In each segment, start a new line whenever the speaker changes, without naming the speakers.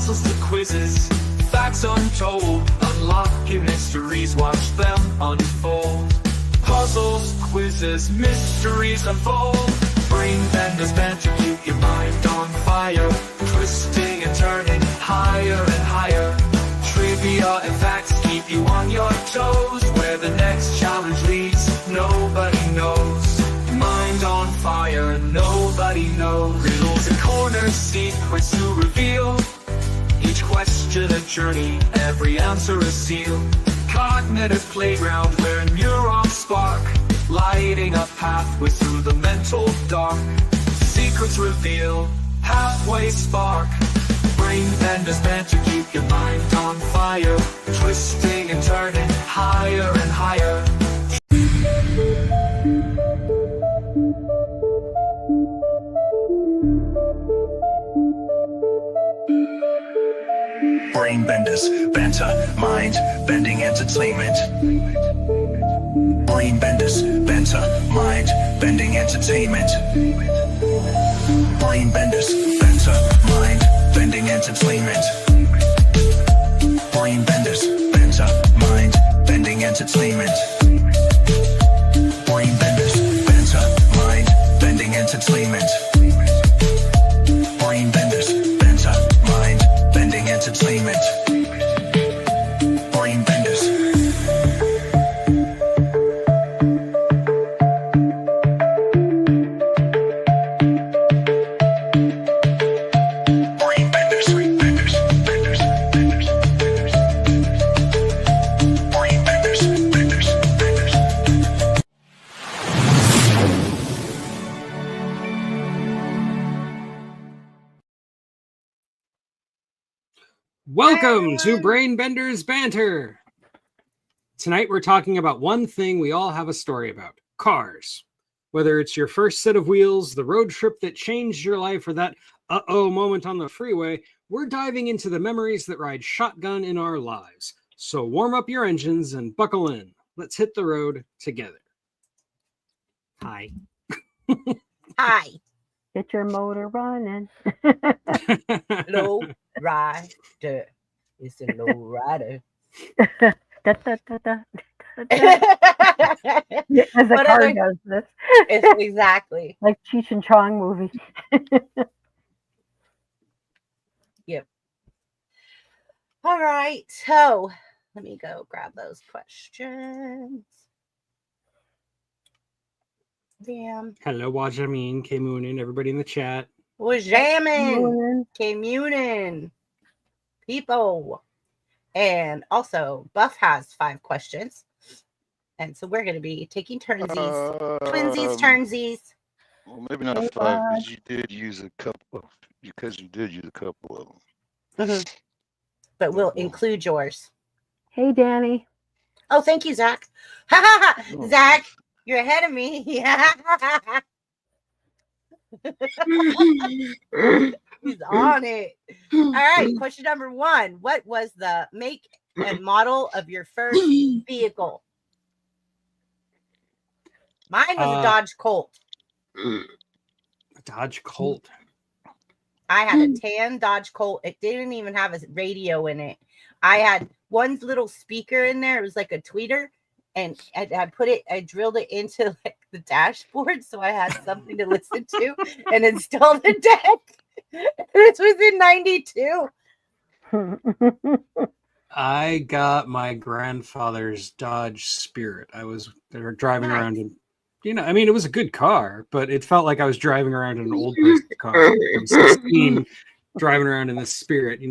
puzzles to quizzes, facts untold, unlocking mysteries, watch them unfold. Puzzles, quizzes, mysteries unfold. Brain Benders Banter, keep your mind on fire, twisting and turning higher and higher. Trivia and facts keep you on your toes, where the next challenge leads, nobody knows. Mind on fire, nobody knows. Riddles and corners, secrets to reveal. Each question a journey, every answer a seal. Cognitive playground where neurons spark, lighting up pathways through the mental dark. Secrets reveal, pathways spark. Brain Benders Banter, keep your mind on fire, twisting and turning higher and higher.
Brain Benders Banter, mind bending entertainment. Brain Benders Banter, mind bending entertainment. Brain Benders Banter, mind bending entertainment. Brain Benders Banter, mind bending entertainment. Brain Benders Banter, mind bending entertainment. Brain Benders Banter, mind bending entertainment. Brain Benders. Brain Benders, Benders, Benders, Benders, Benders. Brain Benders, Benders, Benders.
Welcome to Brain Benders Banter. Tonight we're talking about one thing we all have a story about: cars. Whether it's your first set of wheels, the road trip that changed your life, or that uh-oh moment on the freeway, we're diving into the memories that ride shotgun in our lives. So warm up your engines and buckle in. Let's hit the road together. Hi.
Hi,
Get your motor running.
low rider. It's a low rider.
Da, da, da, da, da, da. As a
What
car
other-
does this,
It's exactly.
like Cheech and Chong movie.
All right. So let me go grab those questions. Damn.
Hello, Wajamin, K-Moonin, everybody in the chat.
Was jamming.
Morning.
Communing. People. And also, Buff has 5 questions. And so we're going to be taking turnsies. Twinsies, turnsies.
Well, maybe not
Hey,
5
Rod.
because you did use a couple. Because you did use a couple of them.
But we'll include yours.
Hey, Danny.
Oh, thank you, Zach. Ha ha ha.
Oh.
Zach, you're ahead of me. He's on it. All right. Question number 1. What was the make and model of your first vehicle? Mine was a Dodge Colt.
Dodge Colt.
I had a tan Dodge Colt. It didn't even have a radio in it. I had one little speaker in there. It was like a tweeter. And I drilled it into like the dashboard. So I had something to listen to and installed a deck. This was in 92.
I got my grandfather's Dodge Spirit. They were driving
Nice.
around in, I mean, it was a good car, but it felt like I was driving around in an old person's car. I'm 16, driving around in this Spirit, it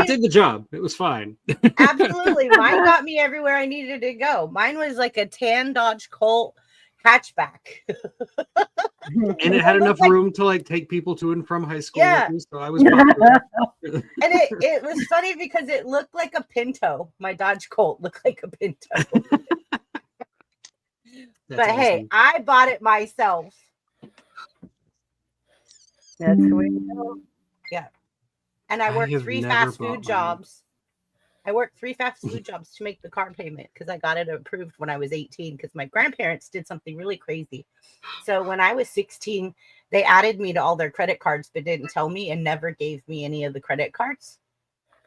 did the job. It was fine.
Absolutely. Mine got me everywhere I needed to go. Mine was like a tan Dodge Colt hatchback.
And it had enough room to take people to and from high school.
Yeah.
with me, so I was popular.
And it was funny because it looked like a Pinto. My Dodge Colt looked like a Pinto. But hey,
awesome.
I bought it myself.
That's sweet.
And I
I
worked
have
3
never
fast
bought
food
mine.
jobs. I worked 3 fast food jobs to make the car payment because I got it approved when I was 18 because my grandparents did something really crazy. So when I was 16, they added me to all their credit cards, but didn't tell me and never gave me any of the credit cards.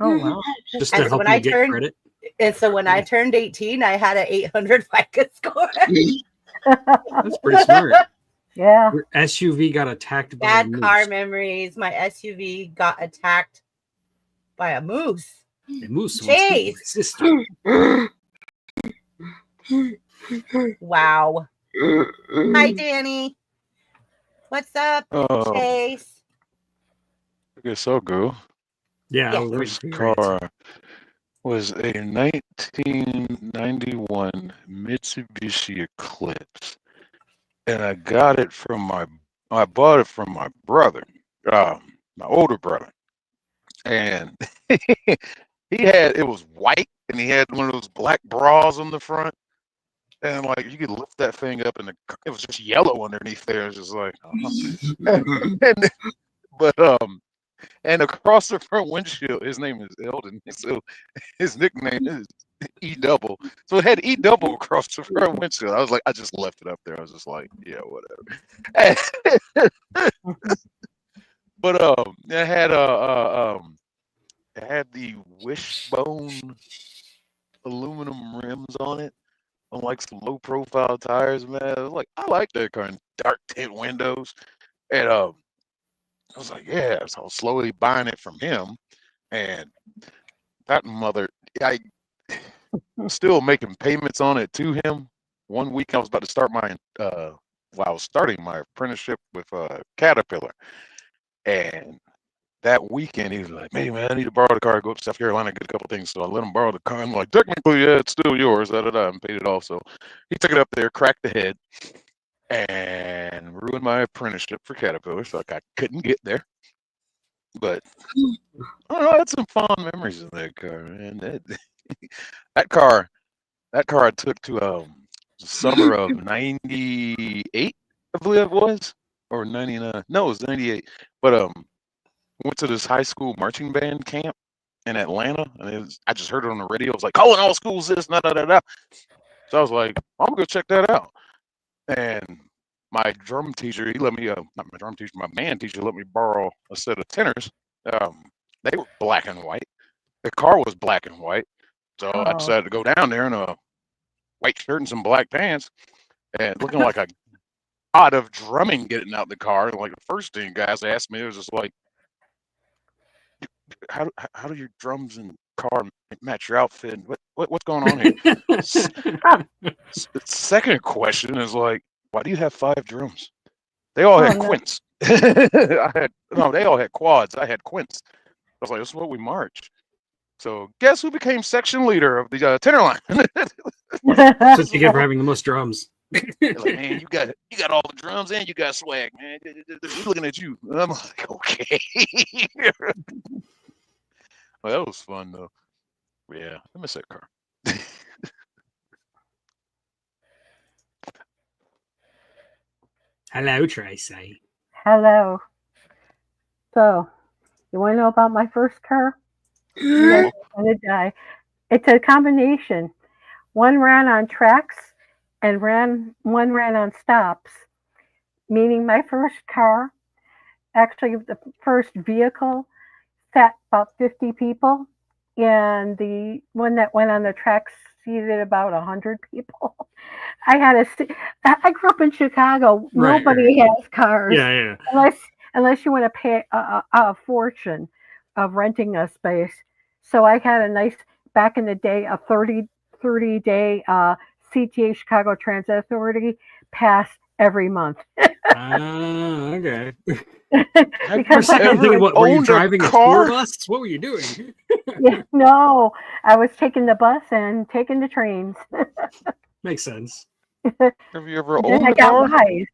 Oh wow.
Just
And
to
so
help
when
you
I
get
turned
credit.
and so when I turned 18, I had an 800 FICO score.
That's pretty smart.
Yeah.
Your SUV got attacked by a
Bad
moose.
car memories. My SUV got attacked by a moose.
The moose wants to eat my
Chase.
sister.
Wow. Hi, Danny. What's up, Chase?
I guess I'll go.
Yeah,
Yeah.
I was waiting
This
for your answer.
car was a 1991 Mitsubishi Eclipse, and I got it from I bought it from my brother, my older brother, and it was white, and he had one of those black bras on the front, and like you could lift that thing up, and it was just yellow underneath there. It's just like, and, but and across the front windshield, his name is Eldon, so his nickname is E Double. So it had E Double across the front windshield. I was like, I just left it up there. I was just like, yeah, whatever. But it had the wishbone aluminum rims on it, on like some low profile tires, man. I was like, I like that car, and dark tint windows. And I was like, yeah. So I was slowly buying it from him, and that mother, I still making payments on it to him. One week I was about to start I was starting my apprenticeship with Caterpillar, and that weekend he was like, "Hey man, I need to borrow the car, go up to South Carolina, get a couple things." So I let him borrow the car. I'm like, technically, yeah, it's still yours. And paid it off. So he took it up there, cracked the head, and ruined my apprenticeship for Caterpillar. So I couldn't get there. But I don't know, I had some fond memories of that car, man. That car I took to the summer of '98, I believe it was, or '99. No, it was '98. But went to this high school marching band camp in Atlanta, and I just heard it on the radio. It was like, calling all schools this, da da da da. So I was like, I'm gonna go check that out. And my drum teacher, he let me, not my drum teacher, my band teacher let me borrow a set of tenors. They were black and white. The car was black and white. So I
Oh.
decided to go down there in a white shirt and some black pants, and looking like a god of drumming getting out the car. Like the first thing guys asked me, it was just like, how do your drums and car match your outfit? What's going on here? Second question is like, why do you have 5 drums? They all had quints. They all had quads. I had quints. I was like, this is what we march. So guess who became section leader of the tenor line?
That's what you get for having the most drums.
Like, man, you got all the drums and you got swag, man. We're looking at you. And I'm like, okay. Well, that was fun though. Yeah, I miss that car.
Hello, Tracy.
Hello. So, you want to know about my first car?
No.
I'm gonna die. It's a combination. One ran on tracks and one ran on stops. Meaning my first car, actually the first vehicle, sat about 50 people, and the one that went on the tracks seated about 100 people. I grew up in Chicago.
Right,
Nobody has cars.
Yeah.
Unless you want to pay a fortune of renting a space. So I had a nice, back in the day, a 30-day CTA, Chicago Transit Authority, pass every month.
Okay.
Because
I'm thinking, were you
owned a
driving a
car?
tour bus? What were you doing?
Yeah, no, I was taking the bus and taking the trains.
Makes sense.
Have you ever
Then
owned
I
a
got
car?
wise.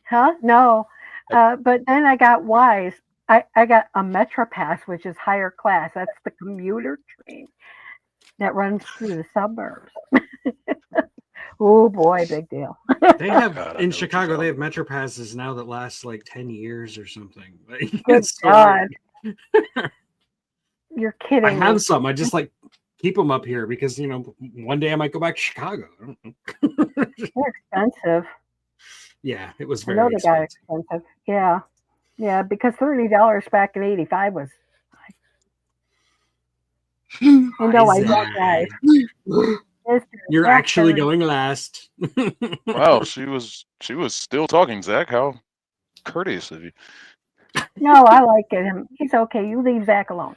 Huh? No. But then I got wise. I got a Metro Pass, which is higher class. That's the commuter train that runs through the suburbs. Oh boy, big deal.
They have
God, I know
in
what you're
Chicago. They
talking
have Metro passes now that last like 10 years or something.
Good
It's so
God.
weird.
You're kidding
I have
me.
some. I just like keep them up here because one day I might go back to Chicago. I don't know.
They're expensive.
Yeah, it was
I know
very
they got
expensive.
expensive. Yeah. Yeah, because $30 back in '85 was. And no, I don't, guys. Mr.
You're
Zach
actually
Bird.
going last.
Wow, she was still talking, Zach. How courteous of you.
No, I like him. He's okay. You leave Zach alone.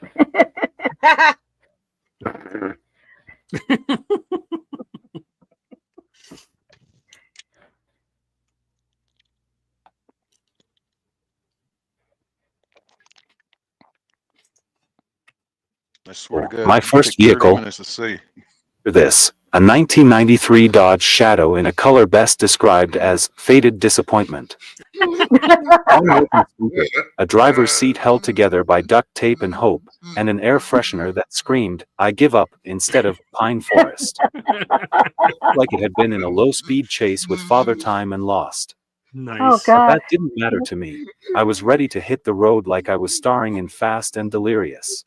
I swear to God,
My
you
first
take 30
vehicle,
minutes to say.
this, a 1993 Dodge Shadow in a color best described as faded disappointment. Unopened speaker, a driver's seat held together by duct tape and hope, and an air freshener that screamed, "I give up," instead of "Pine Forest." Like it had been in a low-speed chase with Father Time and lost.
Oh,
Nice.
But
God.
that didn't matter to me. I was ready to hit the road like I was starring in Fast and Delirious.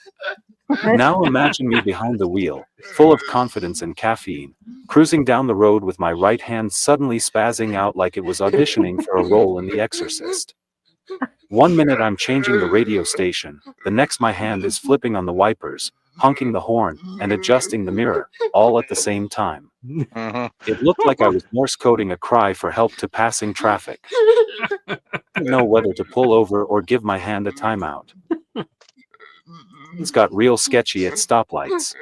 Now imagine me behind the wheel, full of confidence and caffeine, cruising down the road with my right hand suddenly spazzing out like it was auditioning for a role in The Exorcist. 1 minute I'm changing the radio station, the next my hand is flipping on the wipers, honking the horn, and adjusting the mirror, all at the same time. It looked like I was Morse coding a cry for help to passing traffic. I didn't know whether to pull over or give my hand a timeout. Things got real sketchy at stoplights.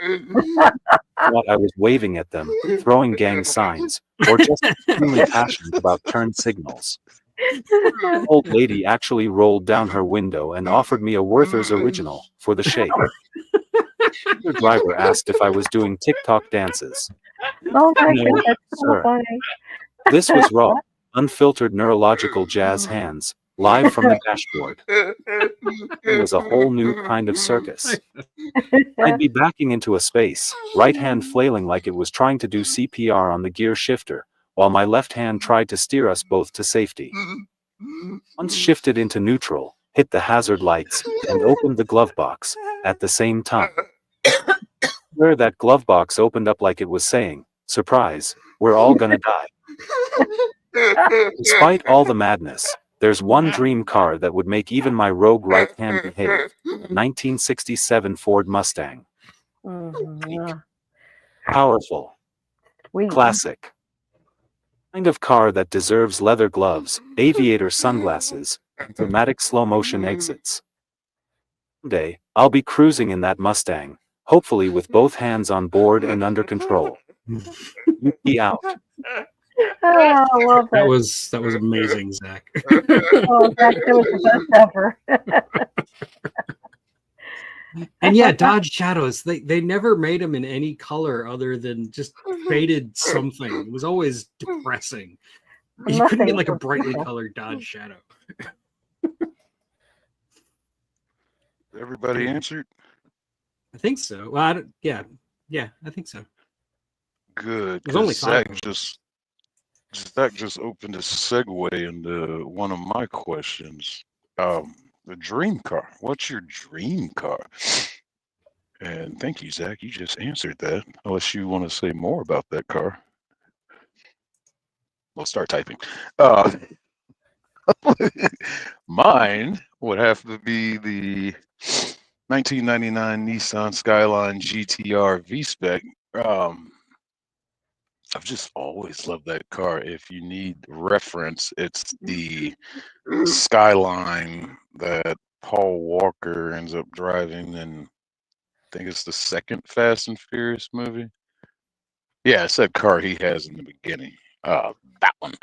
Thought I was waving at them, throwing gang signs, or just extremely passionate about turn signals. The old lady actually rolled down her window and offered me a Werther's Original for the shake. The driver asked if I was doing TikTok dances.
Oh, my
No,
God. That's so
sir.
funny.
This was raw, unfiltered neurological jazz hands, live from the dashboard. It was a whole new kind of circus. I'd be backing into a space, right hand flailing like it was trying to do CPR on the gear shifter, while my left hand tried to steer us both to safety. Once shifted into neutral, hit the hazard lights, and opened the glove box, at the same time. Where that glove box opened up like it was saying, "Surprise, we're all gonna die." Despite all the madness, there's one dream car that would make even my rogue right hand behave. 1967 Ford Mustang.
Mhm.
Powerful.
Sweet.
Classic. Kind of car that deserves leather gloves, aviator sunglasses, and dramatic slow motion exits. Someday, I'll be cruising in that Mustang, hopefully with both hands on board and under control. You be out.
Oh, I love
That
it.
was amazing, Zach.
Oh, Zach, that was the best ever.
And yeah, Dodge Shadows, they never made them in any color other than just faded something. It was always depressing. You couldn't get like a brightly colored Dodge Shadow.
Everybody answered?
I think so. Well, yeah, I think so.
Good.
There's only
Because
5
Zach just opened a segue into one of my questions. The dream car. What's your dream car? And thank you, Zach. You just answered that. Unless you want to say more about that car. We'll start typing. Mine would have to be the 1999 Nissan Skyline GTR V-Spec. I've just always loved that car. If you need reference, it's the Skyline that Paul Walker ends up driving in, I think it's the second Fast and Furious movie. Yeah, it's that car he has in the beginning. That one.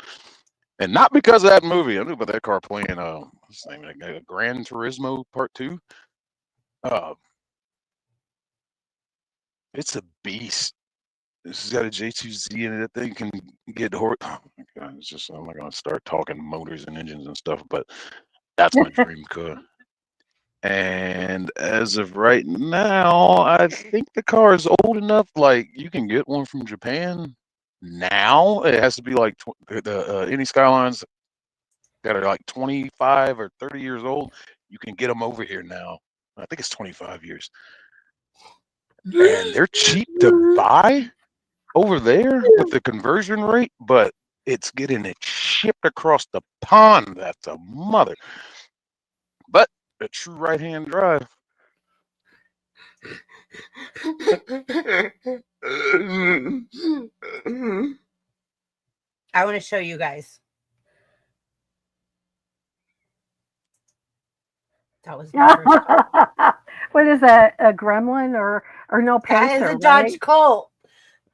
And not because of that movie. I knew about that car playing what's the name of that? Gran Turismo Part 2. It's a beast. This has got a J2Z in it. That thing can get oh my God, it's just, I'm not gonna start talking motors and engines and stuff, but that's my dream car. And as of right now, I think the car is old enough. Like you can get one from Japan now. It has to be like any Skylines that are like 25 or 30 years old. You can get them over here now. I think it's 25 years. and they're cheap to buy over there with the conversion rate, but it's getting it shipped across the pond. That's a mother. But a true right-hand drive.
I want to show you guys. That was my first car.
What is that? A Gremlin or no
That
Pacer?
is a Dodge
right?
Colt.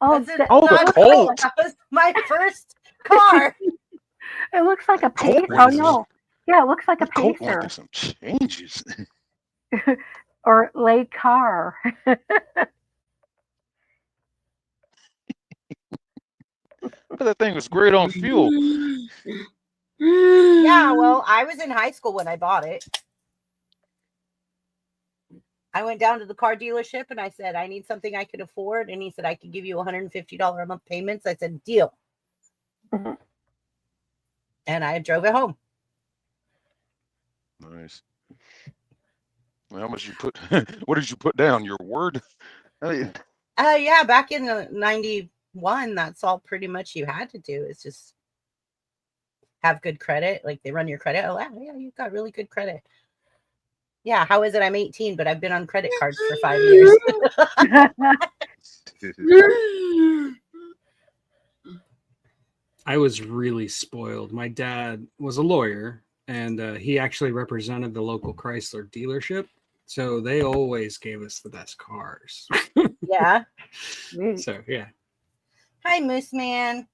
Oh,
That's
that,
Oh, the
Dodge
Colt.
That was my first car.
it looks like a
Colt
Pacer. Oh
went through-
no, yeah, it looks like a
that Colt went
Pacer
through some changes.
or late car.
But that thing was great on fuel.
Yeah, well, I was in high school when I bought it. I went down to the car dealership and I said, I need something I could afford. And he said, I could give you $150 a month payments. I said, deal.
Mhm.
And I drove it home.
Nice. How much you put? What did you put down? Your word? I mean,
Yeah, back in the 91, that's all pretty much you had to do is just have good credit. Like they run your credit. Oh, yeah, you've got really good credit. Yeah, how is it? I'm 18, but I've been on credit cards for 5 years.
I was really spoiled. My dad was a lawyer, and he actually represented the local Chrysler dealership. So they always gave us the best cars.
Yeah.
So, yeah.
Hi, Moose Man.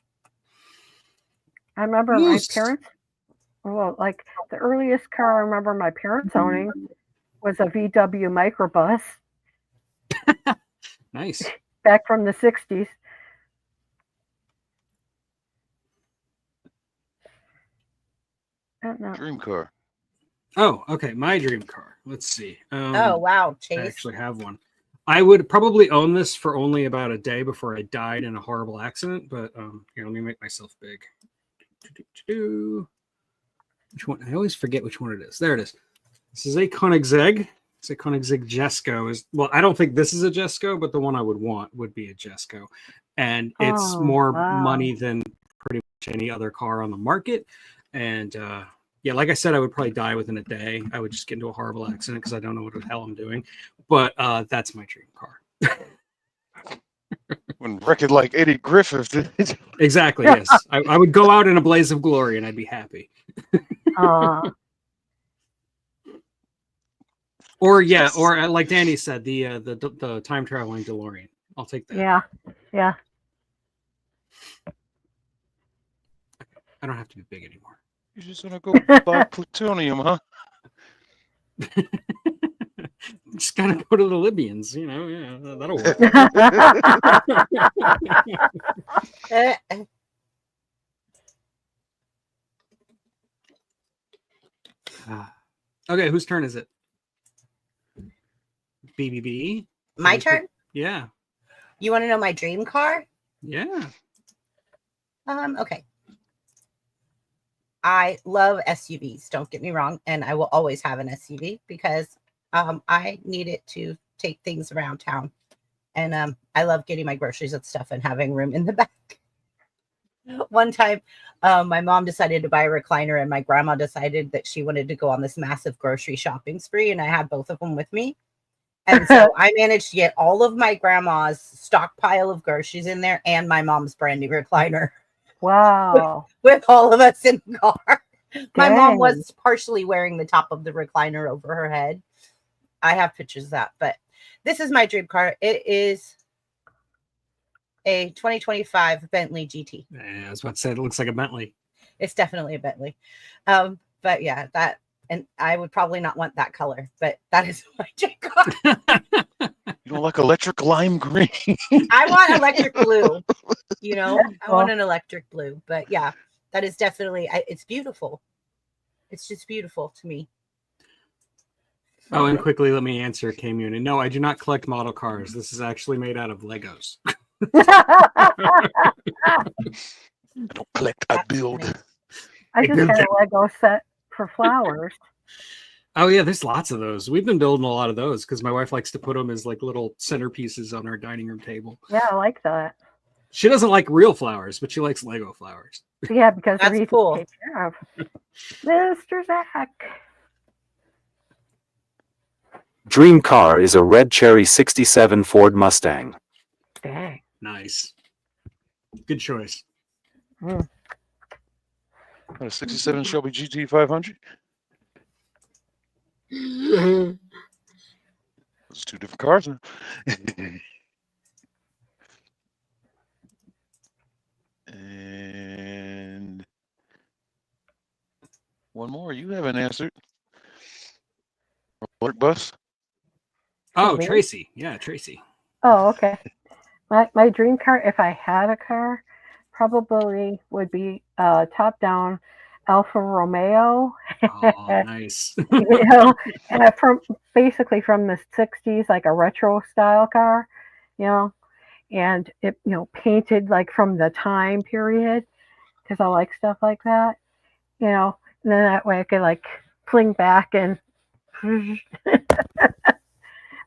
I remember
Moose.
my parents. Well, like the earliest car I remember my parents owning was a VW microbus
Nice.
back from the 60s. I don't know.
dream car.
Oh, okay. My dream car. Let's see.
Oh, wow,
I
Chase.
actually have one. I would probably own this for only about a day before I died in a horrible accident. But here, let me make myself big. Which one? I always forget which one it is. There it is. This is a Koenigsegg. It's a Koenigsegg Jesko. Well, I don't think this is a Jesko, but the one I would want would be a Jesko. And it's
Oh,
more
wow.
money than pretty much any other car on the market. And yeah, like I said, I would probably die within a day. I would just get into a horrible accident because I don't know what the hell I'm doing. But that's my dream car.
When wreck it like Eddie Griffith.
Exactly, yes. I would go out in a blaze of glory and I'd be happy. Or yeah, or like Danny said, the time traveling DeLorean. I'll take that.
yeah.
I don't have to be big anymore.
You're just gonna go buy plutonium, huh?
Just gotta go to the Libyans, you know. Yeah, that'll work. Okay, whose turn is it? BBB.
My turn?
Yeah.
You want to know my dream car?
Yeah.
Okay. I love SUVs, don't get me wrong, and I will always have an SUV because I need it to take things around town. And I love getting my groceries and stuff and having room in the back. One time, my mom decided to buy a recliner and my grandma decided that she wanted to go on this massive grocery shopping spree, and I had both of them with me. And so I managed to get all of my grandma's stockpile of groceries in there and my mom's brand new recliner.
Wow.
With all of us in the car. My mom
Dang.
was partially wearing the top of the recliner over her head. I have pictures of that, but this is my dream car. It is a 2025 Bentley GT.
Yeah, I was about to say it looks like a Bentley.
It's definitely a Bentley. But yeah, that, and I would probably not want that color, but that is my dream car.
You don't like electric lime green?
I want electric blue. You know, I want an electric blue. But yeah, that is definitely, it's beautiful. It's just beautiful to me.
Oh, and quickly, let me answer K-Muni. No, I do not collect model cars. This is actually made out of Legos.
I don't collect, I build.
I just got a Lego set for flowers.
Oh yeah, there's lots of those. We've been building a lot of those because my wife likes to put them as like little centerpieces on our dining room table.
Yeah, I like that.
She doesn't like real flowers, but she likes Lego flowers.
Yeah, because they're
That's
easy
cool.
to take care of. Mr. Zach.
Dream car is a red cherry 67 Ford Mustang.
Dang.
Nice. Good choice.
Mm.
A 67 Shelby GT 500. Those two different cars. Huh? And one more you haven't answered. Alert bus.
Oh,
Me?
Tracy. Yeah, Tracy.
Oh, okay. My dream car, if I had a car, probably would be top down Alfa Romeo.
Oh, nice.
You know, from basically from the '60s, like a retro style car, you know, and it, you know, painted like from the time period because I like stuff like that, you know, and then that way I could like fling back and.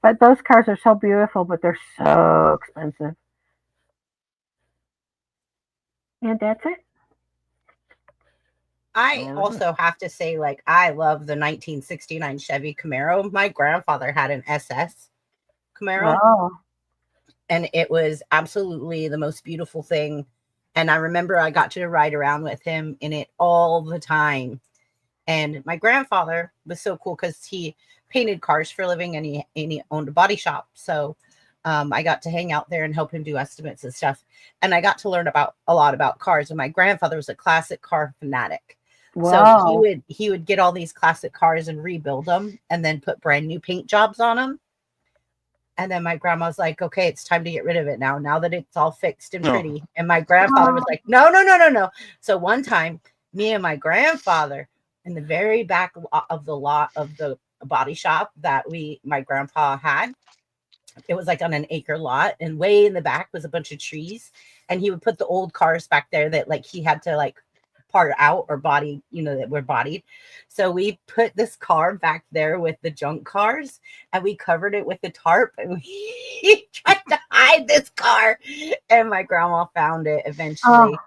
But those cars are so beautiful, but they're so expensive. And that's it.
I
All right.
also have to say, like, I love the 1969 Chevy Camaro. My grandfather had an SS Camaro,
Wow.
and it was absolutely the most beautiful thing. And I remember I got to ride around with him in it all the time. And my grandfather was so cool because he painted cars for a living, and he owned a body shop. So I got to hang out there and help him do estimates and stuff. And I got to learn about a lot about cars. And my grandfather was a classic car fanatic. So
Wow.
he would get all these classic cars and rebuild them and then put brand new paint jobs on them. And then my grandma's like, okay, it's time to get rid of it now that it's all fixed and
No.
pretty. And my grandfather was like, no. So one time, me and my grandfather in the very back of the lot of the body shop that my grandpa had, it was like on an acre lot, and way in the back was a bunch of trees. And he would put the old cars back there that like he had to like part out or body, you know, that were bodied. So we put this car back there with the junk cars, and we covered it with a tarp, and we tried to hide this car. And my grandma found it eventually.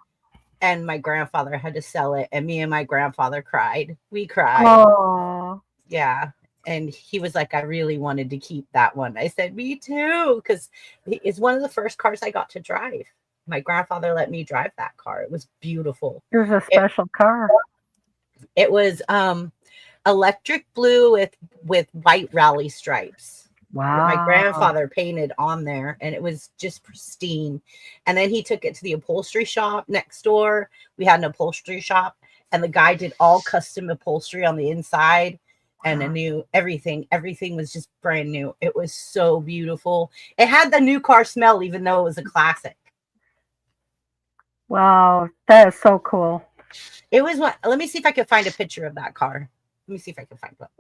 And my grandfather had to sell it, and me and my grandfather cried. We cried.
Oh.
Yeah. And he was like, I really wanted to keep that one. I said, me too, because it's one of the first cars I got to drive. My grandfather let me drive that car. It was beautiful.
It was a special car.
It was electric blue with white rally stripes.
Wow.
My grandfather painted on there, and it was just pristine. And then he took it to the upholstery shop next door. We had an upholstery shop, and the guy did all custom upholstery on the inside. And a new everything was just brand new. It was so beautiful. It had the new car smell, even though it was a classic.
Wow, that is so cool.
It was what? Let me see if I can find a picture of that car. Let me see if I can find one.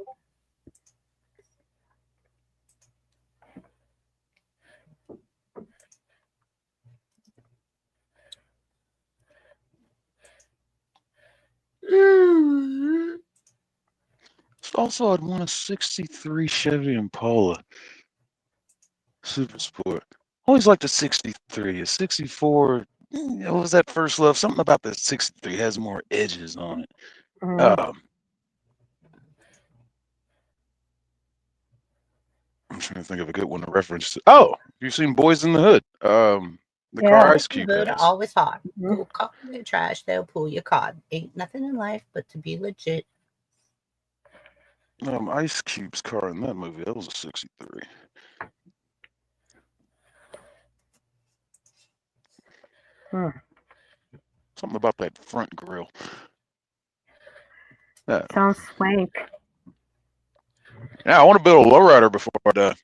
Also, I'd want a 63 Chevy Impala Super Sport. Always liked the 63. A 64, what was that first love? Something about the 63 has more edges on it.
Mhm.
I'm trying to think of a good one to reference. Oh, you've seen Boys in the Hood. The car Ice Cube
Hood
has.
always hot.
Mhm.
Go caught in the trash, they'll pull your card. Ain't nothing in life but to be legit.
Ice Cube's car in that movie, that was a 63.
Hmm.
Something about that front grill.
Sounds swank.
Yeah, I want to build a lowrider before I die.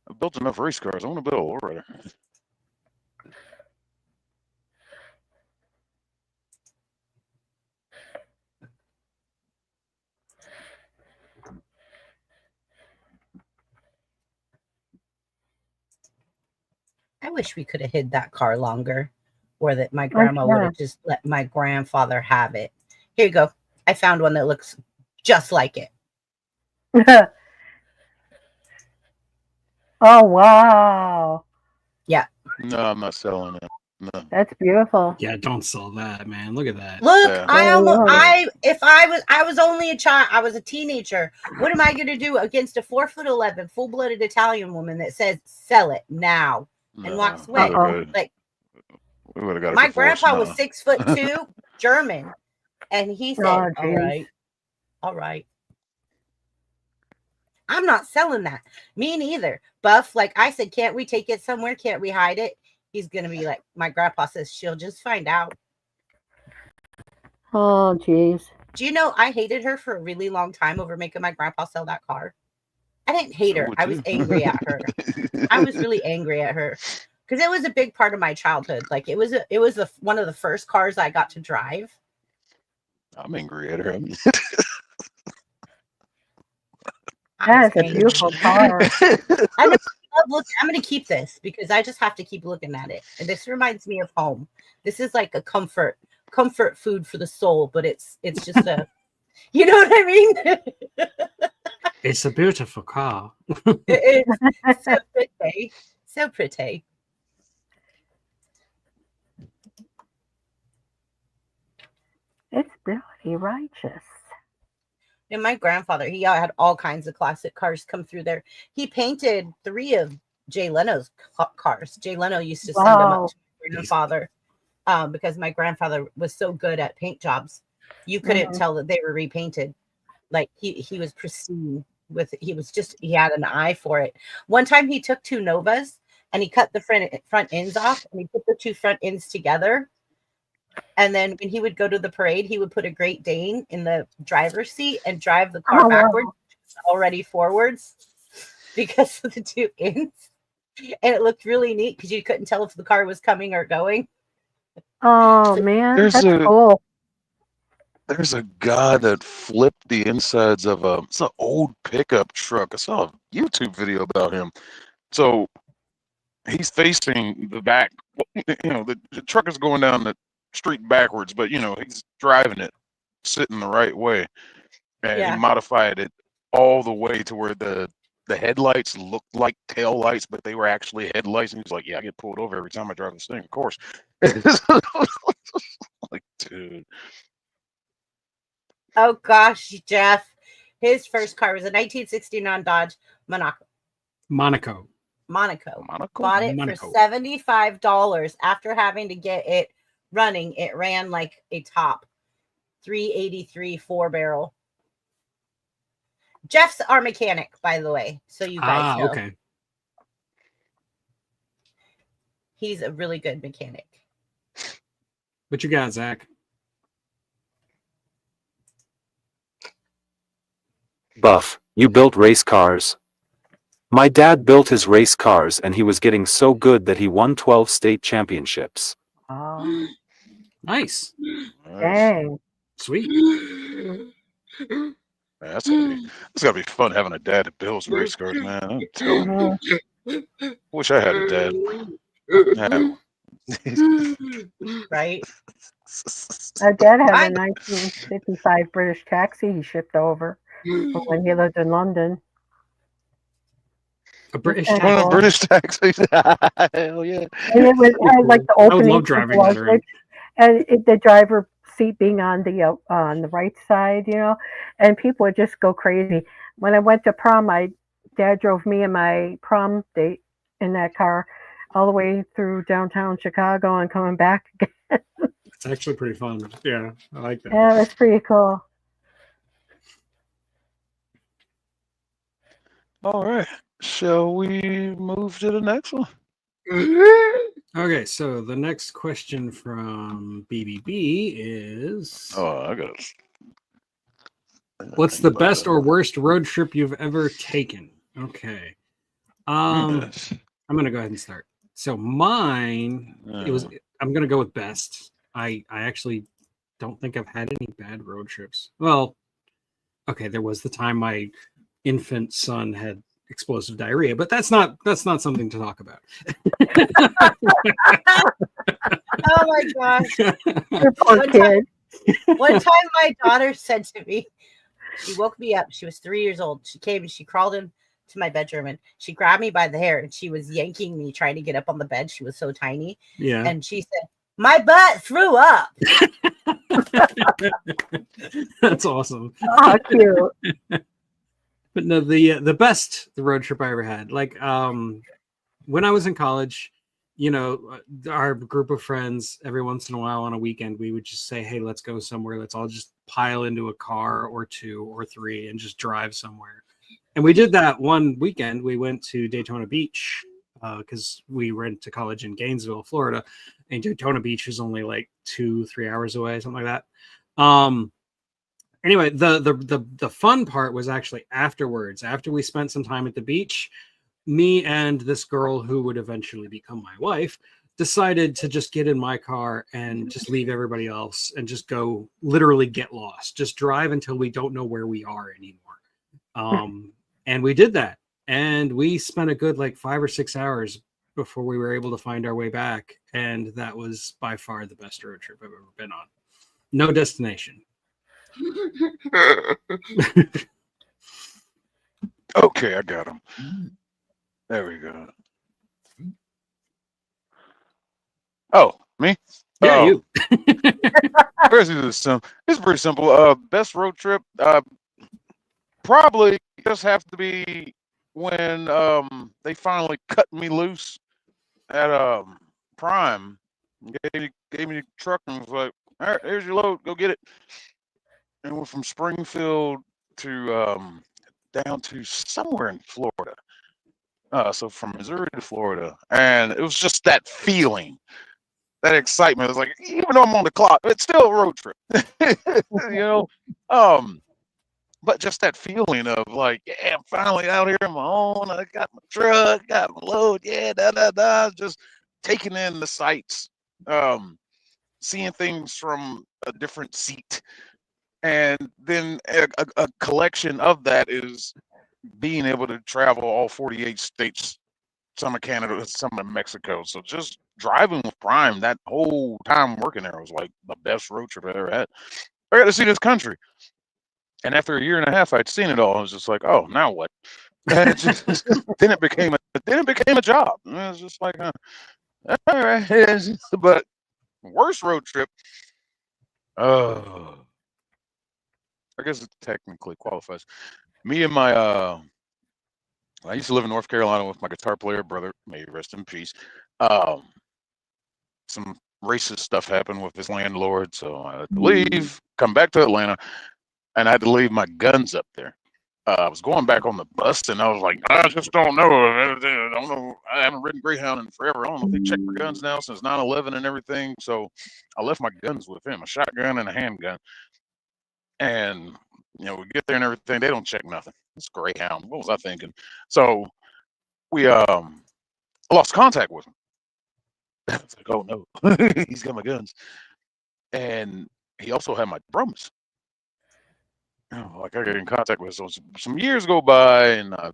I've built enough race cars. I want to build a lowrider.
I wish we could have hid that car longer, or that my grandma would have just let my grandfather have it. Here you go. I found one that looks just like it.
Oh, wow.
No, I'm not selling it. No.
That's beautiful.
Yeah, don't sell that, man. Look at that.
Look,
Yeah.
I was only a child, I was a teenager. What am I going to do against a 4'11" full-blooded Italian woman that says sell it now and walks away? Like,
We would have got a
my
divorce
grandpa
now.
was 6'2", German, and he said,
Oh,
"All
geez.
all right." I'm not selling that. Me neither. Buff, like I said, can't we take it somewhere? Can't we hide it? He's gonna be like, my grandpa says, she'll just find out.
Oh, geez.
Do you know I hated her for a really long time over making my grandpa sell that car? I didn't hate her. I was angry at her. I was really angry at her because it was a big part of my childhood. Like it was one of the first cars I got to drive.
I'm angry at her.
That is a beautiful car.
I'm going to keep this because I just have to keep looking at it. And this reminds me of home. This is like a comfort food for the soul, but it's just a, you know what I mean?
It's a beautiful car.
It's so pretty. So pretty.
It's really righteous.
And my grandfather, he had all kinds of classic cars come through there. He painted 3 of Jay Leno's cars. Jay Leno used to send them up to my grandfather because my grandfather was so good at paint jobs. You couldn't tell that they were repainted. Like he was pristine with it. He had an eye for it. One time he took 2 Novas and he cut the front ends off and he put the 2 front ends together. And then when he would go to the parade, he would put a Great Dane in the driver's seat and drive the car backwards, already forwards, because of the 2 ends. And it looked really neat because you couldn't tell if the car was coming or going.
Oh, man. That's cool.
There's a guy that flipped the insides of it's an old pickup truck. I saw a YouTube video about him. So he's facing the back. You know, the truck is going down the street backwards, but you know he's driving it sitting the right way, and he modified it all the way to where the headlights looked like tail lights, but they were actually headlights. And he's like, "Yeah, I get pulled over every time I drive this thing, of course." Like, dude.
Oh gosh, Jeff, his first car was a 1969 Dodge Monaco. Bought it for $75 after having to get it running. It ran like a top 383 4-barrel. Jeff's our mechanic, by the way, so you guys know.
Okay.
He's a really good mechanic.
What you got, Zach?
Buff, you built race cars. My dad built his race cars and he was getting so good that he won 12 state championships.
Oh,
Nice.
dang.
Sweet.
Man, it's gotta be fun having a dad that builds race cars, man. I'm telling you. Wish I had a dad.
Right?
My dad had a 1955 British taxi he shipped over when he lived in London.
A British
And,
taxi.
British taxi. Hell yeah.
and it had like the
I would
opening
love driving that around.
and the driver seat being on the right side, you know, and people would just go crazy. When I went to prom, my dad drove me and my prom date in that car all the way through downtown Chicago and coming back again.
It's actually pretty fun. Yeah, I like that.
Yeah, that's pretty cool.
All right. Shall we move to the next one?
Okay, so the next question from BBB is...
Oh, I got it.
What's the best or worst road trip you've ever taken? Okay.
Yes.
I'm going to go ahead and start. So mine, I'm going to go with best. I actually don't think I've had any bad road trips. Well, okay, there was the time my infant son had explosive diarrhea, but that's not something to talk about.
Oh my gosh.
Your poor kid.
One time my daughter said to me, She woke me up. She was 3 years old. She came and she crawled into my bedroom and she grabbed me by the hair and she was yanking me, trying to get up on the bed. She was so tiny.
Yeah.
And she said, "My butt threw up."
That's awesome.
Oh, cute.
But no, the best road trip I ever had, like when I was in college, you know, our group of friends, every once in a while on a weekend, we would just say, hey, let's go somewhere. Let's all just pile into a car or 2 or 3 and just drive somewhere. And we did that one weekend. We went to Daytona Beach because we went to college in Gainesville, Florida, and Daytona Beach is only like 2-3 hours away, something like that. Anyway, the fun part was actually afterwards. After we spent some time at the beach, me and this girl who would eventually become my wife decided to just get in my car and just leave everybody else and just go literally get lost. Just drive until we don't know where we are anymore. And we did that. And we spent a good like 5 or 6 hours before we were able to find our way back. And that was by far the best road trip I've ever been on. No destination.
Okay, I got him. There we go. Oh, me?
Yeah, you.
It's pretty simple. Best road trip. Probably just have to be when they finally cut me loose at Prime. Gave me the truck and was like, all right, here's your load, go get it. And went from Springfield to down to somewhere in Florida. So from Missouri to Florida. And it was just that feeling, that excitement. It was like, even though I'm on the clock, it's still a road trip. You know? But just that feeling of like, yeah, I'm finally out here on my own. I got my truck, got my load, yeah, just taking in the sights, seeing things from a different seat. And then a collection of that is being able to travel all 48 states, some of Canada, some of Mexico. So just driving with Prime that whole time working there was like the best road trip I ever had. I got to see this country. And after a year and a half, I'd seen it all. I was just like, oh, now what? And it just, then it became a job. And it was just like, all right. But worst road trip. I guess it technically qualifies. Me and my I used to live in North Carolina with my guitar player brother, may he rest in peace. Some racist stuff happened with his landlord, so I had to leave, come back to Atlanta, and I had to leave my guns up there. I was going back on the bus, and I was like, I just don't know. I don't know. I haven't ridden Greyhound in forever. I don't know if they check for guns now since 9/11 and everything. So I left my guns with him, a shotgun and a handgun. And we get there and everything. They don't check nothing. It's Greyhound. What was I thinking? So we lost contact with him. I was like, oh no, he's got my guns, and he also had my drums. Like I get in contact with. So some years go by, and I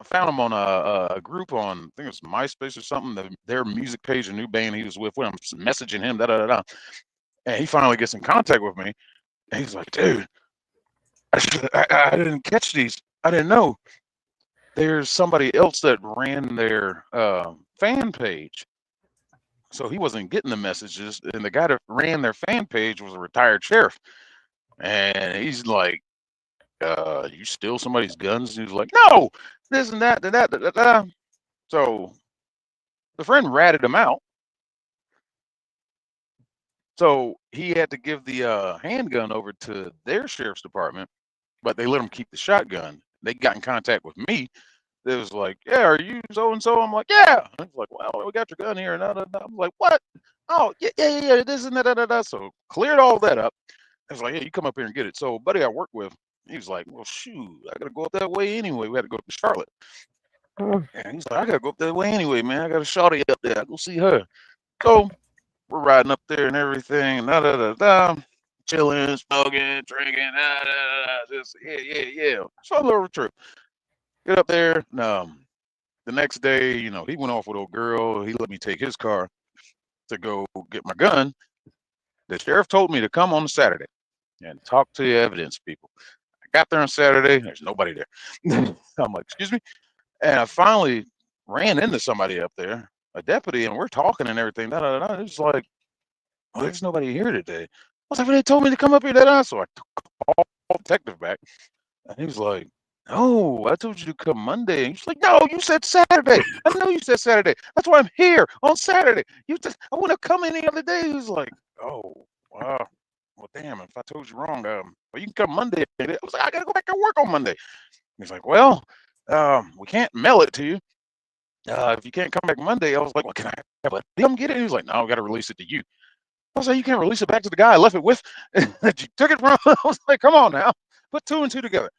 found him on a group on, I think it was MySpace or something. Their music page, a new band he was with. When I'm messaging him, and he finally gets in contact with me, and he's like, dude, I didn't catch these. I didn't know. There's somebody else that ran their fan page. So he wasn't getting the messages. And the guy that ran their fan page was a retired sheriff. And he's like, you steal somebody's guns? And he was like, no, this and that. So the friend ratted him out. So he had to give the handgun over to their sheriff's department, but they let him keep the shotgun. They got in contact with me. It was like, yeah, are you so and so? I'm like, yeah. And it's like, well, we got your gun here. And I'm like, what? Oh, yeah. This and that. So cleared all that up. I was like, yeah, you come up here and get it. So buddy I work with, he was like, well, shoot, I gotta go up that way anyway. We had to go to Charlotte. And he's like, I gotta go up that way anyway, man. I got a shawty up there. I go see her. So we're riding up there and everything, chilling, smoking, drinking, just yeah. So a little trip. Get up there. The next day, he went off with old girl. He let me take his car to go get my gun. The sheriff told me to come on a Saturday and talk to the evidence people. got there on Saturday. There's nobody there. I'm like, excuse me. And I finally ran into somebody up there, a deputy, and we're talking and everything. It's like, well, there's nobody here today. I was like, well, they told me to come up here. So I called the detective back, and he was like, no, I told you to come Monday. And he's like, no, you said Saturday. I know you said Saturday. That's why I'm here on Saturday. I wouldn't have come any other day. He was like, oh, wow. Well, damn, if I told you wrong, well, you can come Monday. I was like, I got to go back to work on Monday. He's like, well, we can't mail it to you. If you can't come back Monday, I was like, well, can I have a them get it? He was like, no, we got to release it to you. I was like, you can't release it back to the guy I left it with that you took it from. I was like, come on now, put 2 and 2 together.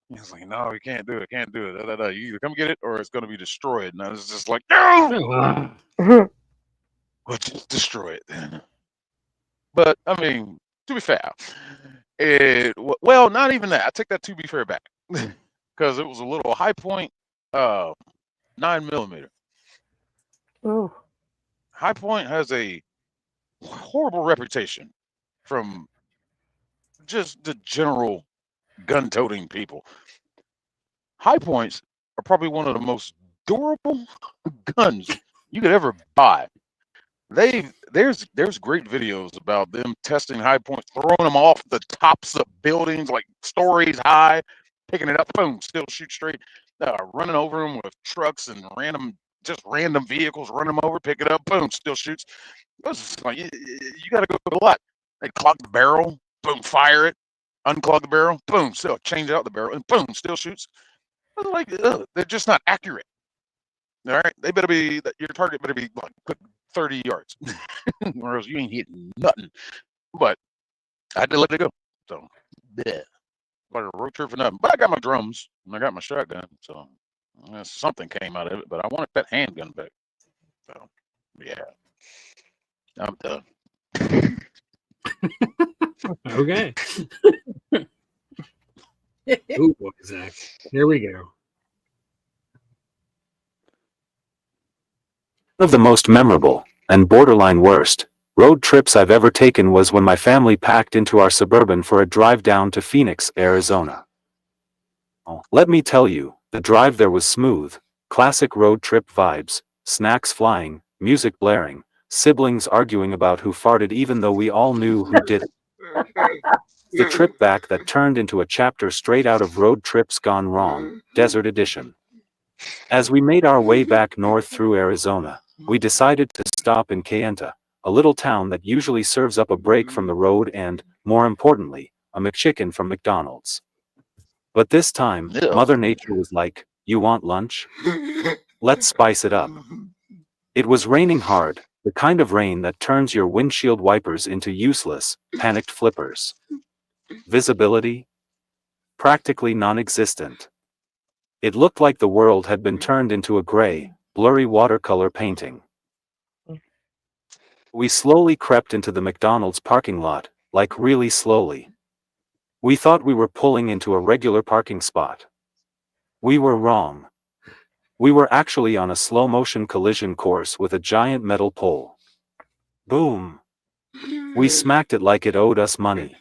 He was like, no, you can't do it. Can't do it. You either come get it or it's going to be destroyed. And I was just like, no. Well, just destroy it then. But I mean, to be fair, well, not even that. I take that to be fair back because it was a little high point, 9mm.
Ooh.
High Point has a horrible reputation from just the general gun-toting people. High Points are probably one of the most durable guns you could ever buy. There's great videos about them testing High Points, throwing them off the tops of buildings like stories high, picking it up, boom, still shoot straight, running over them with trucks and random vehicles, run them over, pick it up, boom, still shoots. It was like you got to go a lot. They clog the barrel, boom, fire it, unclog the barrel, boom, still change out the barrel, and boom, still shoots. I was like, they're just not accurate. All right, they better be your target better be like quick 30 yards, or else you ain't hitting nothing. But I had to let it go. So, yeah, like a road trip for nothing. But I got my drums and I got my shotgun, so something came out of it. But I wanted that handgun back. So, yeah, I'm done.
Okay. Ooh, boy, Zach. Here we go.
One of the most memorable, and borderline worst, road trips I've ever taken was when my family packed into our Suburban for a drive down to Phoenix, Arizona. Oh, let me tell you, the drive there was smooth, classic road trip vibes, snacks flying, music blaring, siblings arguing about who farted even though we all knew who did it. The trip back that turned into a chapter straight out of Road Trips Gone Wrong, Desert Edition. As we made our way back north through Arizona, we decided to stop in Kayenta, a little town that usually serves up a break from the road and, more importantly, a McChicken from McDonald's. But this time, Mother Nature was like, "You want lunch? Let's spice it up." It was raining hard, the kind of rain that turns your windshield wipers into useless, panicked flippers. Visibility? Practically non-existent. It looked like the world had been turned into a gray, blurry watercolor painting. We slowly crept into the McDonald's parking lot, like really slowly. We thought we were pulling into a regular parking spot. We were wrong. We were actually on a slow-motion collision course with a giant metal pole. Boom! We smacked it like it owed us money.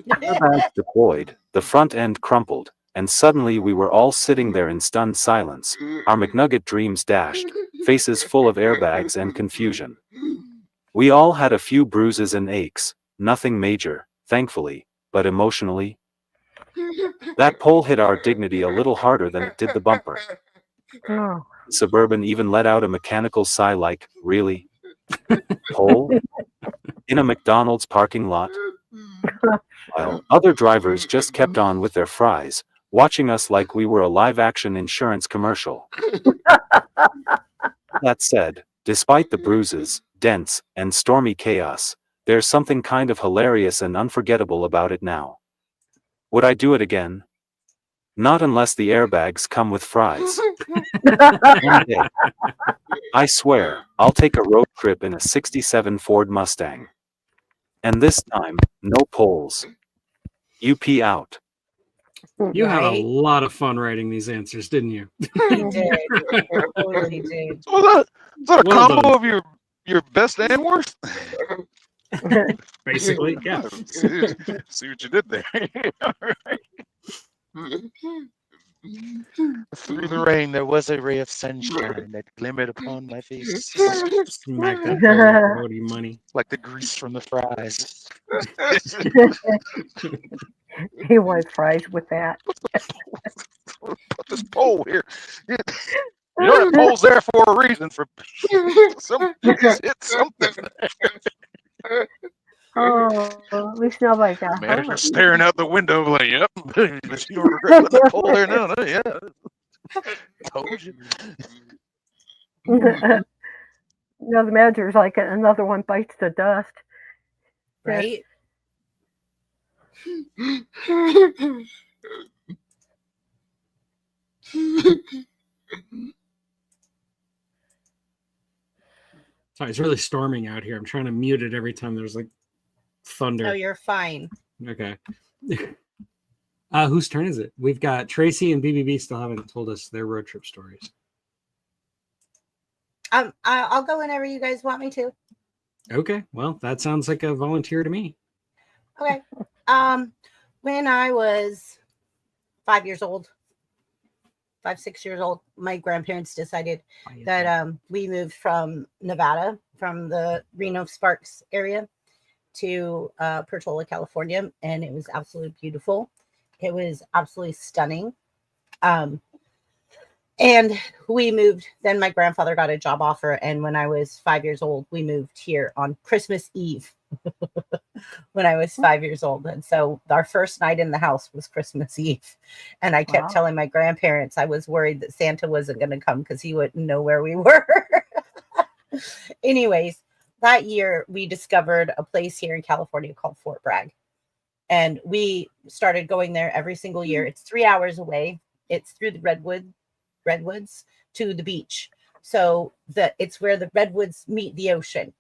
Airbags deployed, the front end crumpled, and suddenly we were all sitting there in stunned silence, our McNugget dreams dashed, faces full of airbags and confusion. We all had a few bruises and aches, nothing major, thankfully, but emotionally, that pole hit our dignity a little harder than it did the bumper.
Oh.
Suburban even let out a mechanical sigh like, really? Pole? In a McDonald's parking lot? While other drivers just kept on with their fries, watching us like we were a live-action insurance commercial. That said, despite the bruises, dents, and stormy chaos, there's something kind of hilarious and unforgettable about it now. Would I do it again? Not unless the airbags come with fries. One day, I swear, I'll take a road trip in a '67 Ford Mustang. And this time, no poles. UP out.
You had a
Right?
lot of fun writing these answers, didn't you?
You did. You totally did.
Was that a
Well
combo
done.
of your best and worst?
Basically, yeah.
See what you did there. All right. Through the rain, there was a ray of sunshine that glimmered upon my face,
Smack that toilet, Brody money.
like the grease from the fries.
He wants fries with that.
Put this pole here. You know that pole's there for a reason. For somebody's hit something.
Oh, at least nobody got
Manager's
hurt.
staring out the window like, "Yep, but you don't regret putting that pole there now, no? Yeah, told you."
The manager's like another one bites the dust.
Right?
Sorry, it's really storming out here. I'm trying to mute it every time there's like thunder.
Oh, you're fine.
Okay. Whose turn is it? We've got Tracy and BBB still haven't told us their road trip stories.
I'll go whenever you guys want me to.
Okay, well, that sounds like a volunteer to me.
Okay. When I was 5 years old, 6 years old, my grandparents decided that we moved from Nevada, from the Reno Sparks area, to Portola, California, and it was absolutely beautiful. It was absolutely stunning. And we moved. Then my grandfather got a job offer, and when I was 5 years old, we moved here on Christmas Eve. When I was 5 years old, and so our first night in the house was Christmas Eve, and I kept telling my grandparents I was worried that Santa wasn't going to come because he wouldn't know where we were. Anyways, that year we discovered a place here in California called Fort Bragg, and we started going there every single year. It's 3 hours away. It's through the redwoods to the beach, so it's where the redwoods meet the ocean.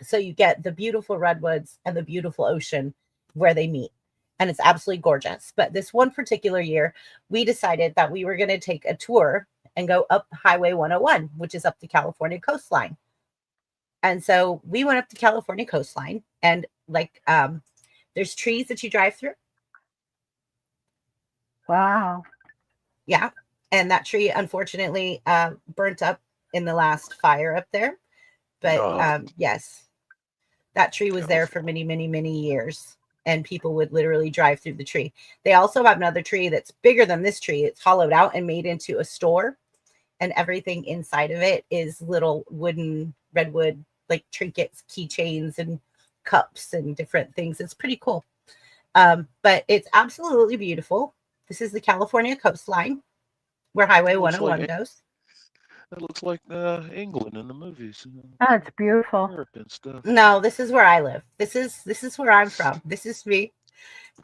So you get the beautiful redwoods and the beautiful ocean where they meet. And it's absolutely gorgeous. But this one particular year, we decided that we were going to take a tour and go up Highway 101, which is up the California coastline. And so we went up the California coastline, and there's trees that you drive through.
Wow.
Yeah. And that tree, unfortunately, burnt up in the last fire up there. But yes, that tree was there for many, many, many years, and people would literally drive through the tree. They also have another tree that's bigger than this tree. It's hollowed out and made into a store, and everything inside of it is little wooden redwood, like trinkets, keychains, and cups and different things. It's pretty cool. But it's absolutely beautiful. This is the California coastline where Highway 101 goes.
It looks like England in the movies.
Oh, it's beautiful.
Europe and stuff.
No, this is where I live. This is where I'm from. This is me.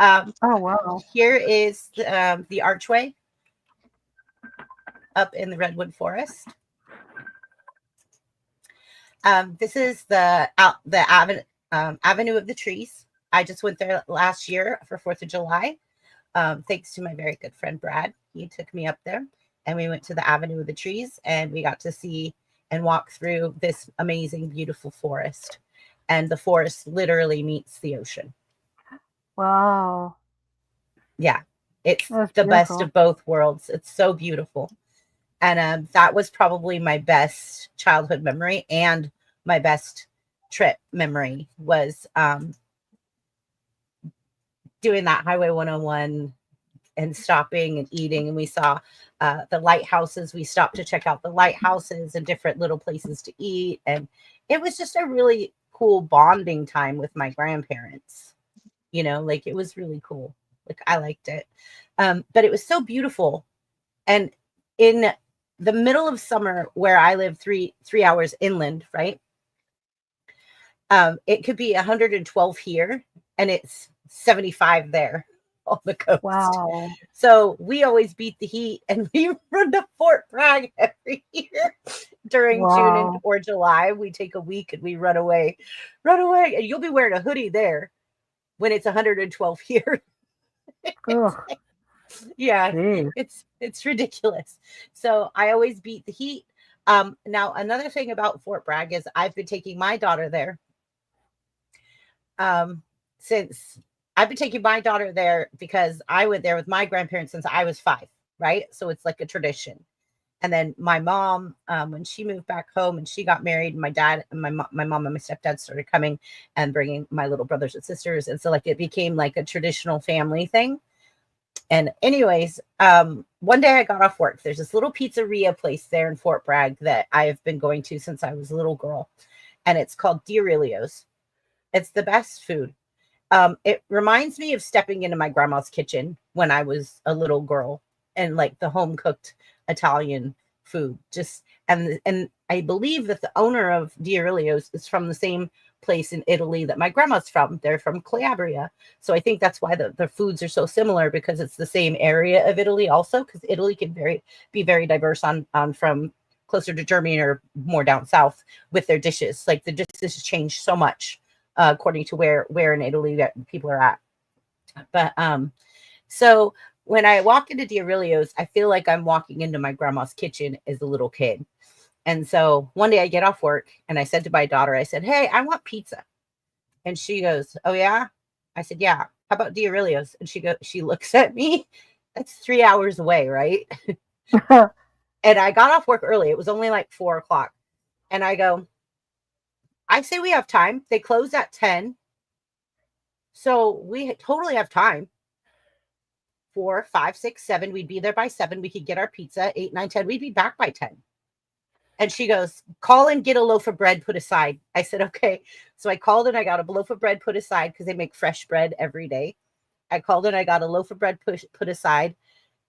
Oh, wow.
Here is the archway up in the redwood forest. This is the avenue of the trees. I just went there last year for 4th of July. Thanks to my very good friend Brad. He took me up there. And we went to the Avenue of the Trees, and we got to see and walk through this amazing, beautiful forest. And the forest literally meets the ocean.
Wow.
Yeah, it's
That's
the best
beautiful.
of both worlds. It's so beautiful. And that was probably my best childhood memory, and my best trip memory was doing that Highway 101 and stopping and eating. And we saw the lighthouses. We stopped to check out the lighthouses and different little places to eat. And it was just a really cool bonding time with my grandparents. You know, like it was really cool. Like I liked it. But it was so beautiful. And in the middle of summer where I live 3 hours inland, right? It could be 112 here and it's 75 there on the coast.
Wow.
So we always beat the heat, and we run to Fort Bragg every year during June or July. We take a week and we run away. And you'll be wearing a hoodie there when it's 112 here. Yeah, it's ridiculous. So I always beat the heat. Now another thing about Fort Bragg is I've been taking my daughter there since I've been taking my daughter there because I went there with my grandparents since I was 5, right? So it's like a tradition. And then my mom, when she moved back home and she got married, my dad and my mom and my stepdad started coming and bringing my little brothers and sisters. And so like it became like a traditional family thing. And anyways, one day I got off work. There's this little pizzeria place there in Fort Bragg that I've been going to since I was a little girl. And it's called Diorilio's. It's the best food. It reminds me of stepping into my grandma's kitchen when I was a little girl, and like the home cooked Italian food. Just and I believe that the owner of Diorilio's is from the same place in Italy that my grandma's from. They're from Calabria. So I think that's why the foods are so similar, because it's the same area of Italy also, because Italy can be very diverse on from closer to Germany or more down south with their dishes. Like the dishes change so much according to where in Italy that people are at. But so when I walk into Diorilio's, I feel like I'm walking into my grandma's kitchen as a little kid. And so one day I get off work and I said to my daughter, I said, "Hey, I want pizza." And she goes, "Oh yeah?" I said, "Yeah. How about Diorilio's?" And she looks at me. That's 3 hours away, right? And I got off work early. It was only like 4 o'clock. And I go, "I say we have time. They close at 10. So we totally have time. 4, 5, 6, 7. We'd be there by 7. We could get our pizza. 8, 9, 10. We'd be back by 10. And she goes, "Call and get a loaf of bread put aside." I said, "Okay." So I called and I got a loaf of bread put aside because they make fresh bread every day. I called and I got a loaf of bread put aside,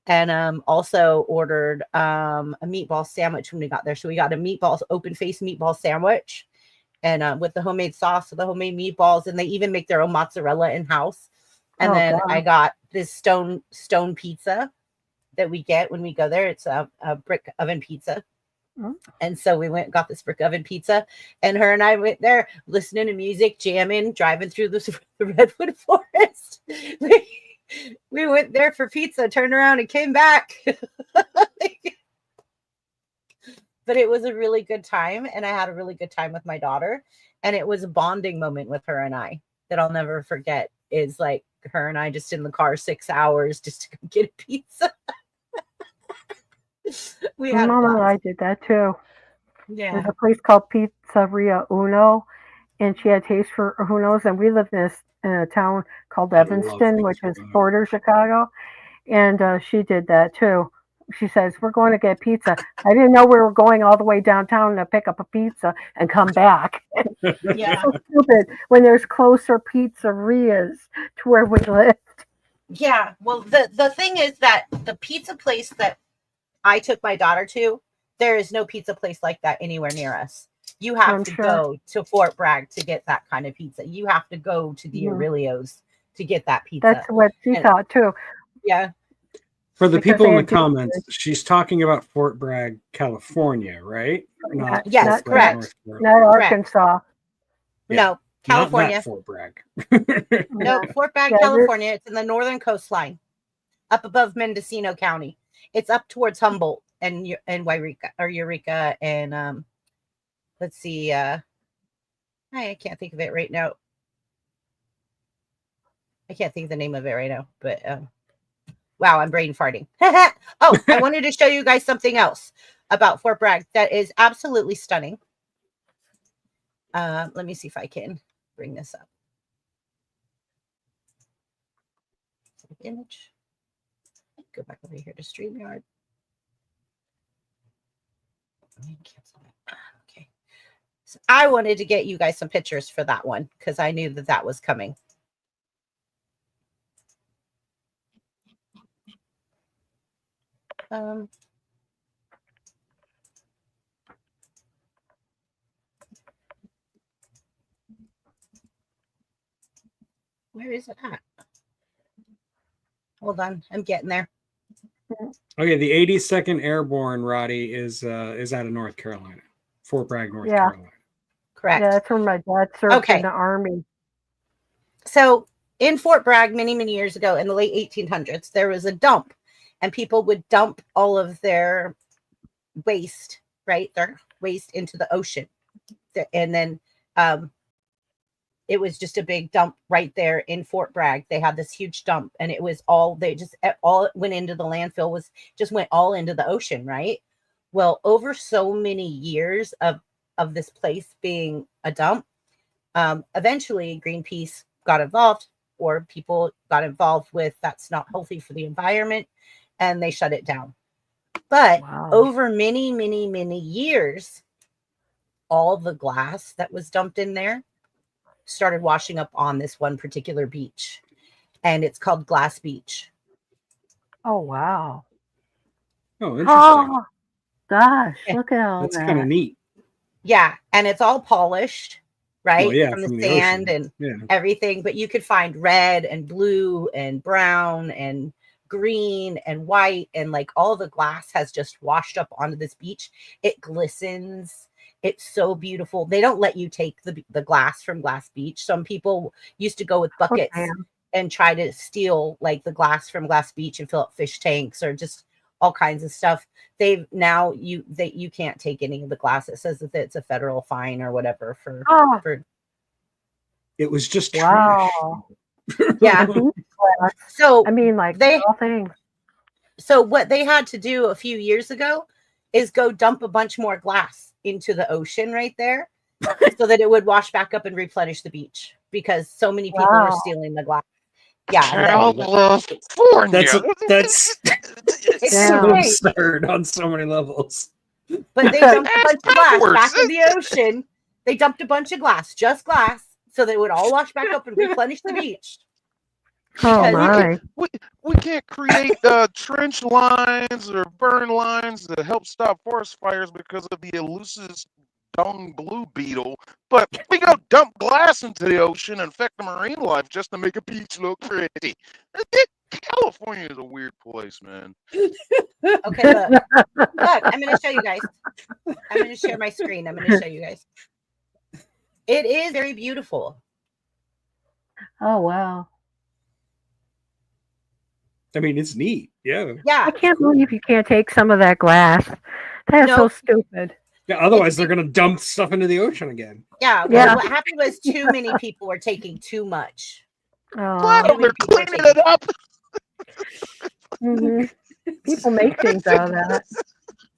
and also ordered a meatball sandwich when we got there. So we got a open face meatball sandwich, and with the homemade sauce, the homemade meatballs, and they even make their own mozzarella in house. And then
God.
I got this stone pizza that we get when we go there. It's a brick oven pizza. And so we went and got this brick oven pizza, and her and I went there listening to music, jamming, driving through the redwood forest. We went there for pizza, turned around and came back. But it was a really good time, and I had a really good time with my daughter, and it was a bonding moment with her and I that I'll never forget. Is like her and I just in the car 6 hours just to go get a pizza. We had
Mama and I did that too.
Yeah.
There's a place called Pizzeria Uno, and she had taste for Uno's, and we lived in a town called Evanston, which is border Chicago, and she did that too. She says, "We're going to get pizza." I didn't know we were going all the way downtown to pick up a pizza and come back.
Yeah.
So stupid when there's closer pizzerias to where we live.
Yeah. Well, the thing is that the pizza place that I took my daughter to, there is no pizza place like that anywhere near us. You have
I'm
to
sure.
go to Fort Bragg to get that kind of pizza. You have to go to Diorilio's to get that pizza.
That's what she thought too.
Yeah.
For the
Because
people
they
in the
had pizza.
comments, she's talking about Fort Bragg, California, right? Not
Yes,
Fort Bragg,
correct.
North Carolina.
Not
Correct.
Arkansas.
Yeah.
No, California.
Not that Fort Bragg.
No, Fort Bragg,
Yeah,
California. It's in the northern coastline, up above Mendocino County. It's up towards Humboldt and Eureka, and let's see. I can't think of it right now. I can't think of the name of it right now, but wow, I'm brain farting. Oh, I wanted to show you guys something else about Fort Bragg that is absolutely stunning. Let me see if I can bring this up. Image. Go back over here to StreamYard. Cancel it. Okay. So I wanted to get you guys some pictures for that one because I knew that that was coming. Where is it at? Hold on, I'm getting there.
Okay, the 82nd Airborne, Roddy, is out of North Carolina. Fort Bragg, North Carolina.
Correct.
Yeah, that's where my dad served
Okay.
in the Army.
So in Fort Bragg, many, many years ago, in the late 1800s, there was a dump, and people would dump all of their waste, right? Their waste into the ocean. And then it was just a big dump right there in Fort Bragg. They had this huge dump, and it was all all went into the landfill, was just went all into the ocean, right? Well, over so many years of this place being a dump, eventually Greenpeace got involved, or people got involved with that's not healthy for the environment, and they shut it down. But over many, many, many years, all the glass that was dumped in there started washing up on this one particular beach, and it's called Glass Beach.
Oh, wow.
Oh, interesting.
Oh, gosh, look at all
That's
that.
kind of neat.
Yeah, and it's all polished, right?
Well, yeah,
from the
the
sand
ocean.
and everything. But you could find red and blue and brown and green and white, and like all the glass has just washed up onto this beach. It glistens. It's so beautiful. They don't let you take the glass from Glass Beach. Some people used to go with buckets and try to steal like the glass from Glass Beach and fill up fish tanks or just all kinds of stuff. They've now you can't take any of the glass. It says that it's a federal fine or whatever for
it was just
wow.
Yeah. So
I mean, like
they
all things.
So what they had to do a few years ago is go dump a bunch more glass into the ocean right there so that it would wash back up and replenish the beach, because so many people were stealing the glass. Yeah,
that's
it's
so absurd on so many levels.
But they dumped a bunch of glass back in the ocean. They dumped a bunch of glass, just glass, so that it would all wash back up and replenish the beach.
Oh my!
We can't create trench lines or burn lines to help stop forest fires because of the elusive dung blue beetle, but we go dump glass into the ocean and affect the marine life just to make a beach look pretty. California is a weird place, man.
Okay, look, I'm going to show you guys. I'm going to share my screen. I'm going to show you guys. It is very beautiful.
Oh wow!
I mean, it's neat. Yeah.
Yeah.
I can't believe you can't take some of that glass. That's so stupid.
Yeah, otherwise they're gonna dump stuff into the ocean again.
Yeah. Well, what happened was too many people were taking too much.
Oh,
they're cleaning it up.
People make things out of that.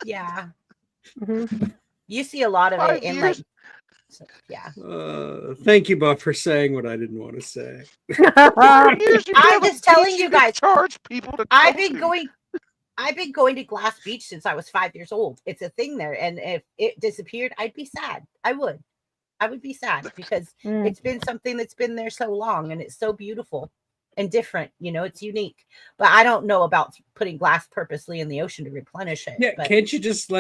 Yeah. You see a lot of it in like. So, yeah.
Thank you, Buff, for saying what I didn't want to say.
I'm just telling you guys.
Charge people to.
I've been going to Glass Beach since I was 5 years old. It's a thing there, and if it disappeared, I'd be sad. I would be sad because it's been something that's been there so long, and it's so beautiful and different. You know, it's unique. But I don't know about putting glass purposely in the ocean to replenish it.
Yeah,
but
can't you just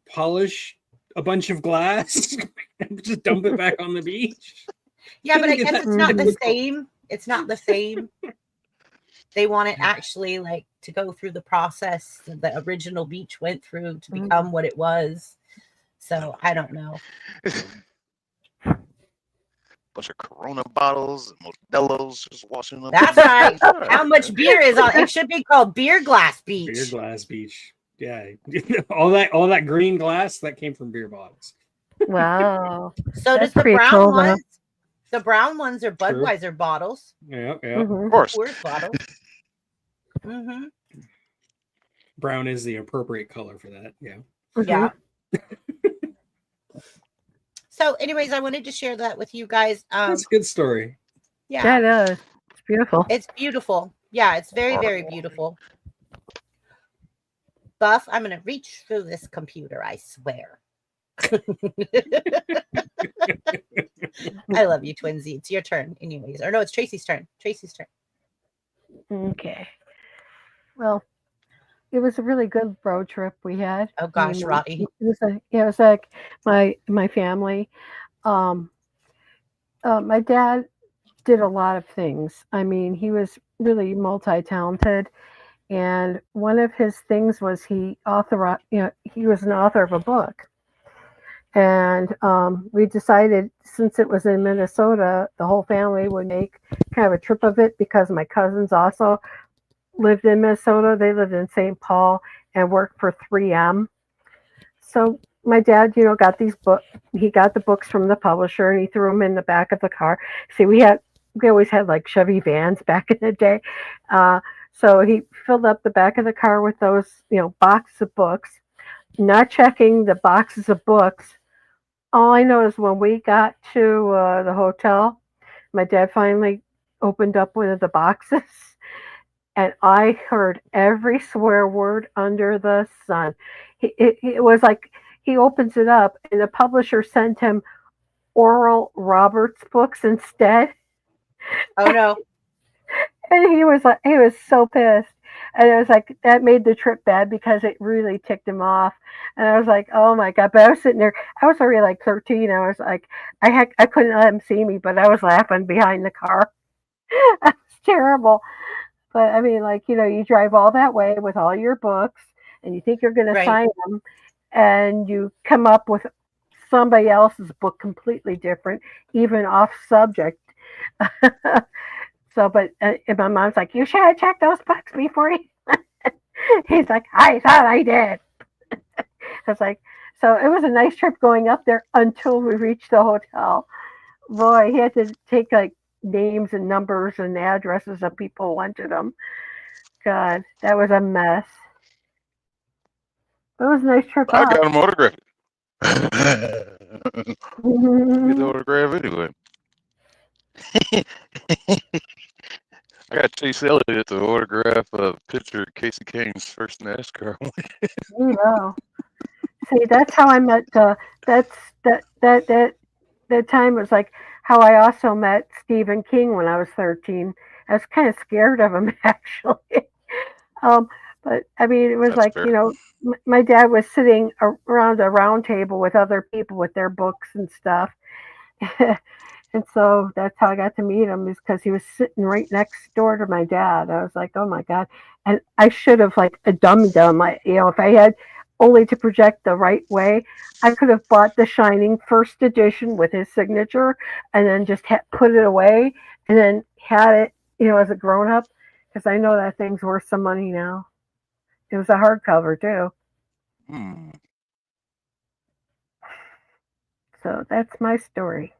polish a bunch of glass and just dump it back on the beach?
Yeah, but I guess it's not the same. It's not the same. They want it actually like to go through the process that the original beach went through to become what it was. So I don't know.
Bunch of Corona bottles and Modelo's just washing up.
That's right. How much beer is on? It should be called Beer Glass Beach.
Beer Glass Beach. Yeah, all that green glass that came from beer bottles.
Wow.
So does the brown ones? The brown ones are Budweiser bottles.
Yeah,
of course.
Coors bottles.
Brown is the appropriate color for that. Yeah.
Yeah. So, anyways, I wanted to share that with you guys.
That's a good story.
Yeah,
that is. It's beautiful.
It's beautiful. Yeah, it's very, very beautiful. Buff, I'm going to reach through this computer, I swear. I love you, Twinsy. It's your turn, anyways. Or no, it's Tracy's turn.
Okay. Well, it was a really good road trip we had.
Oh gosh, Roddy.
It was like my family. My dad did a lot of things. I mean, he was really multi-talented. And one of his things was he was an author of a book. And we decided, since it was in Minnesota, the whole family would make kind of a trip of it, because my cousins also lived in Minnesota. They lived in St. Paul and worked for 3M. So my dad, got these books. He got the books from the publisher and he threw them in the back of the car. See, we always had like Chevy vans back in the day. So he filled up the back of the car with those, boxes of books, not checking the boxes of books. All I know is when we got to the hotel, my dad finally opened up one of the boxes and I heard every swear word under the sun. It was like he opens it up and the publisher sent him Oral Roberts books instead.
Oh no.
And he was so pissed. And it was like, that made the trip bad because it really ticked him off. And I was like, oh my God. But I was sitting there, I was already like 13. I was like, I couldn't let him see me, but I was laughing behind the car. It was terrible. But I mean, like, you drive all that way with all your books and you think you're going to sign them and you come up with somebody else's book completely different, even off subject. So, but my mom's like, you should have checked those books before you. He's like, I thought I did. I was like, so it was a nice trip going up there until we reached the hotel. Boy, he had to take like names and numbers and addresses of people who wanted them. God, that was a mess. It was a nice trip.
I got him autographed. Get the autograph anyway. I got Chase Elliott to autograph a picture of Casey Kane's first NASCAR win.
See, that's how I met. That time was like how I also met Stephen King when I was 13. I was kind of scared of him actually. But I mean, it was
That's
like
fair.
my dad was sitting around a round table with other people with their books and stuff. And so that's how I got to meet him, is because he was sitting right next door to my dad. I was like, oh my God. And I should have like a dumb. If I had only to project the right way, I could have bought The Shining first edition with his signature and then just put it away and then had it, as a grown up, because I know that thing's worth some money now. It was a hardcover too. So that's my story.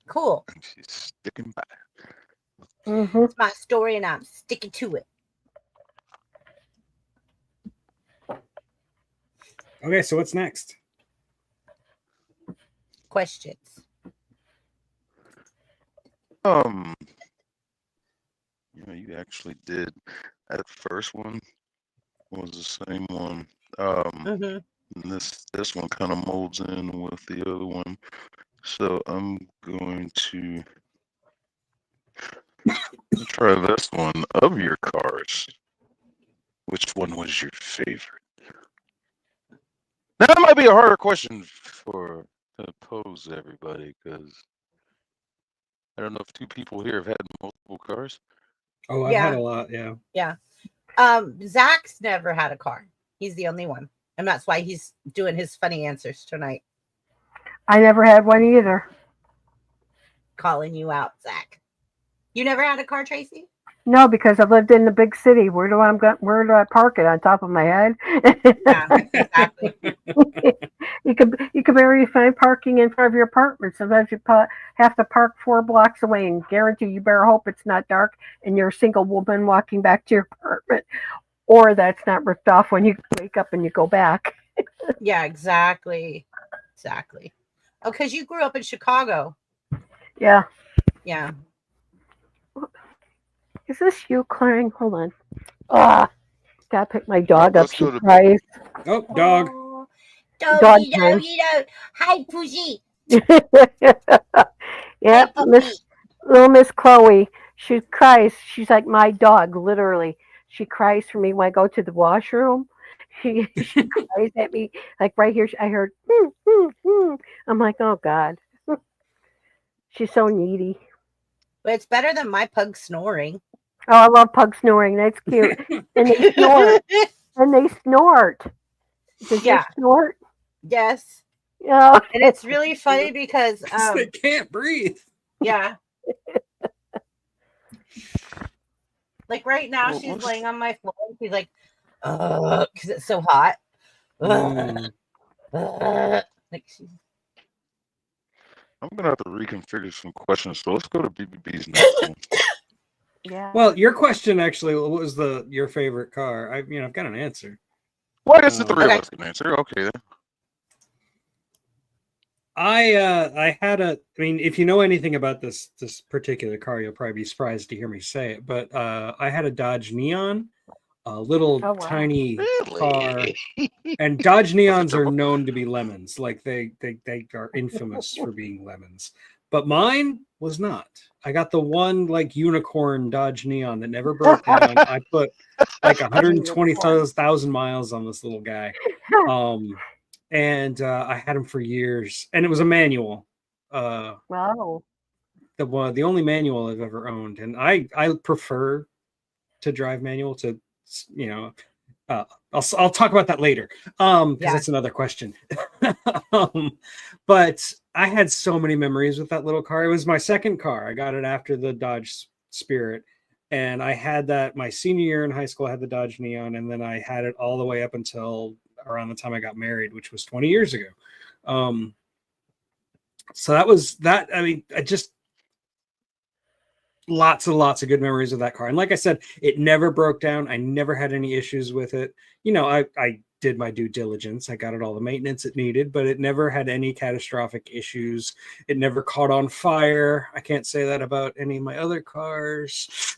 Cool.
She's sticking by.
Mm-hmm.
It's my story and I'm sticking to it.
Okay, so what's next?
Questions.
You actually did. That first one was the same one.
Mm-hmm.
And this one kind of molds in with the other one. So I'm going to try this one. Of your cars, which one was your favorite? Now, that might be a harder question to pose to everybody, because I don't know if two people here have had multiple cars.
Oh, I've had a lot, yeah.
Yeah. Zach's never had a car. He's the only one. And that's why he's doing his funny answers tonight.
I never had one either.
Calling you out, Zach. You never had a car, Tracy?
No, because I've lived in the big city. Where do I park it? On top of my head?
Yeah, exactly.
You could barely find parking in front of your apartment. Sometimes you have to park 4 blocks away, and guarantee you better hope it's not dark and you're a single woman walking back to your apartment, or that's not ripped off when you wake up and you go back.
Yeah, exactly. Exactly. Oh, because you grew up in Chicago.
Yeah.
Yeah.
Is this you crying? Hold on. Gotta pick my dog up.
Let's
She
go to-
cries.
Oh, dog.
Oh,
Dog
doggy,
time.
doggy, dog. Hi, Pussy.
Yep,
Hi, puppy.
little Miss Chloe. She cries. She's like my dog, literally. She cries for me when I go to the washroom. She cries at me, like right here. I heard, I'm like, oh God. She's so needy.
But it's better than my pug snoring.
Oh, I love pug snoring. That's cute. And they snort. And they snort. Did
Yeah.
they snort?
Yes.
Yeah.
And it's really funny because
They can't breathe.
yeah. Like right now,
Well,
she's
what's-
laying on my floor. And she's like, because it's so hot.
Mm.
Like she's
I'm gonna have to reconfigure some questions. So let's go to BBB's next one.
Yeah.
Well, your question actually, what was your favorite car? I've got an answer.
Well, I guess the three of
Okay.
us can answer. Okay, then.
I had a. I mean, if you know anything about this particular car, you'll probably be surprised to hear me say it. But I had a Dodge Neon, a little
Oh, wow.
tiny car,
Really?
and Dodge
Was it
Neons are
turbo?
known to be lemons. Like they are infamous for being lemons. But mine was not. I got the one like unicorn Dodge Neon that never broke down. I put like 120,000 miles on this little guy. And I had him for years, and it was a manual.
Wow.
The only manual I've ever owned, and I prefer to drive manual to, you know, I'll talk about that later, because
Yeah.
that's another question. But I had so many memories with that little car. It was my second car. I got it after the Dodge Spirit, and I had that my senior year in high school. I had the Dodge Neon, and then I had it all the way up until around the time I got married, which was 20 years ago. So that was that. I mean, I just lots and lots of good memories of that car. And like I said, it never broke down. I never had any issues with it. You know, I did my due diligence. I got it all the maintenance it needed, but it never had any catastrophic issues. It never caught on fire. I can't say that about any of my other cars.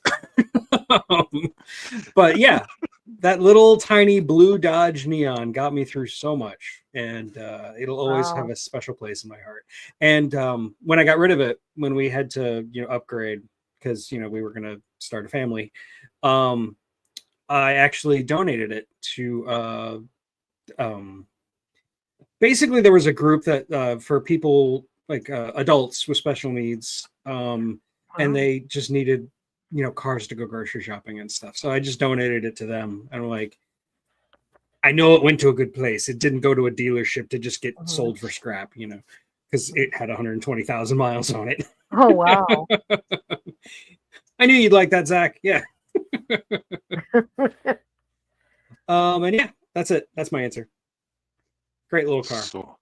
But yeah, that little tiny blue Dodge Neon got me through so much, and it'll always have a special place in my heart. And when I got rid of it, when we had to, upgrade, because we were going to start a family, I actually donated it to basically there was a group that for people like adults with special needs, and they just needed cars to go grocery shopping and stuff. So I just donated it to them, and like, I know it went to a good place. It didn't go to a dealership to just get sold for scrap, because it had 120,000 miles on it.
Oh, wow.
I knew you'd like that, Zach. Yeah. And yeah, that's it. That's my answer. Great little car.
So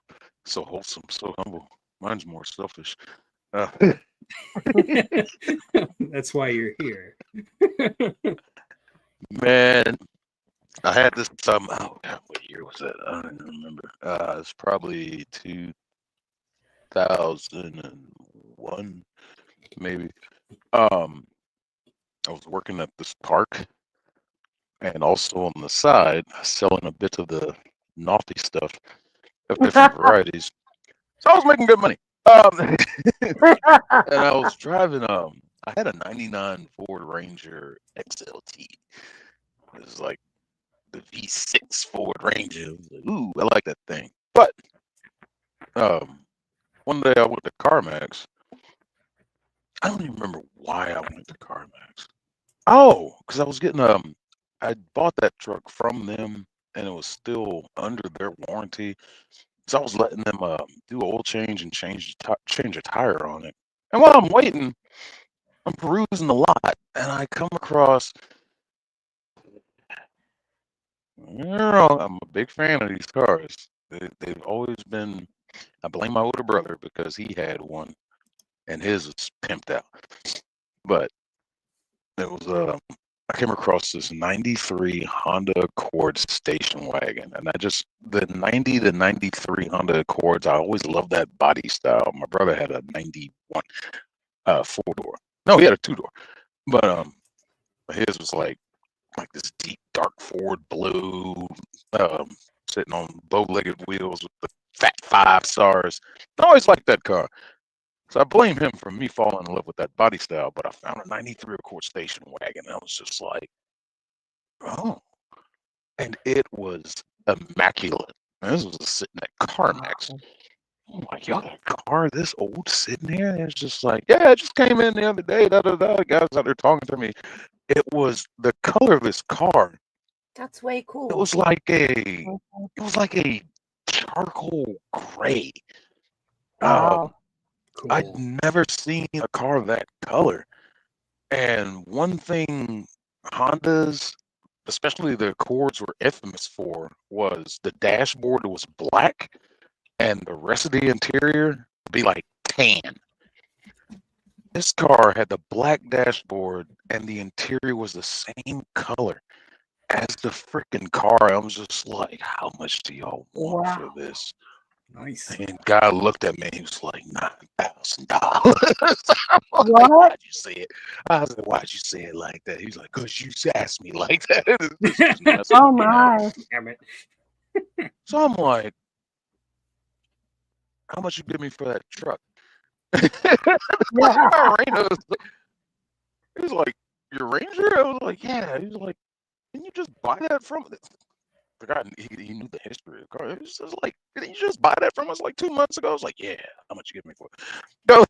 wholesome, so humble. Mine's more selfish.
That's why you're here.
Man, I had this what year was that? I don't even remember. It's probably 2001, maybe. I was working at this park, and also on the side selling a bit of the naughty stuff of different varieties. So I was making good money. And I was driving. I had a '99 Ford Ranger XLT. It was like the V6 Ford Ranger. I was like, ooh, I like that thing. But one day I went to CarMax. I don't even remember why I went to CarMax. Oh, because I was getting I bought that truck from them, and it was still under their warranty. So I was letting them do oil change and change a tire on it. And while I'm waiting, I'm perusing the lot, and I come across. I'm a big fan of these cars. They've always been. I blame my older brother because he had one, and his was pimped out. But it was I came across this '93 Honda Accord station wagon, and the '90 to '93 Honda Accords. I always loved that body style. My brother had a '91 4-door. No, he had a 2-door, but his was like this deep dark Ford blue, sitting on bow-legged wheels with the fat 5 stars. I always liked that car. So I blame him for me falling in love with that body style, but I found a '93 Accord station wagon, and I was just like, oh. And it was immaculate. And this was sitting at CarMax. I'm like, y'all got a car this old sitting here? And it's just like, yeah, it just came in the other day. The guys out there talking to me. It was the color of this car.
That's way cool.
It was like a charcoal gray.
Wow.
Cool.
I'd never seen a car of that color. And one thing Hondas especially the Accords were infamous for, was the dashboard was black and the rest of the interior would be like tan. This car had the black dashboard and the interior was the same color as the freaking car. I was just like, how much do y'all want for this?
Nice.
And God looked at me and he was like, $9,000. I'm like,
What?
why'd you say it? I was like, why'd you say it like that? He's like, because you asked me like that. This was messing
Oh
me up.
my.
Damn it.
So I'm like, how much you give me for that truck?
Yeah.
My Ranger he was like, your Ranger? I was like, yeah. He was like, didn't you just buy that from the guy? He knew the history of the car. He was just like, didn't you just buy that from us like 2 months ago? I was like, yeah. How much you give me for it? No,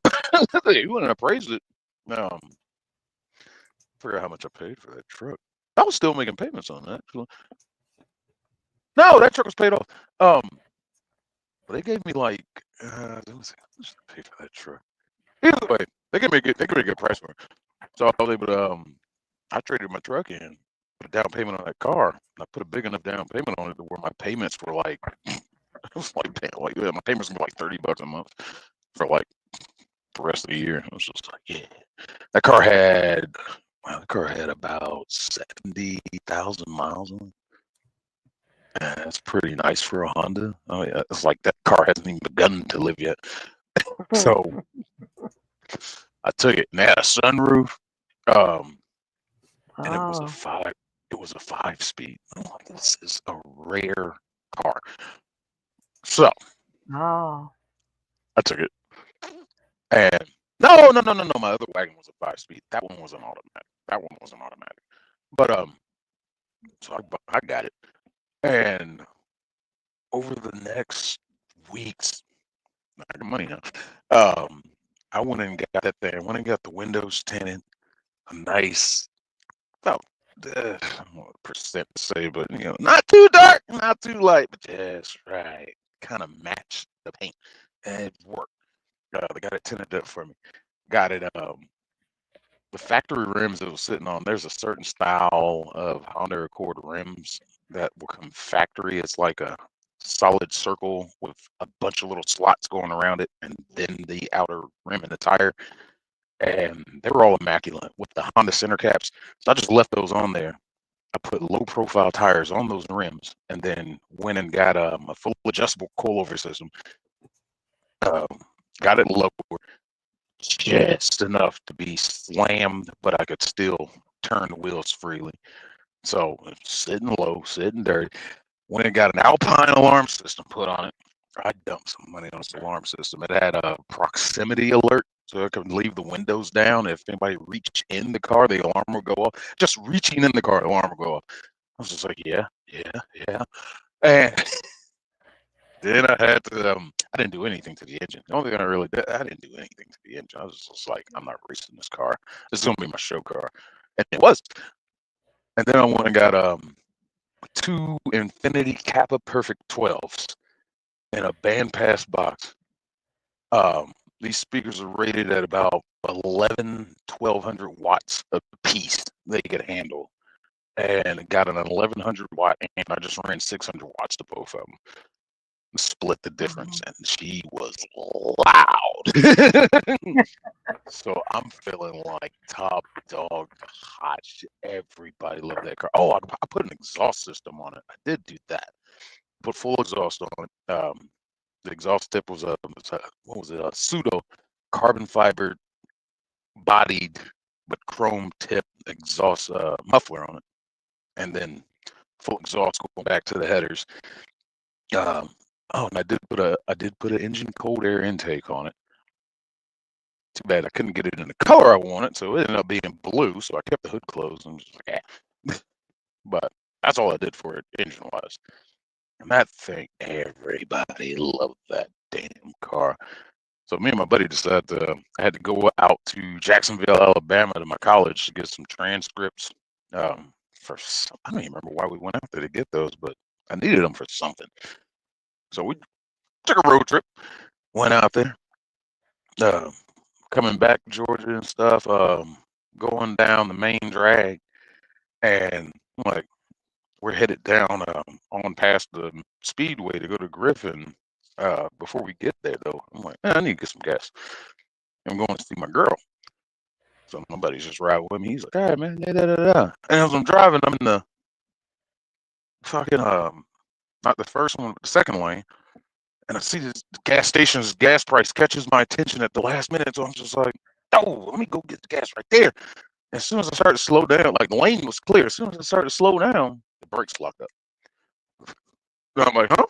he wouldn't appraise it. Forgot how much I paid for that truck. I was still making payments on that. No, that truck was paid off. But they gave me like, let me see, how much did I pay for that truck? Either way, they gave me a good price for it. So I was able to, I traded my truck in, put a down payment on that car, and I put a big enough down payment on it to where my payments were like, it was like my payments were like $30 a month for like the rest of the year. I was just like, yeah. That car had, wow, the car had about 70,000 miles on it. That's pretty nice for a Honda. Oh yeah, it's like that car hasn't even begun to live yet. So I took it and it had a sunroof. And it was a
Oh.
5. It was a 5-speed. I'm like, this is a rare car. So
Oh.
I took it. And no. My other wagon was a 5-speed. That one was an automatic. But so I got it. And over the next weeks, I got money now. I went and got that thing. I went and got the windows tinted, a nice, about I don't know what percent to say, but not too dark, not too light, but just right, kind of match the paint, and it worked. They got it tinted up for me. Got it. The factory rims it was sitting on. There's a certain style of Honda Accord rims that will come factory. It's like a solid circle with a bunch of little slots going around it, and then the outer rim and the tire. And they were all immaculate with the Honda center caps. So I just left those on there. I put low profile tires on those rims and then went and got a full adjustable coilover system. Got it lower, just enough to be slammed, but I could still turn the wheels freely. So sitting low, sitting dirty. Went and got an Alpine alarm system put on it. I dumped some money on this alarm system. It had a proximity alert, so I could leave the windows down. If anybody reached in the car, the alarm would go off. Just reaching in the car, the alarm would go off. I was just like, yeah. And then I had to, I didn't do anything to the engine. The only thing I really did, I didn't do anything to the engine. I was just like, I'm not racing this car. This is going to be my show car. And it was. And then I went and got 2 Infinity Kappa Perfect 12s in a bandpass box. These speakers are rated at about 1,200 watts a piece they could handle. And got an 1,100 watt amp. I just ran 600 watts to both of them. Split the difference, and she was loud. So I'm feeling like top dog, hot shit. Everybody loved that car. Oh, I put an exhaust system on it. I did do that. Put full exhaust on it. The exhaust tip was a pseudo carbon fiber bodied but chrome tip exhaust muffler on it, and then full exhaust going back to the headers. And I did put an engine cold air intake on it. Too bad I couldn't get it in the color I wanted, so it ended up being blue. So I kept the hood closed and just like, But that's all I did for it engine wise. And that thing, everybody loved that damn car. So me and my buddy decided I had to go out to Jacksonville, Alabama to my college to get some transcripts. I don't even remember why we went out there to get those, but I needed them for something. So we took a road trip, went out there, coming back to Georgia and stuff, going down the main drag, and I'm like, we're headed down on past the speedway to go to Griffin. Before we get there, though, I'm like, I need to get some gas. I'm going to see my girl. So my buddy's just riding with me. He's like, all right, man, da, da, da, da. And as I'm driving, I'm in the fucking not the first one, but the second lane. And I see this gas station's gas price catches my attention at the last minute. So I'm just like, oh, let me go get the gas right there. As soon as I started to slow down, like the lane was clear. As soon as I started to slow down, the brakes locked up. And I'm like, huh?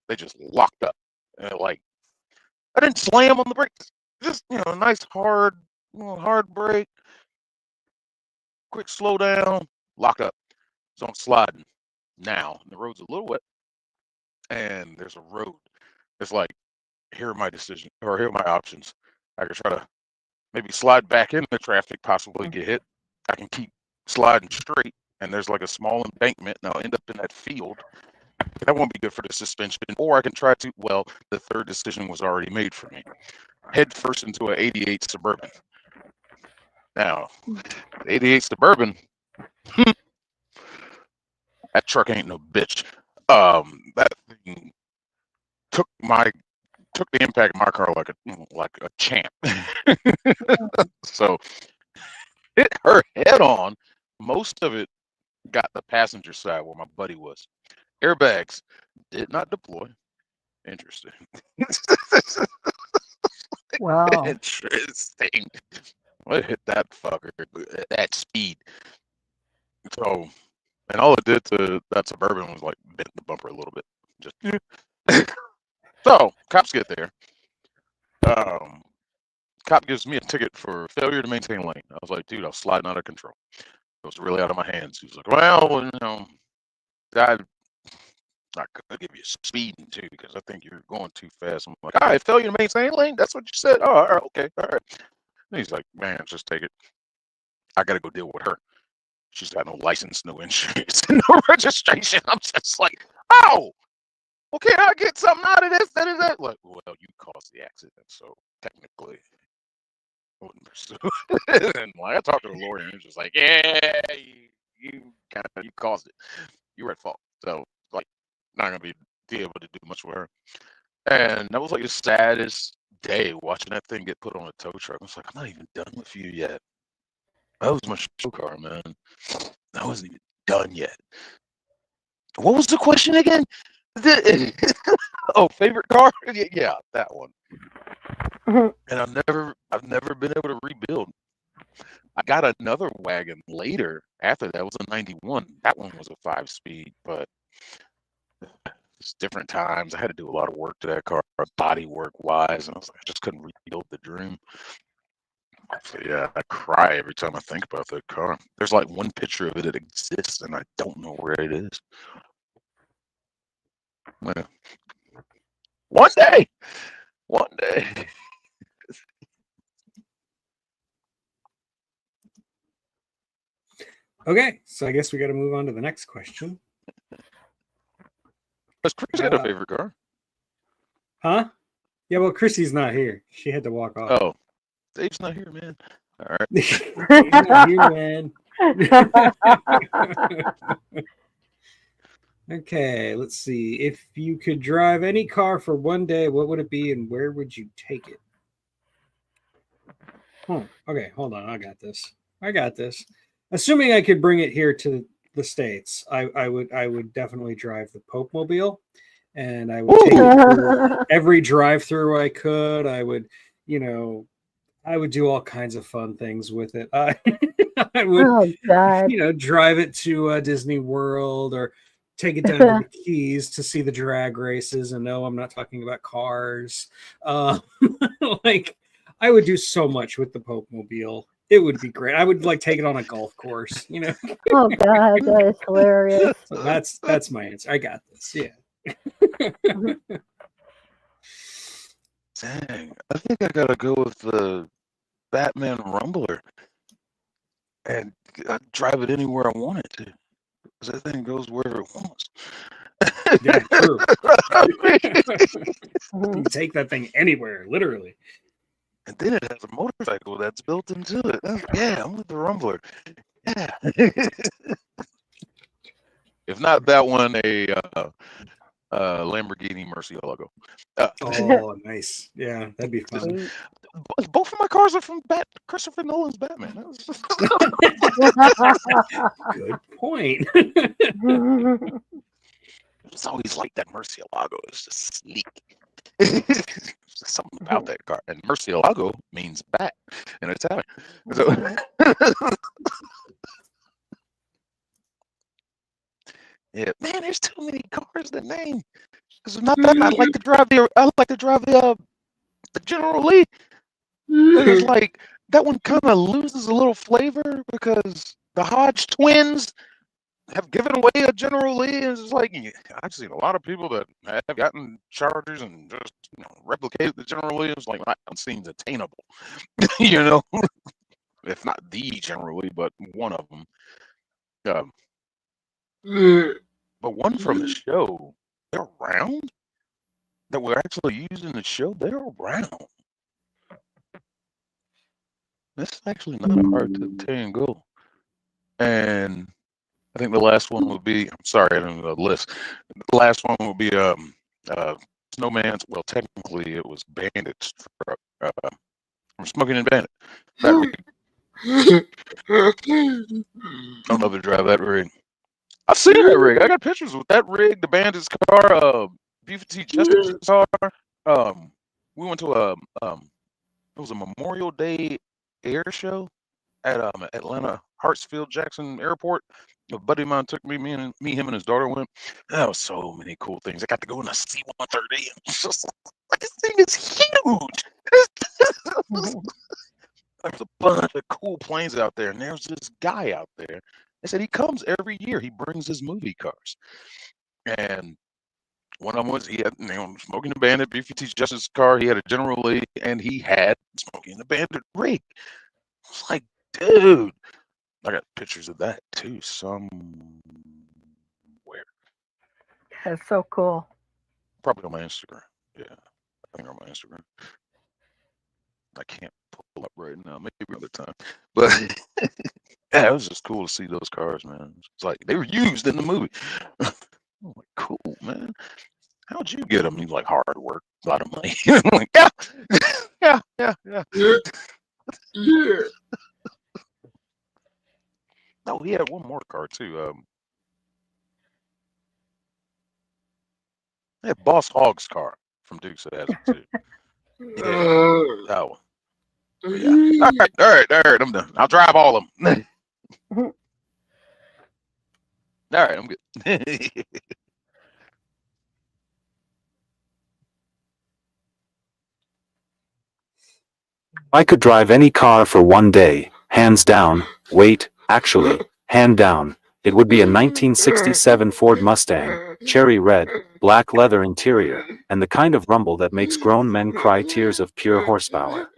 They just locked up. And like, I didn't slam on the brakes. Just, a nice hard brake. Quick slow down, lock up. So I'm sliding now. And the road's a little wet. And there's a road. It's like, here are my decisions, or here are my options. I could try to maybe slide back into traffic, possibly get hit. I can keep sliding straight, and there's like a small embankment, and I'll end up in that field. That won't be good for the suspension. Or I can try to, well, the third decision was already made for me. Head first into an 88 Suburban. Now, 88 Suburban, that truck ain't no bitch. That thing took the impact of my car like a champ. So hit her head on. Most of it got the passenger side where my buddy was. Airbags did not deploy. Interesting.
Wow.
Interesting. I hit that fucker at that speed. So, and all it did to that Suburban was like bend the bumper a little bit. Just so cops get there. Cop gives me a ticket for failure to maintain lane. I was like, dude, I was sliding out of control. It was really out of my hands. He was like, well, I'm not gonna give you speeding too because I think you're going too fast. I'm like, all right, failure to maintain lane. That's what you said. Oh, all right, okay, all right. And he's like, man, just take it. I gotta go deal with her. She's got no license, no insurance, no registration. I'm just like, oh, well, can I get something out of this? That is that. Like, well, you caused the accident, so technically, I wouldn't pursue. And like, I talked to the lawyer, and he was just like, yeah, you caused it. You were at fault. So, like, not gonna be able to do much with her. And that was like the saddest day watching that thing get put on a tow truck. I was like, I'm not even done with you yet. That was my show car, man. I wasn't even done yet. What was the question again? Oh, favorite car? Yeah, that one. And I've never been able to rebuild. I got another wagon later after that. It was a 91. That one was a 5-speed, but it's different times. I had to do a lot of work to that car, body work wise, and I was like, I just couldn't rebuild the dream. So yeah, I cry every time I think about that car. There's like one picture of it that exists, and I don't know where it is. Yeah. One day.
Okay, so I guess we got to move on to the next question.
Does Chris got a favorite car?
Huh? Yeah, well, Chrissy's not here. She had to walk off.
Oh, Dave's not here, man. All right.
Dave's not here, man. Okay, let's see. If you could drive any car for one day, what would it be and where would you take it? Okay, hold on. I got this. Assuming I could bring it here to the States, I would definitely drive the Pope Mobile, and I would take it through every drive-through I could. I would do all kinds of fun things with it. I would, drive it to Disney World or take it down to the Keys to see the drag races. And no, I'm not talking about cars. Like, I would do so much with the Pope Mobile. It would be great. I would take it on a golf course,
Oh God, that is hilarious.
So that's my answer. I got this. Yeah.
Dang, I think I gotta go with the Batman Rumbler, and I'd drive it anywhere I want it to, because that thing goes wherever it wants.
Yeah, true. You can take that thing anywhere, literally.
And then it has a motorcycle that's built into it. Yeah, I'm with the Rumbler. Yeah. If not that one, a Lamborghini Murcielago.
Oh, nice. Yeah, that'd be fun.
Sweet.
Both of my cars are from Christopher Nolan's Batman. That was
Good point.
it's always like that Murcielago. It's just sleek. There's something about that car. And Murcielago means bat in Italian. So, yeah, man, there's too many cars to name. Because not that I like to drive the General Lee. It's like that one kind of loses a little flavor because the Hodge twins have given away a General Lee. And it's like I've seen a lot of people that have gotten Chargers and just replicated the General Lee. It's like that seems attainable, if not the General Lee, but one of them. But one from the show, they're around that we're actually using the show. They're around. That's actually not a hard to obtain goal. And I think the last one would be, I'm sorry, I don't know the list. The last one would be Snowman's, well, technically it was Bandit's truck from Smoking and Bandit. That rig. Don't know if to drive that rig. I've seen that rig. I got pictures with that rig, the Bandit's car, BFT Justice's car. We went to it was a Memorial Day air show at Atlanta Hartsfield Jackson Airport. A buddy of mine took me, him and his daughter went. That was so many cool things. I got to go in a C-130. It's just like, this thing is huge. There's a bunch of cool planes out there, and there's this guy out there. They said he comes every year. He brings his movie cars. And one of them was, he had Smoking the Bandit, BFT Justice's car. He had a General Lee, and he had Smoking the Bandit rig. It's like, dude. I got pictures of that too somewhere.
That's so cool.
Probably on my Instagram. Yeah, I think on my Instagram. I can't pull up right now. Maybe another time. But yeah, it was just cool to see those cars, man. It's like they were used in the movie. I'm like, cool, man. How'd you get them? He's like, hard work, a lot of money. I'm like, yeah. Oh, he had one more car too. He had Boss Hogg's car from Dukes that has it too. Yeah, that one. Yeah. All right, I'm done. I'll drive all of them. All right, I'm good.
I could drive any car for one day, hands down. Wait, actually, hand down. It would be a 1967 Ford Mustang, cherry red, black leather interior, and the kind of rumble that makes grown men cry tears of pure horsepower.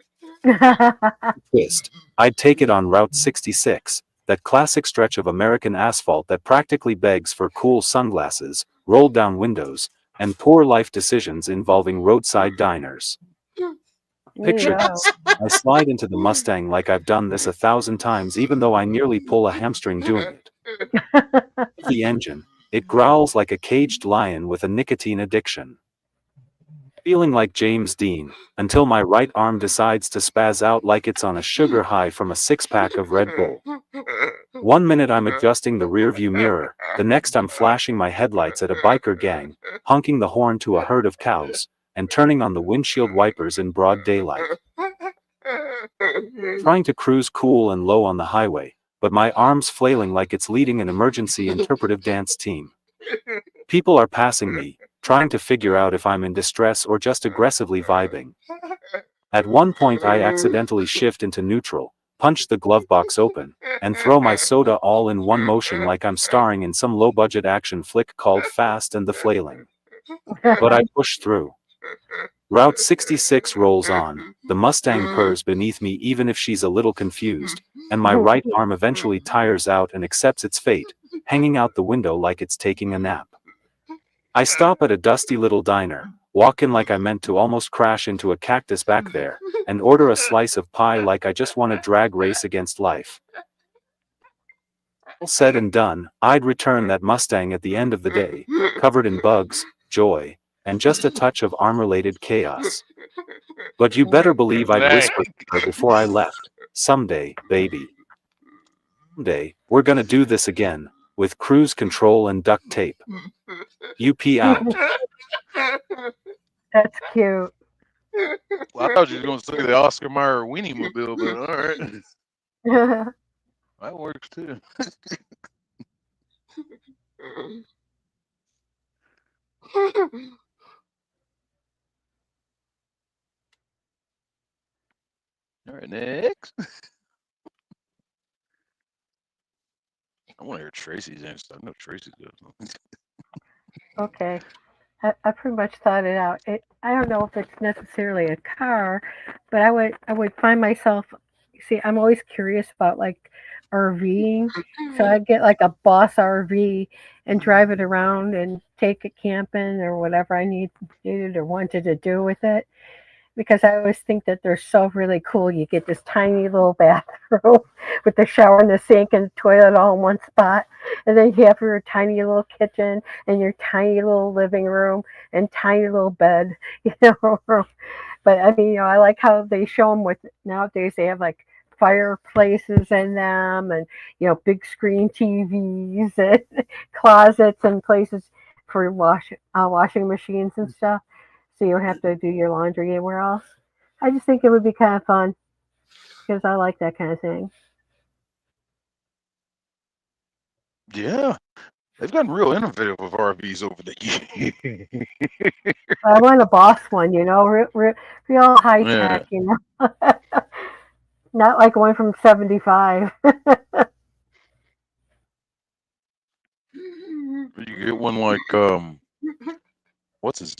Twist. I'd take it on Route 66, that classic stretch of American asphalt that practically begs for cool sunglasses, rolled down windows, and poor life decisions involving roadside diners. Picture this. I slide into the Mustang like I've done this 1,000 times, even though I nearly pull a hamstring doing it. The engine. It growls like a caged lion with a nicotine addiction. Feeling like James Dean, until my right arm decides to spaz out like it's on a sugar high from a six-pack of Red Bull. 1 minute I'm adjusting the rearview mirror, the next I'm flashing my headlights at a biker gang, honking the horn to a herd of cows, and turning on the windshield wipers in broad daylight. Trying to cruise cool and low on the highway, but my arms flailing like it's leading an emergency interpretive dance team. People are passing me, trying to figure out if I'm in distress or just aggressively vibing. At one point I accidentally shift into neutral, punch the glove box open, and throw my soda all in one motion like I'm starring in some low-budget action flick called Fast and the Flailing. But I push through. Route 66 rolls on, the Mustang purrs beneath me even if she's a little confused, and my right arm eventually tires out and accepts its fate, hanging out the window like it's taking a nap. I stop at a dusty little diner, walk in like I meant to almost crash into a cactus back there, and order a slice of pie like I just won a drag race against life. All said and done, I'd return that Mustang at the end of the day, covered in bugs, joy, and just a touch of arm-related chaos. But you better believe I'd
Hey.
whisper to her before I left, someday, baby. Someday, we're gonna do this again, with cruise control and duct tape. UP out.
That's cute.
Well, I thought you were going to say the Oscar Mayer Winnie Mobile, but all right. That works too. All right, next. I want to hear Tracy's answer. I know Tracy does.
Okay. I pretty much thought it out. I don't know if it's necessarily a car, but I would find myself. See, I'm always curious about like RVing, so I'd get like a Boss RV and drive it around and take it camping or whatever I needed or wanted to do with it. Because I always think that they're so really cool. You get this tiny little bathroom with the shower and the sink and the toilet all in one spot. And then you have your tiny little kitchen and your tiny little living room and tiny little bed, you know. But I mean, I like how they show them with nowadays they have like fireplaces in them and, big screen TVs and closets and places for washing machines and stuff. So you don't have to do your laundry anywhere else. I just think it would be kind of fun because I like that kind of thing.
Yeah, they've gotten real innovative with RVs over the years.
I want a Boss one, real high tech, not like one from '75.
You get one like what's his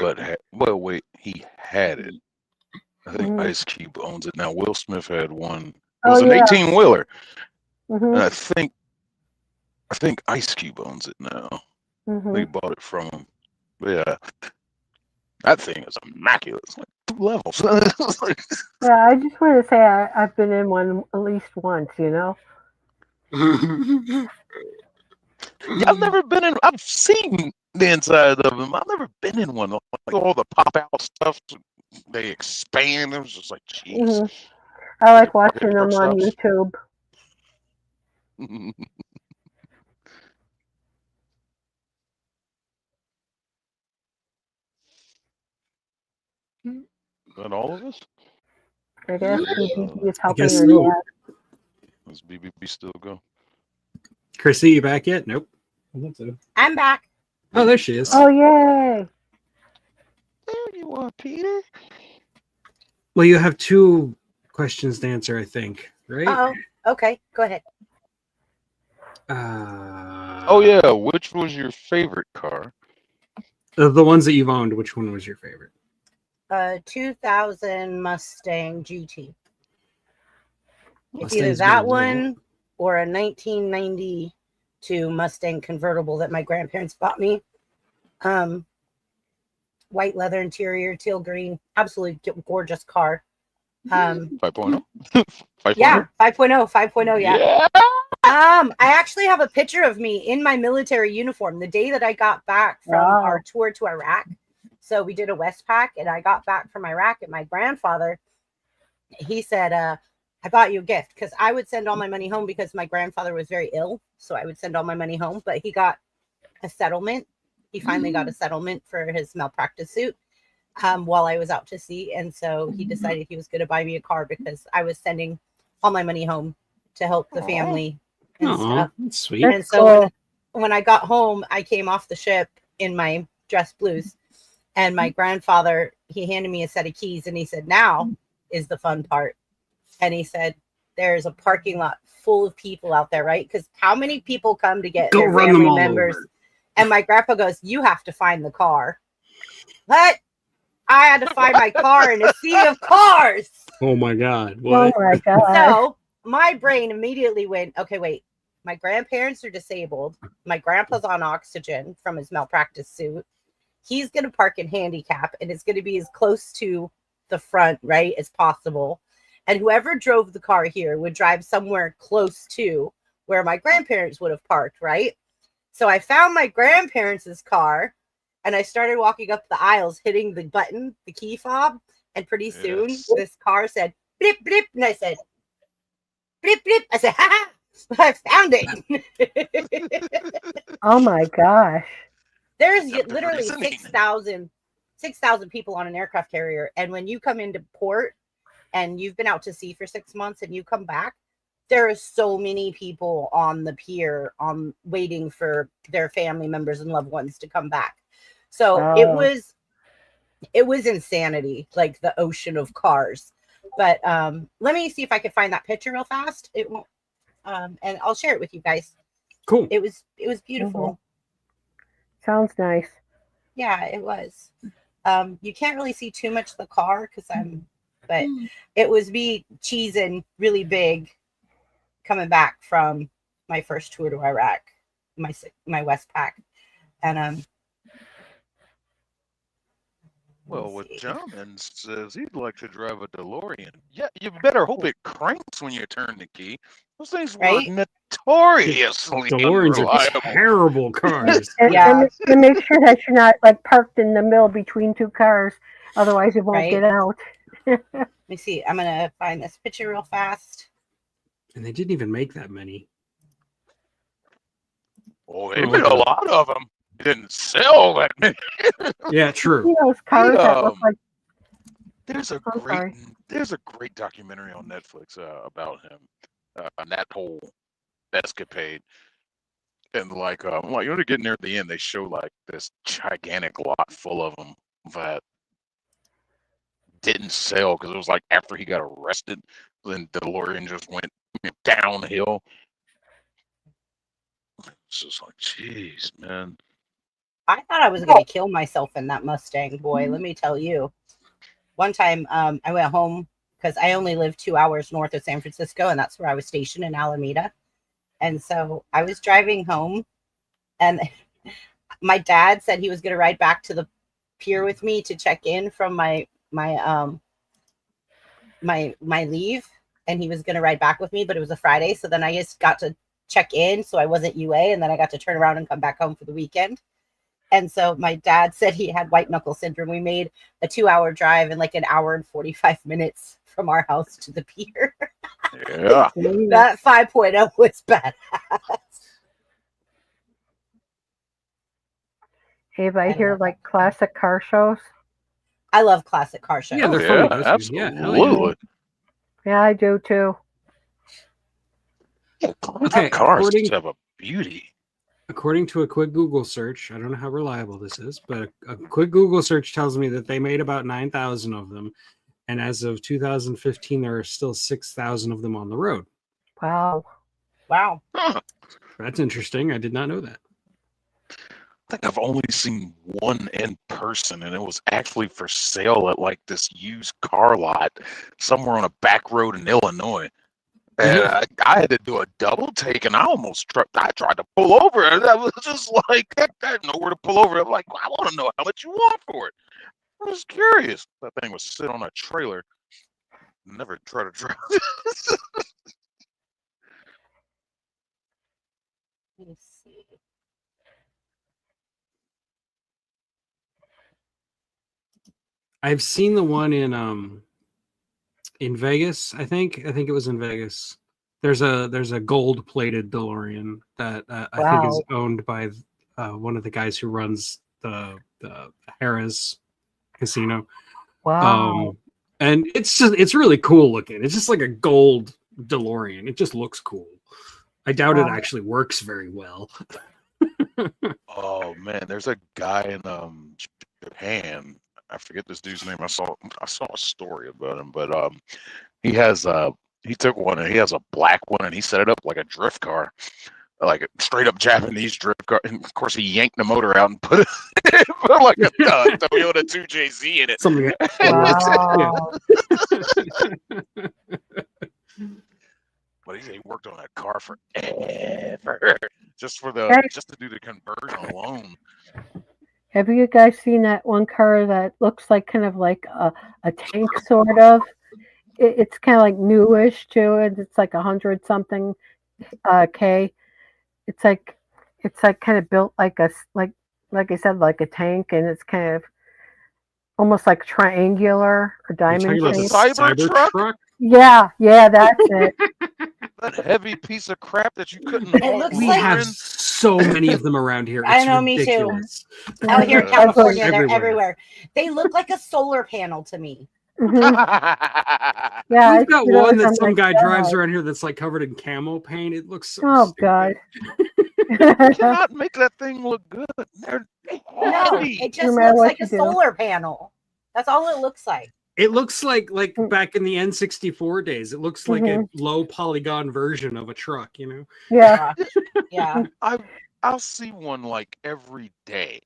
butt hat? Well, wait, he had it. I think Ice Cube owns it now. Will Smith had one. It was an 18-wheeler. And I think Ice Cube owns it now. They bought it from him. But yeah, that thing is immaculate. It's like 2 levels.
Yeah, I just want to say I've been in one at least once,
Yeah, I've never been in. I've seen the inside of them. I've never been in one. Like all the pop out stuff, they expand. It was just like, jeez.
I like watching them on YouTube.
That all of us?
I guess BBB is helping
guess
her
so.
dad.
Does BBB still go?
Chrissy, you back yet? Nope. I think so.
I'm back.
Oh, there she is.
Oh, yay!
There you are, Peter.
Well, you have 2 questions to answer, I think, right?
Oh, okay. Go ahead.
Oh yeah, which was your favorite car?
The ones that you've owned, which one was your favorite?
2000 Mustang GT. It's either
Mustang's
that
been a
one or a 1992 Mustang convertible that my grandparents bought me. White leather interior, teal green, absolutely gorgeous car.
5.0.
Yeah, 5.0, yeah. I actually have a picture of me in my military uniform the day that I got back from our tour to Iraq. So we did a Westpac, and I got back from Iraq, and my grandfather, he said, I bought you a gift, because I would send all my money home because my grandfather was very ill. So I would send all my money home, but he got a settlement. He finally got a settlement for his malpractice suit while I was out to sea. And so he decided he was going to buy me a car because I was sending all my money home to help the family and stuff.
That's sweet.
And so when I got home, I came off the ship in my dress blues. And my grandfather, he handed me a set of keys and he said, now is the fun part. And he said, there's a parking lot full of people out there, right? Because how many people come to get their family members? And my grandpa goes, you have to find the car. But I had to find my car in a sea of cars.
Oh my God. What?
Oh my God.
So my brain immediately went, okay, wait. My grandparents are disabled. My grandpa's on oxygen from his malpractice suit. He's going to park in handicap, and it's going to be as close to the front, right, as possible. And whoever drove the car here would drive somewhere close to where my grandparents would have parked, right? So I found my grandparents' car and I started walking up the aisles, hitting the button, the key fob. And pretty soon this car said, blip, blip. And I said, blip, blip. I said, ha ha, I found it.
Oh my gosh.
There's
After
literally
listening.
6,000 people on an aircraft carrier. And when you come into port and you've been out to sea for 6 months and you come back, there are so many people on the pier waiting for their family members and loved ones to come back. So it was insanity, like the ocean of cars. But let me see if I can find that picture real fast. It won't, and I'll share it with you guys.
Cool.
It was beautiful.
Sounds nice.
Yeah, it was. You can't really see too much of the car but it was me cheesing really big coming back from my first tour to Iraq, my Westpac, and
Well, what John says, he'd like to drive a DeLorean. Yeah, you better hope it cranks when you turn the key. Those things
Right?
were notoriously
DeLoreans are
unreliable.
terrible cars.
Yeah.
And make sure that you're not like parked in the middle between two cars. Otherwise, it won't
Right.
get out.
Let me see. I'm gonna find this picture real fast.
And they didn't even make that many.
Oh, they made a lot of them. Didn't sell that many.
Yeah, true.
See those cars that look like.
There's a
I'm sorry.
great documentary on Netflix about him and that whole escapade. And like you know, to get near the end, they show like this gigantic lot full of them that didn't sell because it was like after he got arrested, then the DeLorean just went downhill. It's just like, jeez, man.
I thought I was gonna kill myself in that Mustang, boy. Let me tell you. One time, I went home because I only live 2 hours north of San Francisco, and that's where I was stationed in Alameda. And so I was driving home, and my dad said he was going to ride back to the pier with me to check in from my leave, and he was going to ride back with me, but it was a Friday, so then I just got to check in, so I wasn't UA, and then I got to turn around and come back home for the weekend. And so my dad said he had white knuckle syndrome. We made a 2-hour drive in like an hour and 45 minutes from our house to the pier.
Yeah.
That 5.0 was badass.
Anybody here like classic car shows?
I love classic car shows.
Yeah, they're
Yeah,
fun.
absolutely.
Yeah, I do too.
Okay,
Cars
according-
just have a beauty.
According to a quick Google search, I don't know how reliable this is, but a quick Google search tells me that they made about 9,000 of them. And as of 2015, there are still 6,000 of them on the road.
Wow.
Wow.
Huh.
That's interesting. I did not know that.
I think I've only seen one in person, and it was actually for sale at like this used car lot somewhere on a back road in Illinois. And I had to do a double take, and I tried to pull over, and I was just like, I had nowhere to pull over. I'm like, I want to know how much you want for it. I was curious. That thing was sitting on a trailer. Never try to drive.
Let me see.
I've seen the one in Vegas. I think it was in Vegas. There's a gold plated DeLorean that I think is owned by one of the guys who runs the Harrah's casino.
Wow.
And it's really cool looking. It's just like a gold DeLorean. It just looks cool. I doubt it actually works very well.
Oh man, there's a guy in Japan. I forget this dude's name. I saw a story about him, but he took one and he has a black one and he set it up like a drift car, like a straight up Japanese drift car. And of course, he yanked the motor out and put like a Toyota 2JZ in it.
Something.
Wow.
But he worked on that car forever just to do the conversion alone.
Have you guys seen that one car that looks like kind of like a tank, sort of? It's kind of like newish too, and it's like 100 something K. It's like kind of built like like I said, like a tank, and it's kind of almost like triangular or
You're
diamond
talking about the
shape.
Cybertruck?
Cybertruck?
Yeah, that's it.
That heavy piece of crap that you couldn't
It
hold
looks
We
like-
water
have
in?
so many of them around here.
I
It's
know, me too.
ridiculous.
Out here in
Yeah.
California, they're
Everywhere.
everywhere. They look like a solar panel to me.
Mhm. Yeah, I
We've got
see
one
those,
that
I'm
some
like,
guy drives
God.
around here that's like covered in camo paint. It looks so
Oh
stupid.
God.
Cannot make that thing look good. They're
No,
heavy.
it just
matter
looks
what
like
you
a
do.
solar panel. That's all it looks like.
It looks like
Mm.
back in the N64 days. It looks like a low polygon version of a truck, you know?
Yeah.
Yeah.
I'll see one like every day,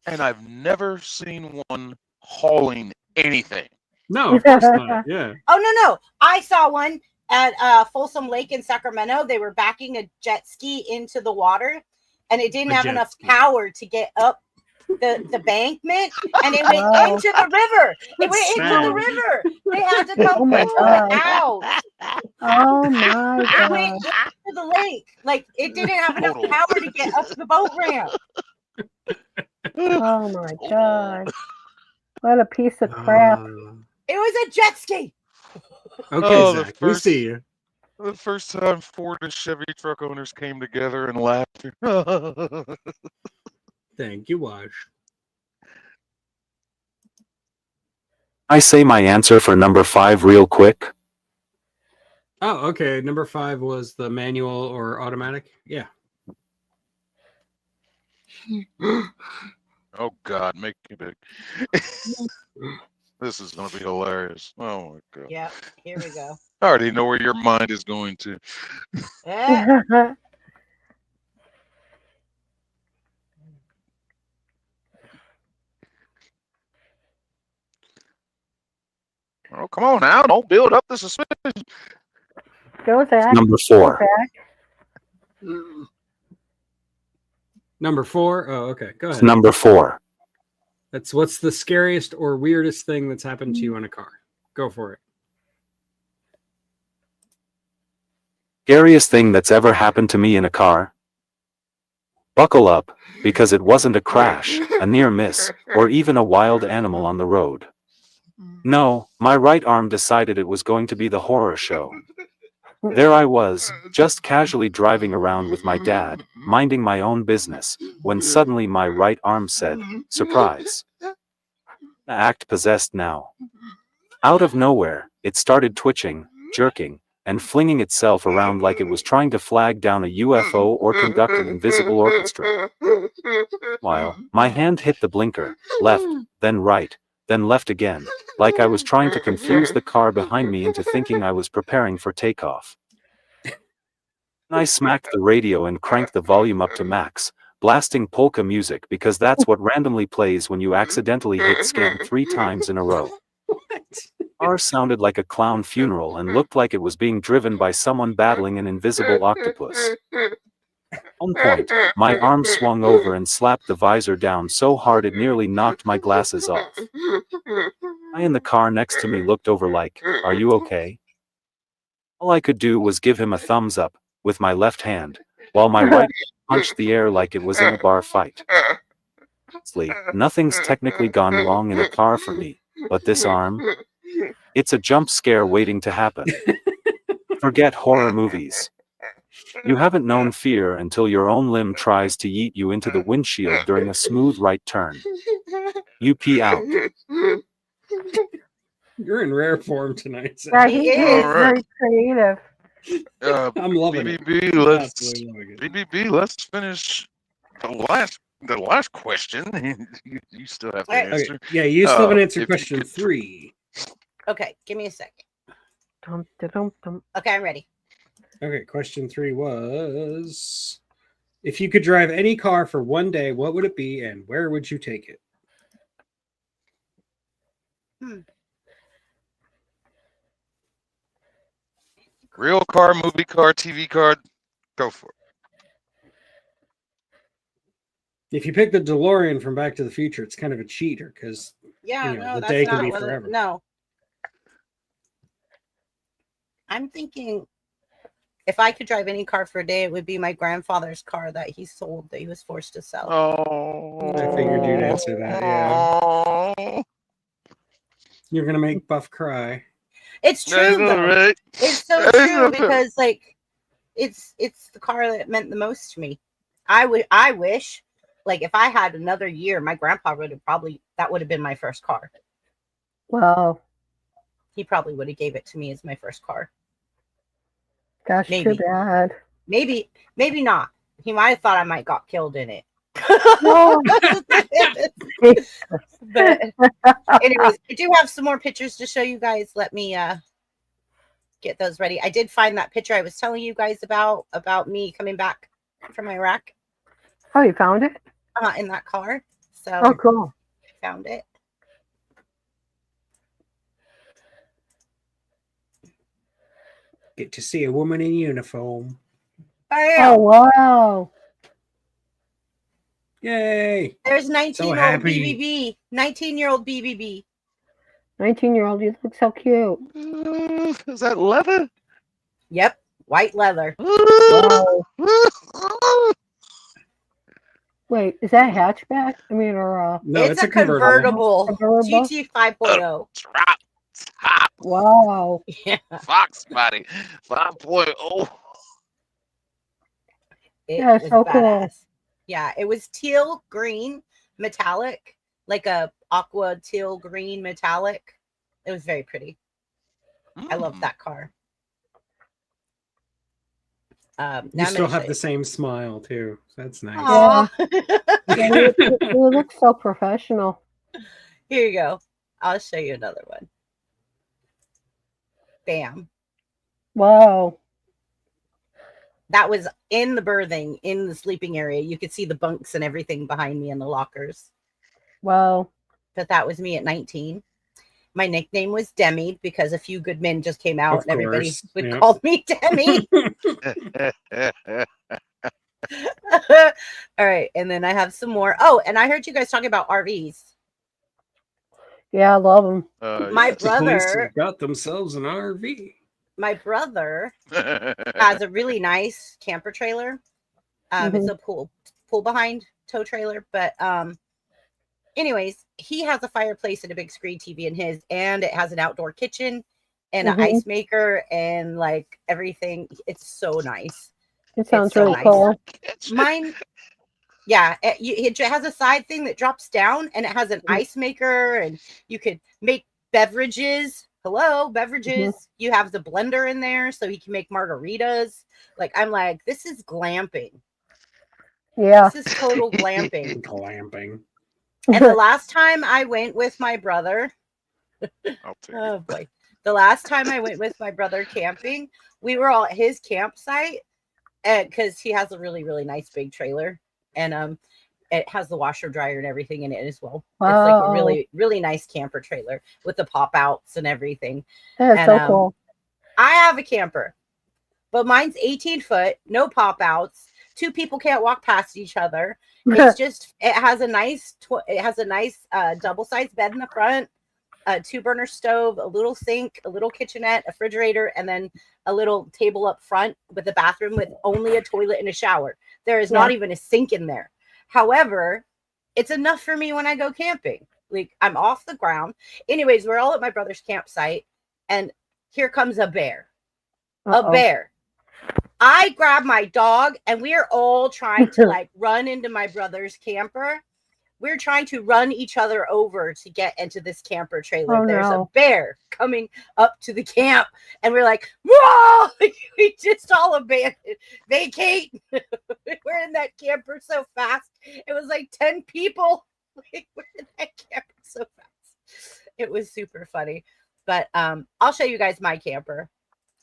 and I've never seen one hauling anything.
No, of course not. Yeah.
Oh no. I saw one at Folsom Lake in Sacramento. They were backing a jet ski into the water, and it didn't
A
have
jet
enough
ski.
power to get up the bankment, and it went
Wow.
into the river. It
That's
went into
sad.
the river. They had to come
Oh my
pull
God.
it out.
Oh my
It went
God.
into the lake. Like it didn't have enough
Total.
power to get up the boat ramp.
Oh my God. What a piece of crap.
It was a jet ski.
Okay,
Oh, the
Zach, we
first-
see you.
The first time Ford and Chevy truck owners came together and laughed.
Thank you, Wash.
I say my answer for number 5 real quick.
Oh, okay. Number 5 was the manual or automatic. Yeah.
Oh God, make it big. This is gonna be hilarious. Oh my God.
Yeah, here we go.
I already know where your mind is going to.
Eh,
Oh, come on now. Don't build up the suspicion.
Go Zach.
Number 4.
Zach.
Number 4. Oh, okay. Go ahead.
Number 4.
That's what's the scariest or weirdest thing that's happened to you in a car? Go for it.
Scariest thing that's ever happened to me in a car? Buckle up, because it wasn't a crash, a near miss, or even a wild animal on the road. No, my right arm decided it was going to be the horror show. There I was, just casually driving around with my dad, minding my own business, when suddenly my right arm said, "Surprise." Act possessed now. Out of nowhere, it started twitching, jerking, and flinging itself around like it was trying to flag down a UFO or conduct an invisible orchestra. While my hand hit the blinker, left, then right, then left again, like I was trying to confuse the car behind me into thinking I was preparing for takeoff. I smacked the radio and cranked the volume up to max, blasting polka music because that's what randomly plays when you accidentally hit scan 3 times in a row. Car sounded like a clown funeral and looked like it was being driven by someone battling an invisible octopus. At one point, my arm swung over and slapped the visor down so hard it nearly knocked my glasses off. I in the car next to me looked over like, "Are you okay?" All I could do was give him a thumbs up, with my left hand, while my right punched the air like it was in a bar fight. Honestly, nothing's technically gone wrong in a car for me, but this arm? It's a jump scare waiting to happen. Forget horror movies. You haven't known fear until your own limb tries to yeet you into the windshield during a smooth right turn. You pee out.
You're in rare form tonight. Zach.
Yeah, he
He
is
is.
very creative.
I'm loving it.
BBB, let's
Absolutely loving it.
BBB, let's finish the last question. You still have to
Okay.
Okay.
answer.
Yeah, you still haven't
If
answered
you
question
could-
3.
Okay, give me a second.
Dum, da, dum, dum.
Okay, I'm ready.
Okay, question 3 was, if you could drive any car for one day, what would it be and where would you take it?
Real car, movie car, TV car, go for it.
If you pick the DeLorean from Back to the Future, it's kind of a cheater because
Yeah,
You know,
no,
the
that's
day can
not
be
what
forever.
No. I'm thinking If I could drive any car for a day, it would be my grandfather's car that he sold, that he was forced to sell.
Oh.
I figured you'd answer that, yeah. You're going to make Buff cry.
It's true, though.
Right?
It's so true because, like, it's the car that meant the most to me. I wish, like, if I had another year, my grandpa would have that would have been my first car.
Wow.
He probably would have gave it to me as my first car.
Gosh,
Maybe.
too bad.
Maybe not. He might have thought I might got killed in it.
No.
But anyways, I do have some more pictures to show you guys. Let me get those ready. I did find that picture I was telling you guys about me coming back from Iraq.
Oh, you found it?
In that car. So
Oh, cool.
I found it.
Get to see a woman in uniform.
Oh, wow.
Yay!
There's
So
19-year-old
happy.
BBB. 19-year-old BBB.
19-year-old, you look so cute.
Is that leather?
Yep, white leather.
Wow. Wow. Is that a hatchback? I mean, or
No,
it's a convertible.
Convertible?
GT 5.0.
Top
Wow.
Yeah.
Fox body 5.0.
It
Yeah,
was
so cool.
badass. Yeah, it was teal green metallic, like a aqua teal green metallic. It was very pretty. I love that car.
You still have the same smile too. That's nice.
Yeah.
Yeah.
You look so professional.
Here you go. I'll show you another one. Bam.
Wow.
That was in the berthing, in the sleeping area. You could see the bunks and everything behind me in the lockers.
Wow.
But that was me at 19. My nickname was Demi because A Few Good Men just came out,
Of
and everybody
course,
would
yep.
call me Demi. All right, and then I have some more. Oh, and I heard you guys talking about RVs.
Yeah, I love them.
My
Yes.
The police
brother,
have got themselves an RV.
my brother has a really nice camper trailer. It's a pull behind tow trailer, but anyways, he has a fireplace and a big screen TV in his, and it has an outdoor kitchen and an ice maker and like everything. It's so nice.
It sounds
so
really
nice.
cool.
Mine, yeah, it has a side thing that drops down, and it has an ice maker, and you could make beverages. Hello, beverages. You have the blender in there, so you can make margaritas. Like, I'm like, this is glamping.
Yeah.
This is total glamping.
Glamping.
And the last time I went with my brother,
I'll take
oh
it.
boy, the last time I went with my brother camping, we were all at his campsite, because he has a really, really nice big trailer, and it has the washer dryer and everything in it as well.
Wow.
It's like a really, really nice camper trailer with the pop outs and everything.
That is
And,
so cool.
I have a camper, but mine's 18 foot, no pop outs. Two people can't walk past each other. It's just, it has a nice double sized bed in the front, a 2-burner stove, a little sink, a little kitchenette, a refrigerator, and then a little table up front with a bathroom with only a toilet and a shower. There is not even a sink in there. However, it's enough for me when I go camping. Like, I'm off the ground. Anyways, we're all at my brother's campsite, and here comes a bear. A bear. I grab my dog, and we are all trying to like run into my brother's camper. We're trying to run each other over to get into this camper trailer.
Oh,
There's
no.
a bear coming up to the camp, and we're like, whoa! We just all abandoned. Vacate. We're in that camper so fast. It was like 10 people. We're in that camper so fast. It was super funny. But I'll show you guys my camper.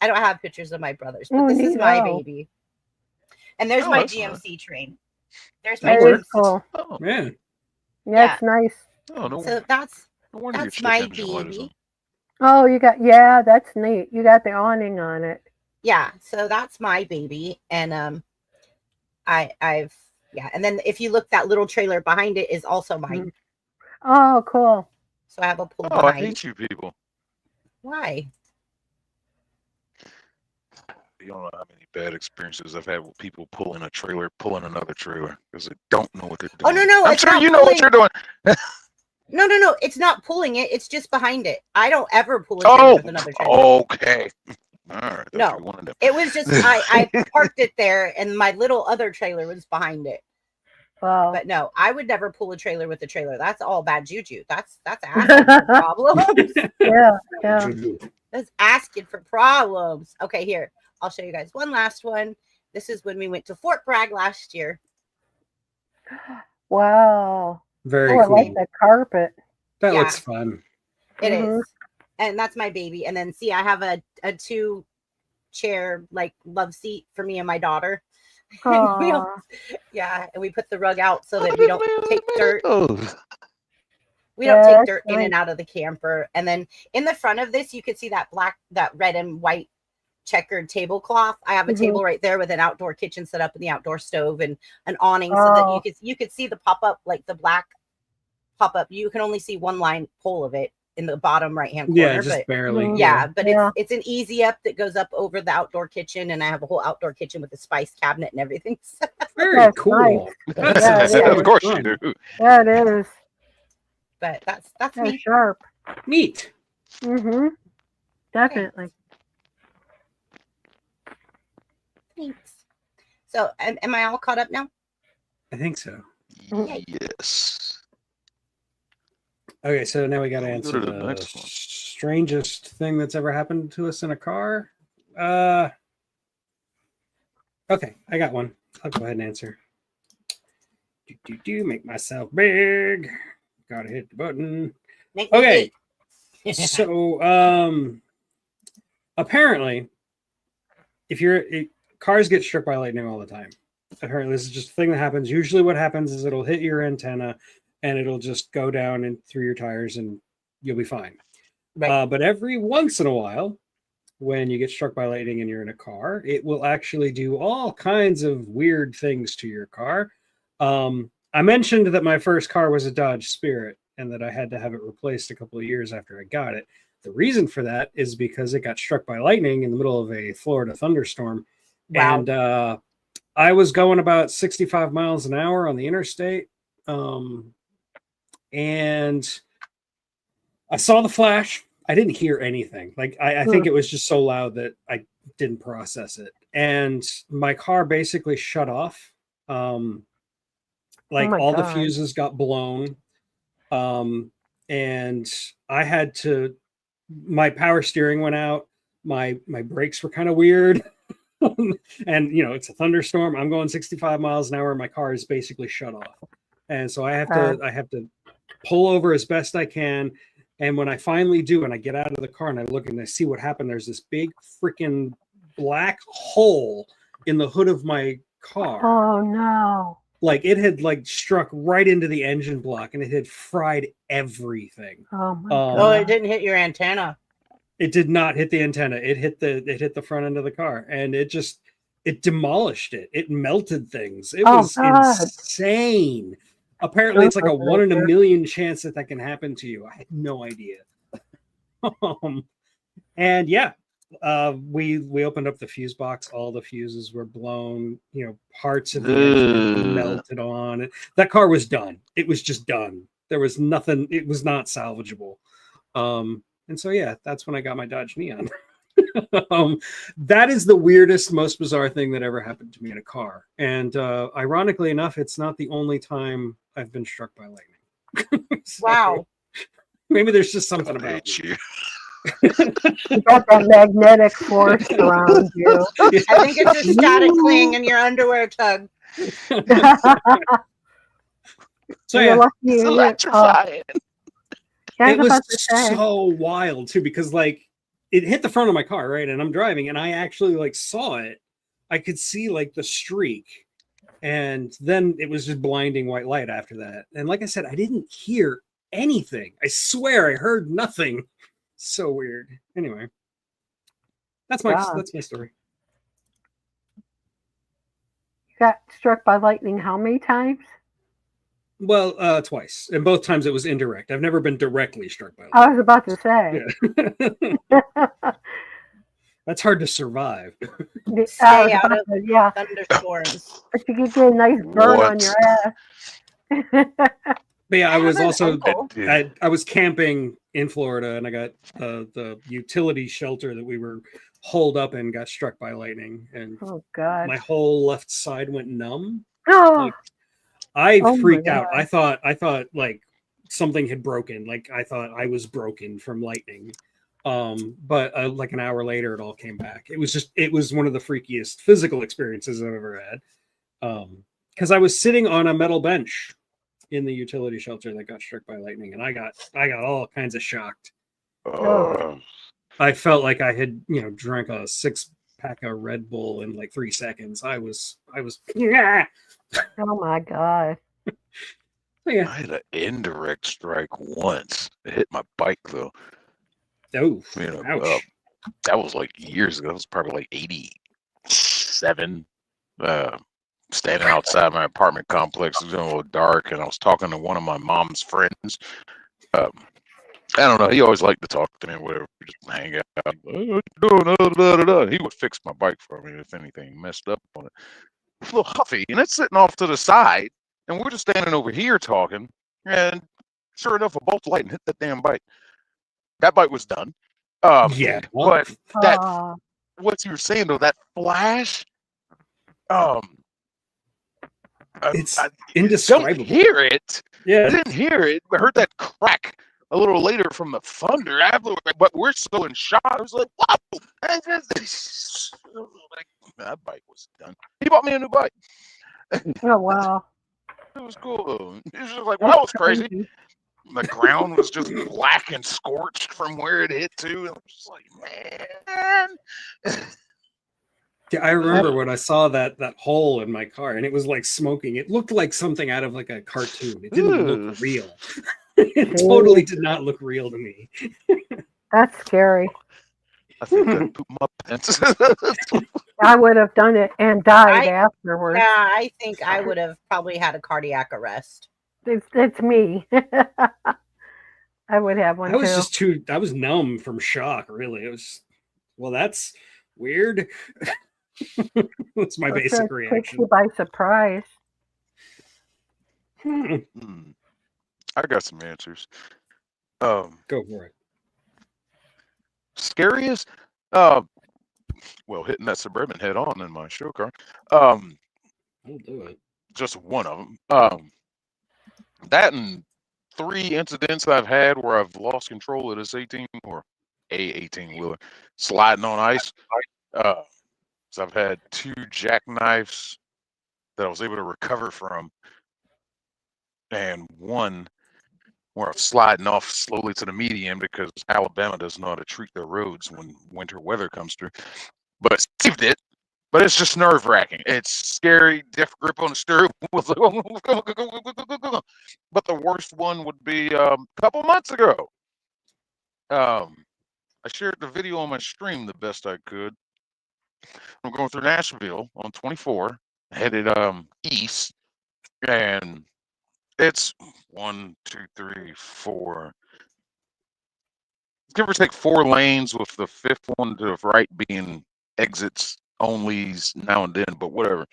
I don't have pictures of my brother's, but this is my baby. And there's my
that's
GMC train. There's my
That is
GMC.
cool.
Oh,
Yeah.
Yeah, it's nice.
oh no,
So that's
no wonder your
that's
check
my
engine light is on.
baby.
Oh, you got, yeah, that's neat. You got the awning on it.
Yeah, so that's my baby. And I've and then if you look, that little trailer behind it is also mine.
Oh, cool.
So I have a pull
Oh, I
behind.
hate you people.
Why?
You don't know how many bad experiences I've had with people pulling a trailer, pulling another trailer because they don't know what they're
Oh,
doing.
no,
I'm
it's
sure
not
you know what
pulling.
you're doing.
No, it's not pulling it. It's just behind it. I don't ever pull a trailer with another trailer.
Okay. All right.
No,
One of them.
it was just I parked it there, and my little other trailer was behind it.
Wow.
But no, I would never pull a trailer with a trailer. That's all bad juju. That's asking for problems.
Yeah.
That's asking for problems. Okay, here. I'll show you guys one last one. This is when we went to Fort Bragg last year.
Wow.
Very
I
cool.
like the carpet.
That
Yeah.
looks fun.
It
Mhm.
is. And that's my baby. And then see, I have a 2-chair like love seat for me and my daughter. And we don't,
Aw.
yeah, and we put the rug out so that we don't take dirt.
Oh.
We don't
Yeah,
take
that's
dirt in
nice.
and out of the camper. And then in the front of this, you could see that red and white checkered tablecloth. I have a
Mhm.
table right there with an outdoor kitchen set up and the outdoor stove and an awning so that
Oh.
you could see the pop-up, like the black pop-up. You can only see one line pole of it in the bottom right-hand corner.
Yeah, just
but
barely.
Mhm.
yeah, but
Yeah.
it's an easy up that goes up over the outdoor kitchen, and I have a whole outdoor kitchen with a spice cabinet and everything.
Very
That's
cool.
nice.
That's
Yeah, it
Of
is.
course
fun.
you do.
Yeah, it is.
But that's
That's
me.
sharp.
Neat.
Mm-hmm. Definitely.
Thanks. So am I all caught up now?
I think so.
Yay.
Yes.
Okay, so now we got to
Go
answer
to the
the
next one.
strangest thing that's ever happened to us in a car. Okay, I got one. I'll go ahead and answer. Make myself big. Gotta hit the button.
Make me
Okay.
big.
So, apparently, cars get struck by lightning all the time. Apparently, this is just a thing that happens. Usually, what happens is it'll hit your antenna, and it'll just go down and through your tires, and you'll be fine.
Right.
But every once in a while, when you get struck by lightning and you're in a car, it will actually do all kinds of weird things to your car. I mentioned that my first car was a Dodge Spirit and that I had to have it replaced a couple of years after I got it. The reason for that is because it got struck by lightning in the middle of a Florida thunderstorm.
Wow.
And I was going about 65 miles an hour on the interstate. And I saw the flash. I didn't hear anything. Like I think it was just so loud that I didn't process it. And my car basically shut off. Like all the fuses got blown. And I had to, my power steering went out. My brakes were kind of weird. And you know, it's a thunderstorm. I'm going 65 miles an hour. My car is basically shut off. And so I have to pull over as best I can. And when I finally do, and I get out of the car and I look and I see what happened, there's this big freaking black hole in the hood of my car.
Oh no.
Like it had like struck right into the engine block and it had fried everything.
Oh my
Oh, it
god.
didn't hit your antenna.
It did not hit the antenna. It hit the front end of the car and it demolished it. It melted things. It was insane. Apparently, it's like a 1 in a million chance that can happen to you. I had no idea. And yeah, we opened up the fuse box. All the fuses were blown. You know, parts of the engine melted on. That car was done. It was just done. There was nothing. It was not salvageable. And so yeah, that's when I got my Dodge Neon. That is the weirdest, most bizarre thing that ever happened to me in a car. And ironically enough, it's not the only time I've been struck by lightning. So,
Wow.
Maybe there's just something about
you.
You got that magnetic force around you.
I think it's a static cling in your underwear tug.
So
You're
yeah,
lucky
It's
you-
electrifying.
Yeah, I
it
was
was
about to say.
so wild too, because like it hit the front of my car, right? And I'm driving and I actually like saw it. I could see like the streak. And then it was just blinding white light after that. And like I said, I didn't hear anything. I swear I heard nothing. So weird. Anyway, that's my
Wow.
story.
You got struck by lightning how many times?
Well, twice, and both times it was indirect. I've never been directly struck by lightning.
I was about to say.
Yeah. That's hard to survive.
Stay out of
yeah,
thunderstorms.
but you could get a nice burn on your ass.
But yeah, I was
have an
also
uncle.
I was camping in Florida, and I got the utility shelter that we were holed up in got struck by lightning, and
Oh God.
my whole left side went numb.
Oh,
Like I
Oh my
freaked out.
God.
I thought like something had broken. Like I thought I was broken from lightning. But like an hour later, it all came back. It was one of the freakiest physical experiences I've ever had. Because I was sitting on a metal bench in the utility shelter that got struck by lightning, and I got all kinds of shocked. I felt like I had drank a 6-pack of Red Bull in like 3 seconds. I was yeah.
oh my God.
Yeah.
I had an indirect strike once. It hit my bike though.
Oh,
You know,
ouch.
that was like years ago. It was probably like 87. Standing outside my apartment complex. It was a little dark, and I was talking to one of my mom's friends. I don't know. He always liked to talk to me, whatever. Just hang out. He would fix my bike for me if anything messed up on it. It's a little huffy, and it's sitting off to the side, and we're just standing over here talking. And sure enough, a bolt of lightning hit that damn bike. That bike was done.
Yeah.
But that
Ah,
what you were saying though, that flash,
It's
I
indescribable.
don't hear it. I
Yeah.
didn't hear it. I heard that crack a little later from the thunder afterward, but we're still in shock. I was like, wow. Like, that bike was done. He bought me a new bike.
oh wow.
It was cool. It was just like, well, that was crazy. The ground was just black and scorched from where it hit to. And I was just like, man.
Yeah, I remember when I saw that hole in my car, and it was like smoking. It looked like something out of like a cartoon. It didn't look real. It totally did not look real to me.
That's scary.
I think I pooped my pants.
I would have done it and died afterwards.
Yeah, I think I would have probably had a cardiac arrest.
It's me. I would have one too.
I was numb from shock, really. It was, well, that's weird. That's my basic
Takes
reaction.
you by surprise.
I got some answers.
Go for it.
Scariest? Well, hitting that Suburban head on in my show car.
I'll do it.
Just one of them. That and 3 incidents I've had where I've lost control of this 18 or a 18-wheeler sliding on ice. So I've had 2 jackknifes that I was able to recover from, and one where I'm sliding off slowly to the median because Alabama doesn't know how to treat their roads when winter weather comes through. But I saved it. But it's just nerve-wracking. It's scary, diff grip on the steering wheel. But the worst one would be a couple months ago. I shared the video on my stream the best I could. I'm going through Nashville on 24, headed east, and it's 1, 2, 3, 4. Give or take 4 lanes, with the 5th one to the right being exits onlys now and then, but whatever.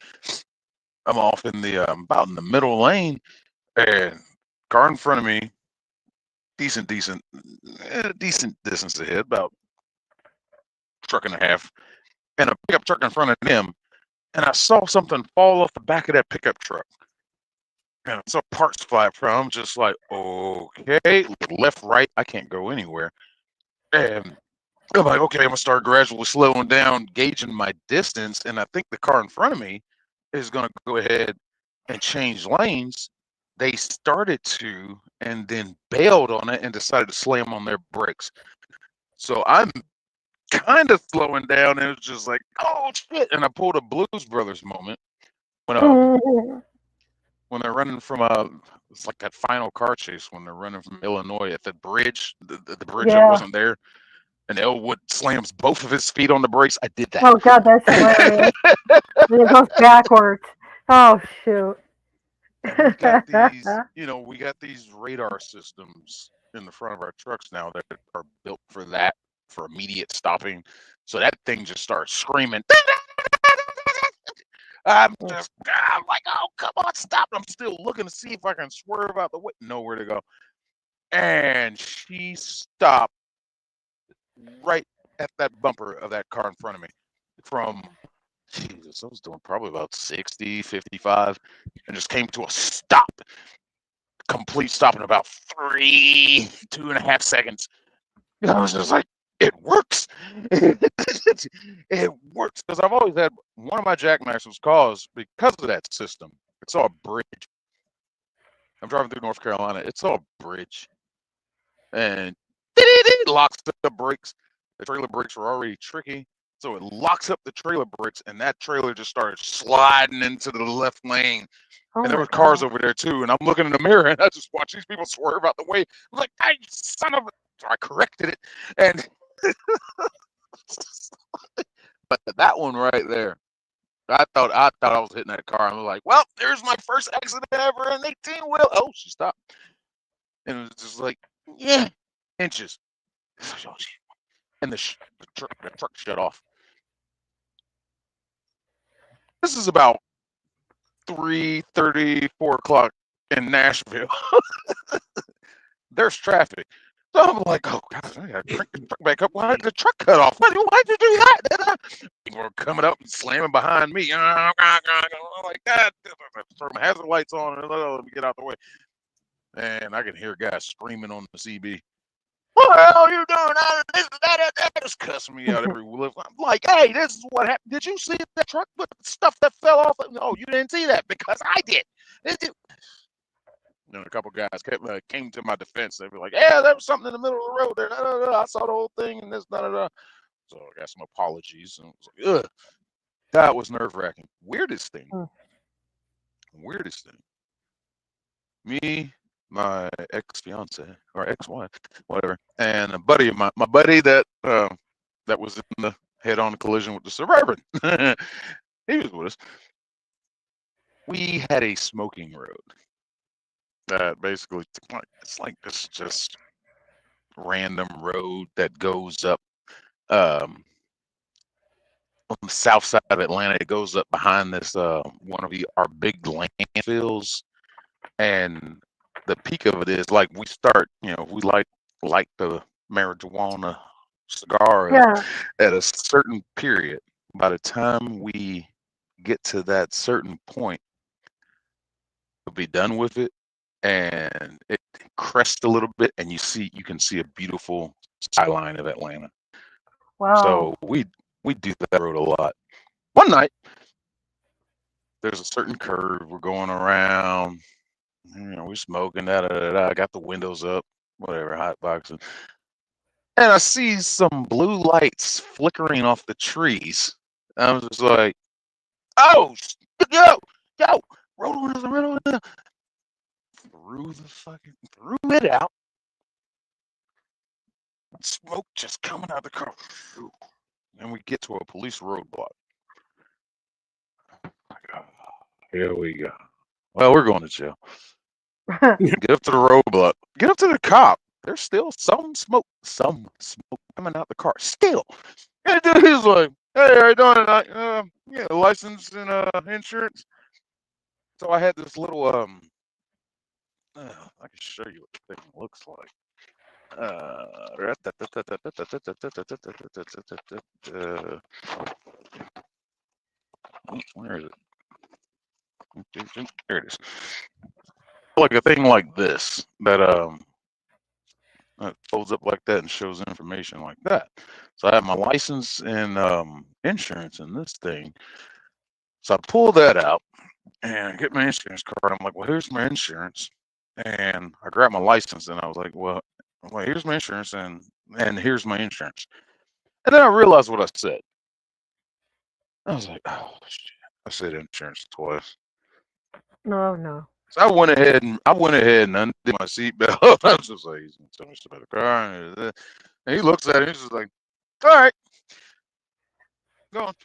I'm off in the about in the middle lane, and car in front of me, decent distance ahead, about truck and a half, and a pickup truck in front of them, and I saw something fall off the back of that pickup truck, and I saw parts fly from. I'm just like, okay, left, right, I can't go anywhere, and I'm like, okay, I'm gonna start gradually slowing down, gauging my distance, and I think the car in front of me is gonna go ahead and change lanes. They started to, and then bailed on it and decided to slam on their brakes. So I'm kind of slowing down, and it was just like, oh shit! And I pulled a Blues Brothers moment when they're running from it's like that final car chase when they're running from Illinois at the bridge, the bridge that wasn't there. And Elwood slams both of his feet on the brakes. I did that.
Oh God, that's hilarious. And it goes backwards. Oh shoot.
We got these, we got these radar systems in the front of our trucks now that are built for that, for immediate stopping. So that thing just starts screaming. I'm like, oh, come on, stop. I'm still looking to see if I can swerve out the way. Nowhere to go. And she stopped right at that bumper of that car in front of me from, Jesus, I was doing probably about 60, 55, and just came to a stop, complete stop in about 2.5 seconds. And I was just like, it works. It works because I've always had one of my jackknifes caused because of that system. It's all bridge. I'm driving through North Carolina. It's all bridge. And it locks the brakes. The trailer brakes were already tricky. So it locks up the trailer brakes, and that trailer just started sliding into the left lane.
Oh
And there
my
were cars
God.
over there too. And I'm looking in the mirror, and I just watch these people swerve out the way. I'm like, hey, son of a... So I corrected it. And but that one right there, I thought I was hitting that car. I was like, well, there's my first accident ever in 18-wheel. Oh, she stopped. And it was just like, yeah, inches. And the truck shut off. This is about 3:30, 4 o'clock in Nashville. There's traffic. So I'm like, oh, gosh, I got to crank the truck back up. Why did the truck cut off? Why'd you do that? People are coming up and slamming behind me. I'm like, God, throw my hazard lights on and let me get out the way. And I can hear guys screaming on the CB. What the hell are you doing? That just cussing me out every lift. I'm like, hey, this is what happened. Did you see that truck with stuff that fell off? No, you didn't see that because I did. And a couple guys came to my defense. They were like, yeah, there was something in the middle of the road there. I saw the whole thing and this, So I got some apologies. And I was like, ugh. That was nerve-wracking. Weirdest thing. Me, my ex-fiance or ex-wife, whatever, and a buddy of my buddy that was in the head-on collision with the Suburban. He was with us. We had a smoking road that basically, it's like this just random road that goes up on the south side of Atlanta. It goes up behind this one of our big landfills. And the peak of it is like we start, we light the marijuana cigar at a certain period. By the time we get to that certain point, we'll be done with it, and it crests a little bit, and you can see a beautiful skyline of Atlanta.
Wow.
So we do that road a lot. One night, there's a certain curve we're going around. We're smoking, I got the windows up, whatever, hot boxing. And I see some blue lights flickering off the trees. I was just like, oh, yo, roll into the middle. Threw it out. Smoke just coming out the car. And we get to a police roadblock. Here we go. Well, we're going to jail. Get up to the roadblock. Get up to the cop. There's still some smoke coming out the car. Still. And the dude is like, hey, how you doing tonight? Yeah, license and insurance. So I had this little I can show you what the thing looks like. Where is it? There it is. Like a thing like this that folds up like that and shows information like that. So I have my license and insurance in this thing. So I pull that out and get my insurance card. I'm like, well, here's my insurance. And I grabbed my license and I was like, well, here's my insurance and here's my insurance. And then I realized what I said. I was like, oh shit. I said insurance twice.
No.
So I went ahead and undid my seatbelt. I was just like, he's gonna tell me about the car. And he looks at it and he's just like, all right. Go on.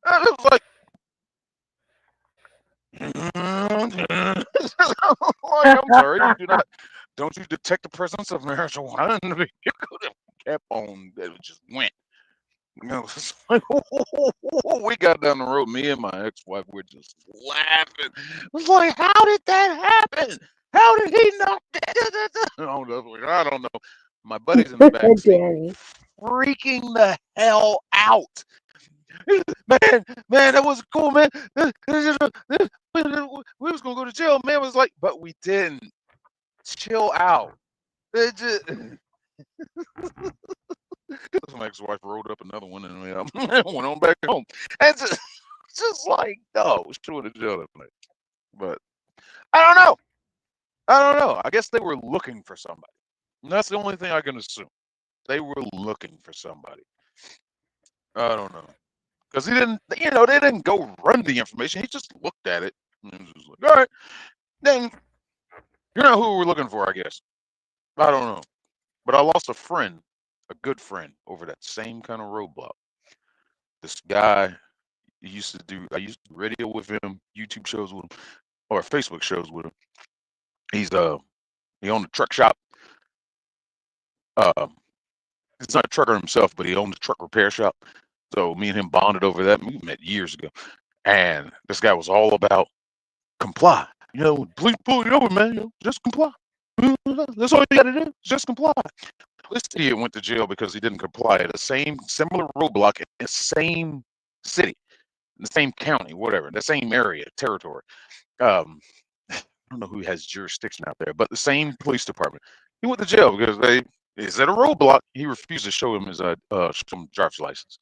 And it was like, I'm sorry, don't you detect the presence of marijuana? You could have kept on, it just went. You know, it's like, we got down the road. Me and my ex-wife were just laughing. It was like, how did that happen? How did he not? I don't know. My buddy's in the back seat,
Danny.
freaking the hell out. Man, that was cool, man. We was gonna go to jail, man. Was like, but we didn't. Chill out. It just, my ex-wife rolled up another one and went on back home. And just like, no, we should have jail that night. But I don't know. I guess they were looking for somebody. And that's the only thing I can assume. They were looking for somebody. I don't know. Because he didn't, they didn't go run the information. He just looked at it and was just like, all right, then you're not who we're looking for, I guess. I don't know. But I lost a friend, a good friend, over that same kind of roadblock. This guy, I used to do radio with him, YouTube shows with him, or Facebook shows with him. He owned a truck shop. He's not a trucker himself, but he owned a truck repair shop. So me and him bonded over that. We met years ago. And this guy was all about comply. Please pull you over, man. Just comply. That's all you got to do. Just comply. This idiot went to jail because he didn't comply at the same similar roadblock in the same city, in the same county, whatever, the same area, territory. I don't know who has jurisdiction out there, but the same police department. He went to jail because is at a roadblock. He refused to show him his driver's license.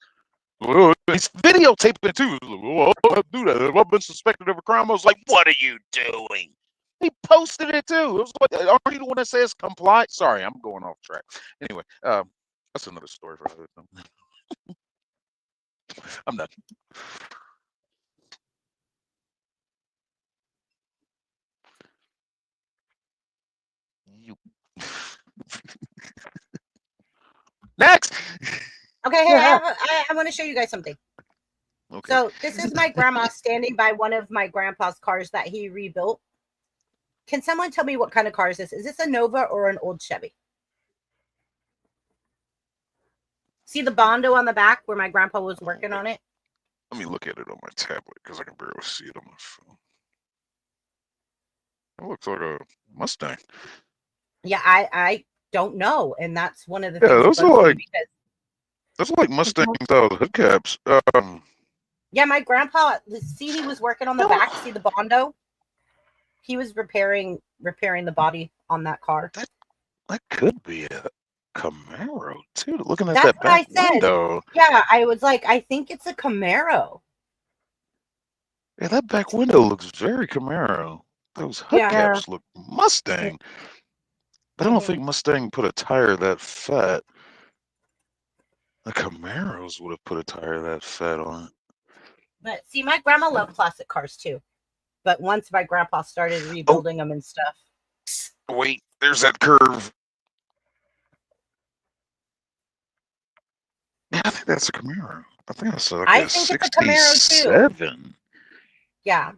Well, he's videotaping it too. Well, I don't do that. Have I been suspected of a crime? I was like, what are you doing? He posted it too. It was like, aren't you the one that says comply? Sorry, I'm going off track. Anyway, that's another story for another time. I'm done. Next.
Okay, hey, I want to show you guys something.
Okay.
So this is my grandma standing by one of my grandpa's cars that he rebuilt. Can someone tell me what kind of car is this? Is this a Nova or an old Chevy? See the Bondo on the back where my grandpa was working on it?
Let me look at it on my tablet because I can barely see it on my phone. It looks like a Mustang.
Yeah, I don't know, and that's one of the
Yeah,
things.
those
that
are
bugs me
like
because
that's like Mustang style hood caps.
yeah, my grandpa. See, he was working on the back. See the Bondo. He was repairing the body on that car.
That could be a Camaro too. Looking at
That's
that
what I
back
said.
window.
Yeah, I was like, I think it's a Camaro.
Yeah, that back window looks very Camaro. Those hood
Yeah.
caps look Mustang. I don't think Mustang put a tire that fat. The Camaros would have put a tire that fat on it.
But see, my grandma loved classic cars too. But once my grandpa started rebuilding them and stuff.
Wait, there's that curve. Yeah, I think that's a Camaro. I think that's like
I
a
think it's a Camaro too.
67.
Yeah.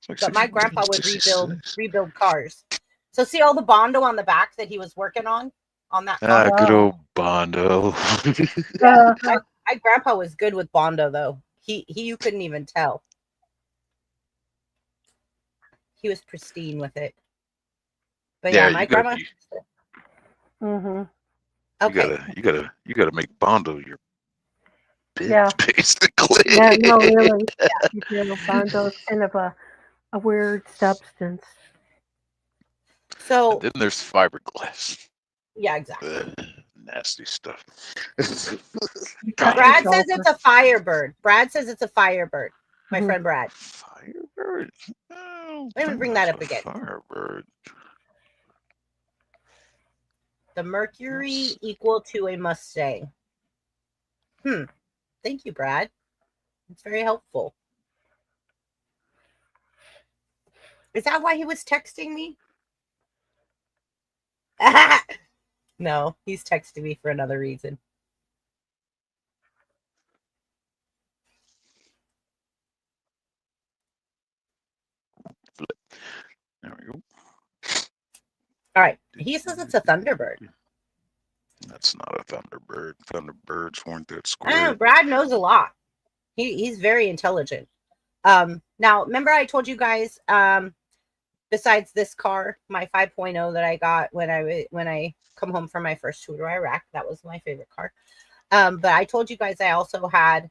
Like
But my grandpa would
66.
rebuild cars. So see all the Bondo on the back that he was working on that car?
Good old Bondo.
Yeah, my grandpa was good with Bondo though. He you couldn't even tell. He was pristine with it. But yeah, my grandma. Okay.
You gotta make Bondo your bitch,
Yeah.
basically.
Yeah, no, really. Bondo's kind of a weird substance.
So
And then there's fiberglass.
yeah, exactly.
Nasty stuff.
Brad says it's a Firebird. My friend Brad.
Firebird? Oh,
Let me bring that up again.
Firebird.
The Mercury equal to a Mustang. Thank you, Brad. It's very helpful. Is that why he was texting me? No, he's texting me for another reason.
There we go.
All right. He says it's a Thunderbird.
That's not a Thunderbird. Thunderbirds weren't that
I don't know,
square.
Brad knows a lot. He's very intelligent. Now remember I told you guys, besides this car, my 5.0 that I got when I come home from my first tour to Iraq, that was my favorite car. But I told you guys I also had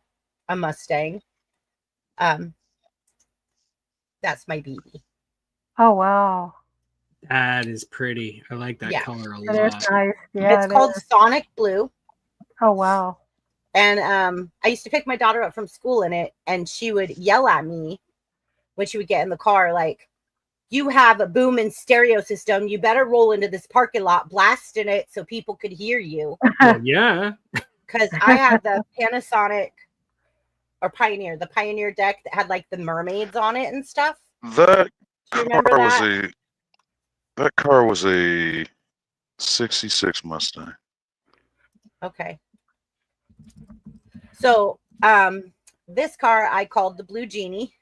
a Mustang. That's my BB.
Oh, wow.
That is pretty. I like that
Yeah.
color a
It is
lot.
nice. Yeah,
It's called Sonic Blue.
Oh, wow.
And I used to pick my daughter up from school in it, and she would yell at me when she would get in the car, like, you have a booming stereo system. You better roll into this parking lot, blasting it so people could hear you.
Well, yeah.
Because I had the Panasonic or Pioneer, the Pioneer deck that had like the mermaids on it and stuff.
That
Do you remember
car was
that?
that car was a 66 Mustang.
Okay. So this car I called the Blue Genie.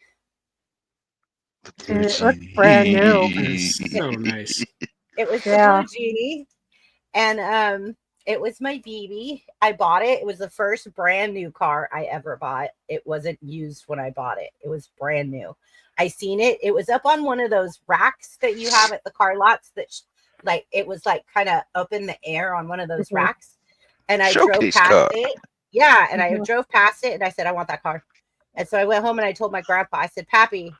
It looks brand new.
That is so nice.
It was
Yeah.
the Blue Genie. And it was my BB. I bought it. It was the first brand new car I ever bought. It wasn't used when I bought it. It was brand new. I seen it. It was up on one of those racks that you have at the car lots that like it was like kind of up in the air on one of those racks. And I drove
Showcase
past
car.
it. Yeah, and I drove past it and I said I want that car. And so I went home and I told my grandpa, I said, Pappy,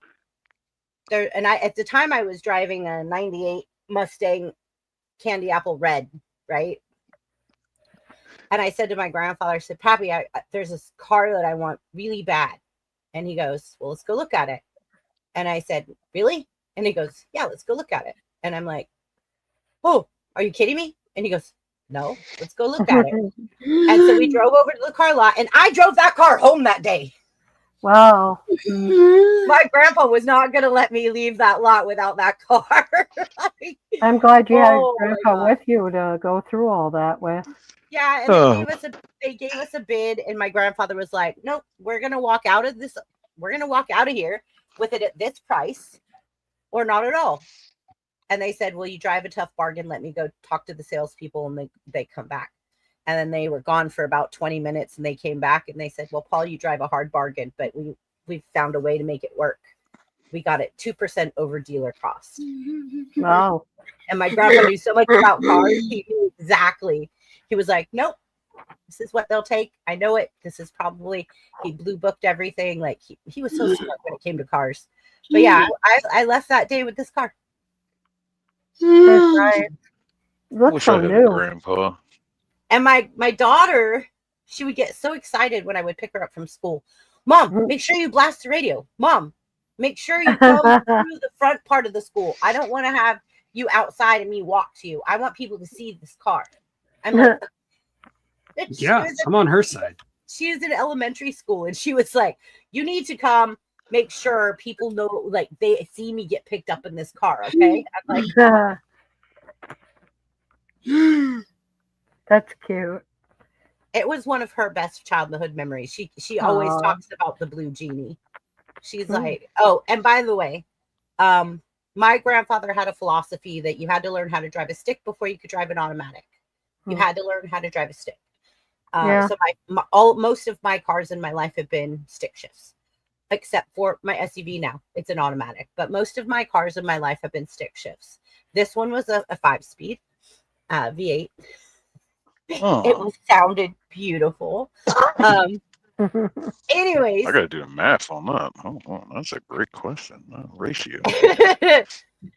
there, and I at the time I was driving a 98 Mustang Candy Apple Red, right? And I said to my grandfather, I said, Pappy, there's this car that I want really bad. And he goes, well, let's go look at it. And I said, really? And he goes, yeah, let's go look at it. And I'm like, oh, are you kidding me? And he goes, no, let's go look at it. And so we drove over to the car lot, and I drove that car home that day.
Wow.
My grandpa was not going to let me leave that lot without that car.
I'm glad you had
Oh, my
Grandpa
God.
with you to go through all that with.
Yeah, and they gave us a bid, and my grandfather was like, nope, we're going to walk out of this. We're going to walk out of here with it at this price or not at all. And they said, well, you drive a tough bargain. Let me go talk to the salespeople. And they come back. And then they were gone for about 20 minutes, and they came back and they said, well, Paul, you drive a hard bargain, but we found a way to make it work. We got it 2% over dealer cost.
Wow.
And my grandpa knew so much about cars. He knew exactly. He was like, nope, this is what they'll take. I know it. This is probably, he blue booked everything. Like he was so smart when it came to cars. But yeah, I left that day with this car.
That's right. Looks
Wish
so
I had a
new.
grandpa.
And my daughter, she would get so excited when I would pick her up from school. Mom, make sure you blast the radio. Mom, make sure you come through the front part of the school. I don't want to have you outside and me walk to you. I want people to see this car. I'm like,
Yeah, I'm on her side.
She was in elementary school, and she was like, you need to come make sure people know, like, they see me get picked up in this car. Okay. I'm like,
That's cute.
it was one of her best childhood memories. She always
Aw.
talks about the Blue Genie. She's like, oh, and by the way, my grandfather had a philosophy that you had to learn how to drive a stick before you could drive an automatic. You had to learn how to drive a stick.
Yeah.
So most of my cars in my life have been stick shifts, except for my SUV now. It's an automatic, but most of my cars in my life have been stick shifts. This one was a 5-speed V8.
Oh,
It sounded beautiful. Anyways,
I gotta do the math on that. Oh, that's a great question. Ratio.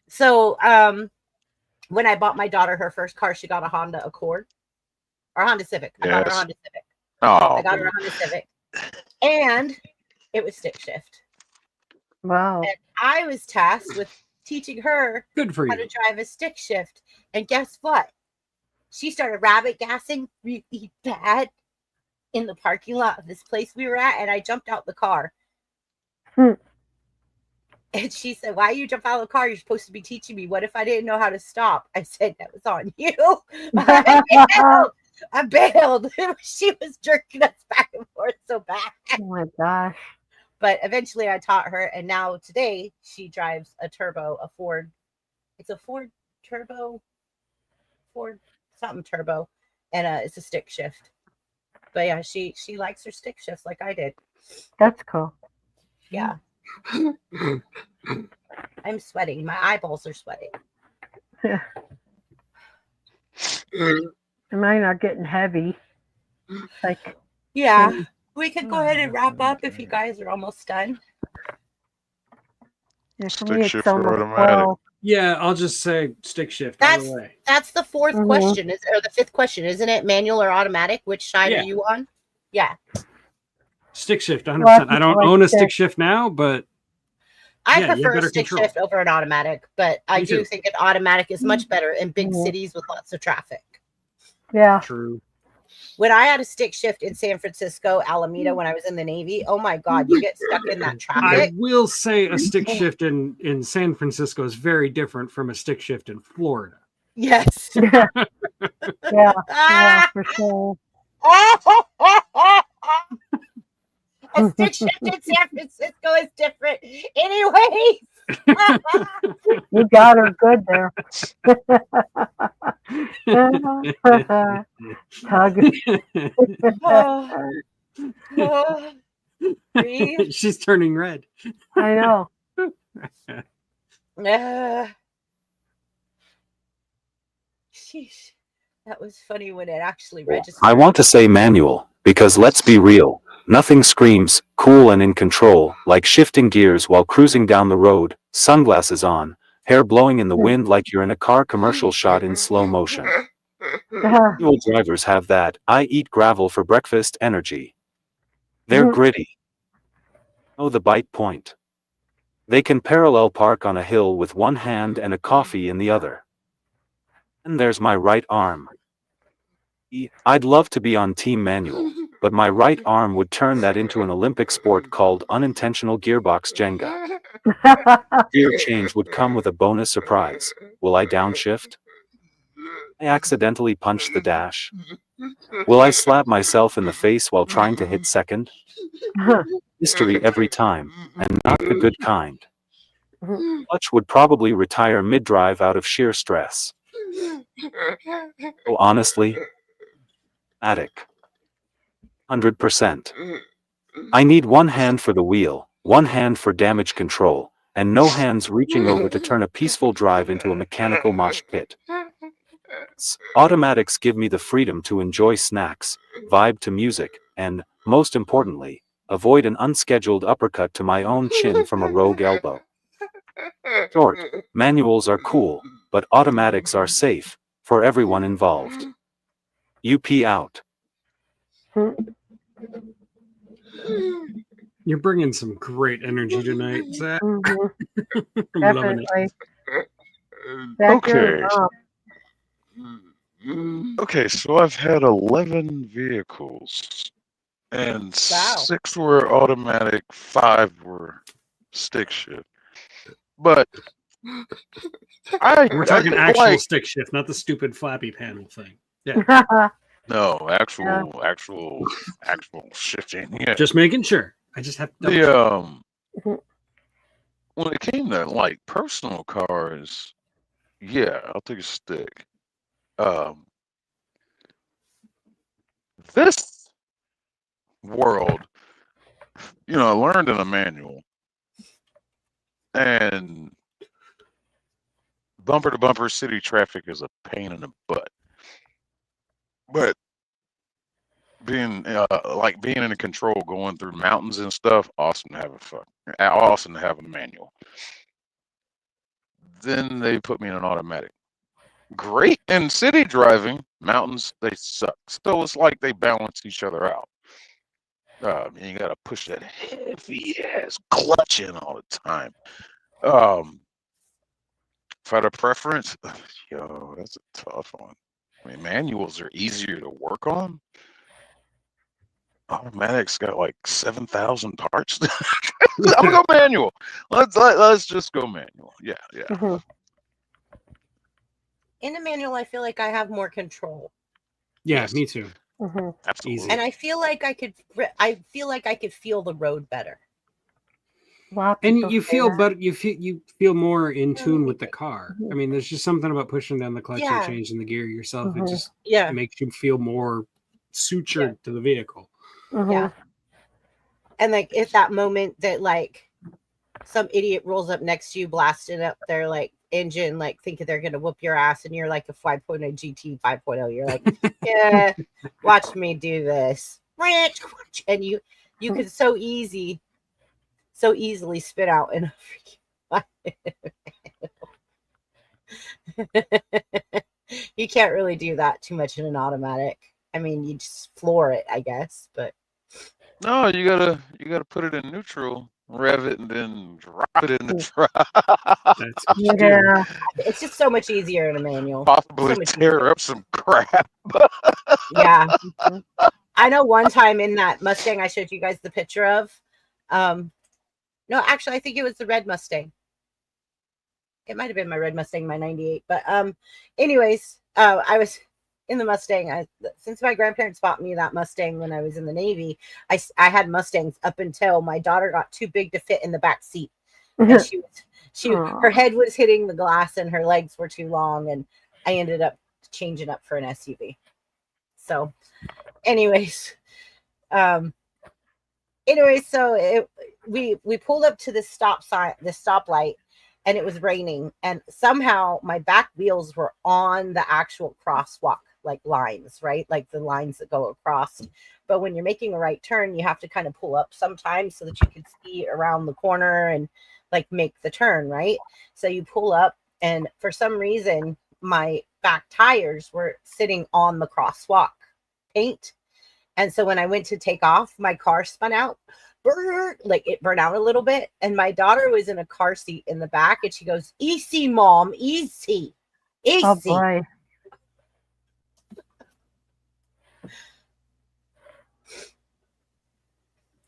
so when I bought my daughter her first car, she got a Honda Accord or Honda Civic. I got her a
Yes.
Honda Civic.
Oh,
I got her a Honda Civic, and it was stick shift.
Wow.
And I was tasked with teaching her
Good for
how to
you.
drive a stick shift. And guess what? She started rabbit gassing really bad in the parking lot of this place we were at, and I jumped out the car.
Hmm.
And she said, why you jump out of the car? You're supposed to be teaching me. What if I didn't know how to stop? I said, that was on you. I bailed. She was jerking us back and forth so bad.
Oh my gosh.
But eventually I taught her, and now today she drives a Ford. It's a Ford turbo, Ford something turbo. and it's a stick shift. But yeah, she likes her stick shifts like I did.
That's cool.
Yeah. I'm sweating. My eyeballs are sweating.
Mine are getting heavy. Like,
Yeah. We could go ahead and wrap up if you guys are almost done.
yeah, for
Stick
me, it's
shift or
almost
automatic?
12.
Yeah, I'll just say stick shift
That's
all the way.
that's the fourth
Mhm.
question, or the fifth question, isn't it? Manual or automatic? Which side
Yeah.
are you on? Yeah.
Stick shift, 100%.
Well,
I don't
like
own a
stick.
stick shift now, but
I
yeah, you have
prefer a
better
stick
control.
shift over an automatic, but I
Me
do
too.
think an automatic is much better in big
Mhm.
cities with lots of traffic.
Yeah.
True.
When I had a stick shift in San Francisco, Alameda, when I was in the Navy, oh my God, you get stuck in that
I
traffic.
will say a stick shift in San Francisco is very different from a stick shift in Florida.
Yes.
Yeah. Yeah.
Ah!
For sure.
A stick shift in San Francisco is different. Anyways.
You got her good there. Tug.
Oh, oh, breathe.
She's turning red.
I know.
Sheesh. That was funny when it actually registered.
I want to say manual, because let's be real, nothing screams cool and in control like shifting gears while cruising down the road, sunglasses on, hair blowing in the wind like you're in a car commercial shot in slow motion. Manual drivers have that I eat gravel for breakfast energy. They're gritty. Oh, the bite point. They can parallel park on a hill with one hand and a coffee in the other. And there's my right arm. I'd love to be on Team Manual, but my right arm would turn that into an Olympic sport called unintentional gearbox Jenga. Gear change would come with a bonus surprise. Will I downshift? I accidentally punch the dash? Will I slap myself in the face while trying to hit second? Mystery every time, and not the good kind. Clutch would probably retire mid-drive out of sheer stress. Oh, honestly, Attic. 100%. I need one hand for the wheel, one hand for damage control, and no hands reaching over to turn a peaceful drive into a mechanical mosh pit. Automatics give me the freedom to enjoy snacks, vibe to music, and, most importantly, avoid an unscheduled uppercut to my own chin from a rogue elbow. Short, manuals are cool, but automatics are safe, for everyone involved. UP out.
You're bringing some great energy tonight, Zach.
Mhm.
I'm loving it.
Definitely. Zach, you're
Okay. Okay, so I've had 11 vehicles, and
Wow.
6 were automatic, 5 were stick shift. But
We're talking actual
like
stick shift, not the stupid flappy panel thing. Yeah,
no actual shifting. Yeah.
just making sure. I just have to double check.
The when it came to like personal cars, yeah, I'll take a stick. This world, I learned in a manual, and bumper to bumper city traffic is a pain in the butt. But being being in control, going through mountains and stuff, awesome to have a manual. Then they put me in an automatic. Great in city driving. Mountains, they suck. So it's like they balance each other out. And you gotta push that heavy ass clutch in all the time. If I had a preference, that's a tough one. I mean, manuals are easier to work on. Automatics got like 7,000 parts. I'm gonna go manual. Let's just go manual. Yeah.
Mhm.
In the manual, I feel like I have more control.
Yeah,
Yes.
me too.
Absolutely.
Easy.
And I feel like I could feel the road better.
Lots
And
people
you
say
feel
that.
better. You feel more in tune with the car. I mean, there's just something about pushing down the clutch and
Yeah.
changing the gear yourself. It
Mhm.
just
Yeah.
makes you feel more sutured to the vehicle.
Mhm.
Yeah. And like it's that moment that like some idiot rolls up next to you, blasting up their like engine, like thinking they're gonna whoop your ass, and you're like a 5.0 GT 5.0. You're like, yeah, watch me do this, and you could so easily spit out in a freaking you can't really do that too much in an automatic. I mean, you just floor it, I guess, but
No, you gotta put it in neutral, rev it, and then drop it in the drive.
That's what you do.
Yeah.
it's just so much easier in a manual.
Possibly
So much
tear
easier.
up some crap.
Yeah.
Mhm.
I know one time in that Mustang I showed you guys the picture of. No, actually, I think it was the red Mustang. It might have been my red Mustang, my 98. But anyways, I was in the Mustang. Since my grandparents bought me that Mustang when I was in the Navy, I had Mustangs up until my daughter got too big to fit in the back seat. And her head was hitting the glass and her legs were too long, and I ended up changing up for an SUV. So anyways, so we pulled up to the stoplight, and it was raining, and somehow my back wheels were on the actual crosswalk like lines, right? Like the lines that go across. But when you're making a right turn, you have to kind of pull up sometimes so that you can see around the corner and like make the turn, right? So you pull up, and for some reason my back tires were sitting on the crosswalk paint. And so when I went to take off, my car spun out, like it burned out a little bit. And my daughter was in a car seat in the back, and she goes, "Easy, mom, easy, easy."
Oh boy.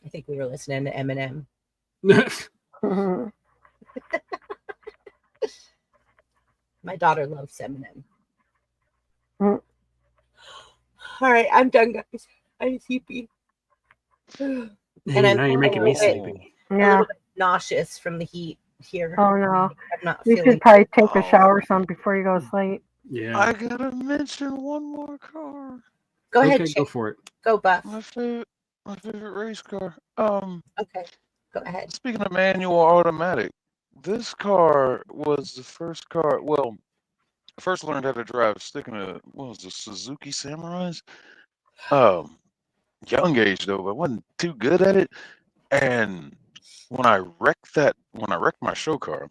I think we were listening to Eminem.
Mhm.
My daughter loves Eminem.
Mm.
All right, I'm done, guys. I'm sleepy. And I'm
Now you're making me
a little
sleepy.
Yeah.
bit nauseous from the heat here.
Oh no.
I'm not
You
feeling
should probably take a
Oh.
shower some before you go to sleep.
Yeah.
I gotta mention one more car.
Go ahead,
Okay, go
Chick.
for it.
Go, Buff.
My favorite race car.
Okay, go ahead.
Speaking of manual automatic, this car was the first car. Well, I first learned how to drive stick in a what was the Suzuki Samurais. Young age though, but I wasn't too good at it. And when I wrecked my show car,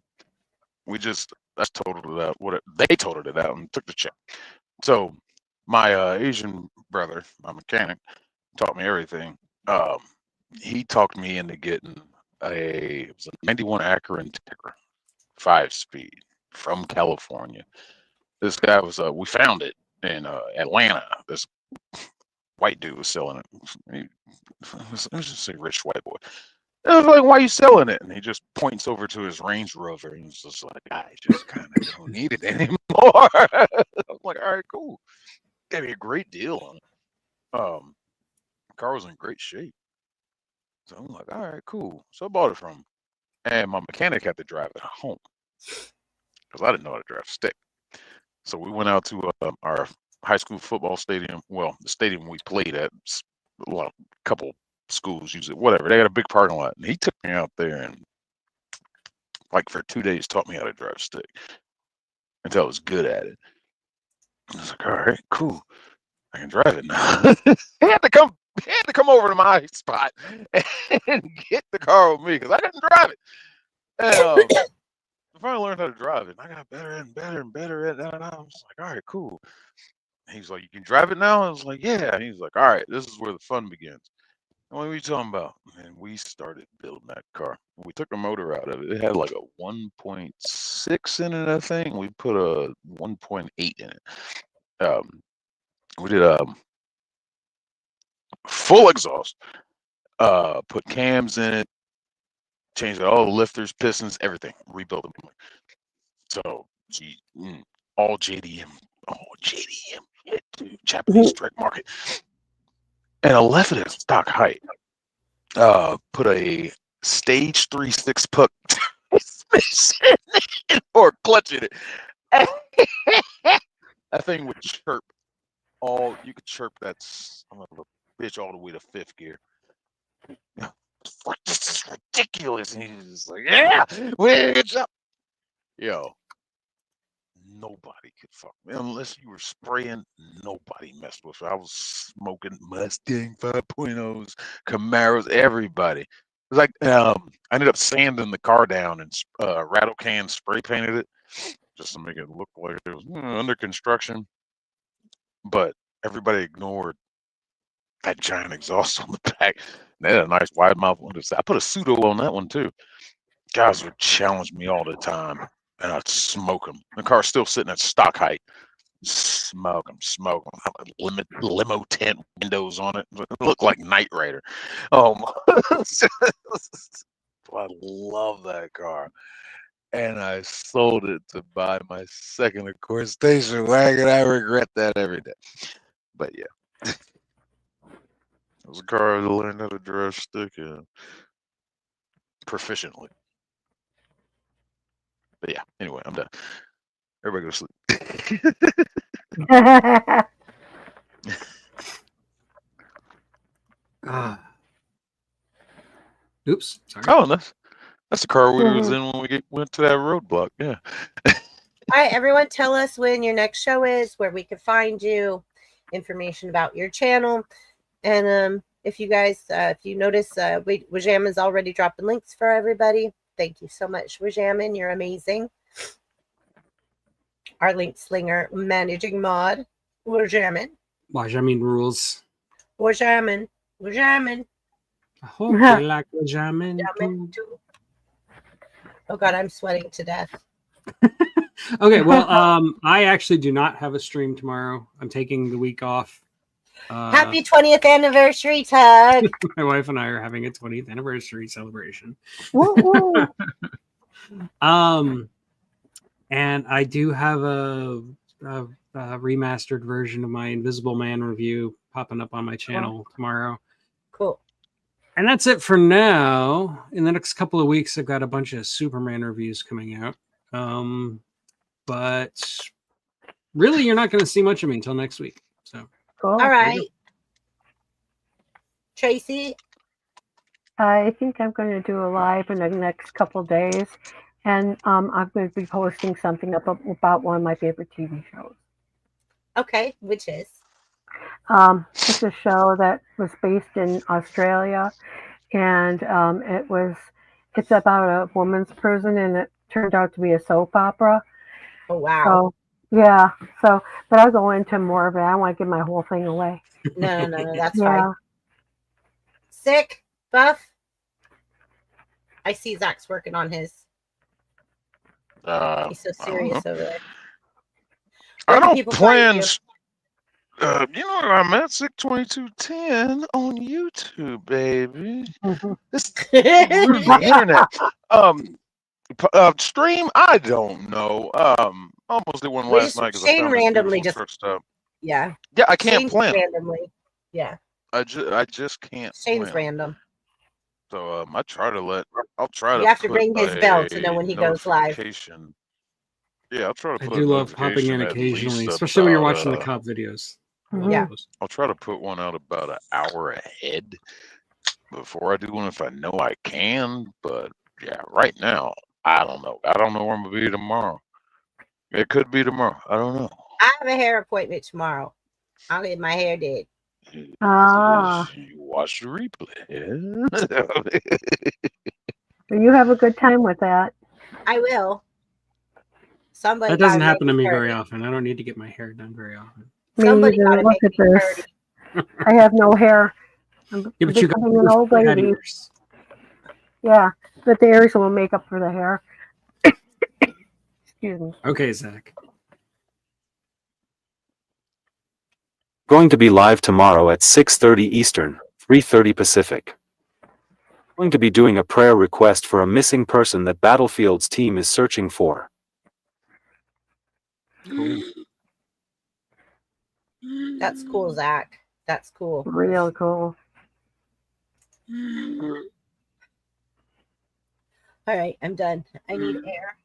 that's totaled it out. They totaled it out and took the check. So my Asian brother, my mechanic, taught me everything. He talked me into getting it was a 91 Acura Integra 5-speed from California. This guy we found it in Atlanta. This white dude was selling it. Let's just say rich white boy. I was like, why are you selling it? And he just points over to his Range Rover and he's just like, I just kind of don't need it anymore. I was like, all right, cool. Gave me a great deal on it. The car was in great shape. So I'm like, all right, cool. So I bought it from him. And my mechanic had to drive it home because I didn't know how to drive a stick. So we went out to our high school football stadium. Well, the stadium we played at, a couple schools use it, whatever. They got a big parking lot. And he took me out there and, like, for 2 days, taught me how to drive a stick until I was good at it. I was like, all right, cool. I can drive it now. he had to come over to my spot and get the car with me because I couldn't drive it. And I finally learned how to drive it. And I got better and better and better at it. And I was like, all right, cool. He's like, you can drive it now? I was like, yeah. He's like, all right, this is where the fun begins. And what are you talking about? And we started building that car. We took the motor out of it. It had like a 1.6 in it, I think. We put a 1.8 in it. We did full exhaust. Put cams in it. Changed all the lifters, pistons, everything. Rebuilt it. So, all JDM. Shit, dude. Japanese direct market. And I left it at stock height. Put a stage 3 6-puck transmission or clutching it. That thing would chirp you could chirp that son of a bitch all the way to 5th gear. Like, this is ridiculous. And he's just like, yeah, good job. Yo, nobody could fuck me unless you were spraying. Nobody messed with it. I was smoking Mustang 5.0s, Camaros, everybody. It was like I ended up sanding the car down and rattle can spray painted it just to make it look like it was under construction. But everybody ignored that giant exhaust on the back. They had a nice wide mouth window. I put a pseudo on that one too. Guys would challenge me all the time, and I'd smoke them. The car's still sitting at stock height. Smoke them. Limo tent windows on it. It looked like Knight Rider. Oh my. I love that car. And I sold it to buy my second Accord station wagon. I regret that every day. But yeah. It was a car I learned how to drive stick proficiently. But yeah, anyway, I'm done. Everybody go to sleep.
Oops, sorry.
Oh, that's the car we was in when we went to that roadblock. Yeah.
All right, everyone, tell us when your next show is, where we can find you, information about your channel, and if you guys, if you notice, Wajam has already dropped the links for everybody. Thank you so much, Wajamin. You're amazing. Our link slinger, managing mod, Wajamin.
Wajamin rules.
Wajamin.
I hope you like Wajamin too.
Oh God, I'm sweating to death.
Okay, well, I actually do not have a stream tomorrow. I'm taking the week off.
Happy 20th anniversary, Tug.
My wife and I are having a 20th anniversary celebration. And I do have a remastered version of my Invisible Man review popping up on my channel tomorrow.
Cool.
And that's it for now. In the next couple of weeks, I've got a bunch of Superman reviews coming out. But really, you're not going to see much of me until next week. So,
Cool.
All right. Tracy?
I think I'm going to do a live in the next couple days. And I'm going to be posting something about one of my favorite TV shows.
Okay, which is?
It's a show that was based in Australia, and it's about a woman's prison, and it turned out to be a soap opera.
Oh wow!
So yeah, but I'll go into more of it. I don't want to give my whole thing away.
No, that's fine. Sick, Buff. I see Zach's working on his. He's so serious over there.
I don't plan. I'm at Sick 2210 on YouTube, baby. This internet. Stream, I don't know. Almost did one last night because I found
randomly just
stuff.
Yeah,
I can't plan
randomly. Yeah,
I just can't.
Shane's random.
So I'll try to.
You have to ring his bell to know when he goes live.
Yeah, I'll try to.
I do love popping in occasionally, especially when you're watching the cop videos.
Yeah,
I'll try to put one out about an hour ahead before I do one if I know I can. But yeah, right now I don't know. I don't know where I'm gonna be tomorrow. It could be tomorrow. I don't know.
I have a hair appointment tomorrow. I'll get my hair did.
You watch the replay.
You have a good time with that.
I will.
That doesn't happen to me very often. I don't need to get my hair done very often.
Look at this. I have no hair. I'm becoming an old lady. Yeah, but the ears will make up for the hair. Excuse me.
Okay, Zach.
Going to be live tomorrow at 6:30 Eastern, 3:30 Pacific. Going to be doing a prayer request for a missing person that Battlefield's team is searching for.
Cool.
That's cool, Zach. That's cool.
Real cool.
All right, I'm done. I need air.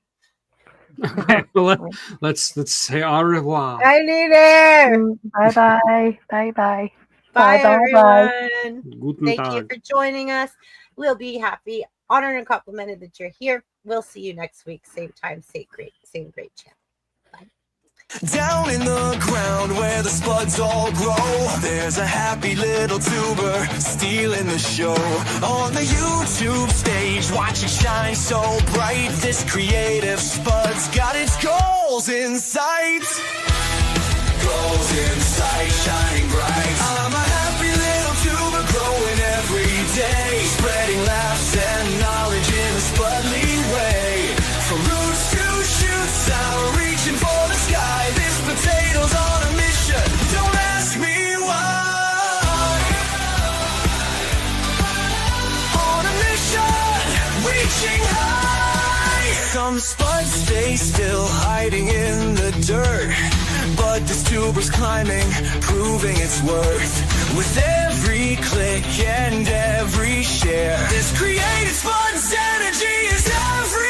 Okay, well, let's say au revoir.
I need air.
Bye bye. Bye bye.
Bye,
Bye, bye.
everyone.
Guten
Thank you
Tag.
for joining us. We'll be happy, honored, and complimented that you're here. We'll see you next week, same time, same great channel.
Down in the ground where the spuds all grow, there's a happy little tuber stealing the show. On the YouTube stage, watch it shine so bright. This creative spud's got its goals in sight. Goals in sight, shining bright. I'm a happy little tuber growing every day, spreading laughs and knowledge in a spudly way. From roots to shoots, I'm reaching for the sky. This potato's on a mission. Don't ask me why. On a mission, reaching high. Some spuds stay still, hiding in the dirt, but this tuber's climbing, proving its worth. With every click and every share, this creative spud's energy is every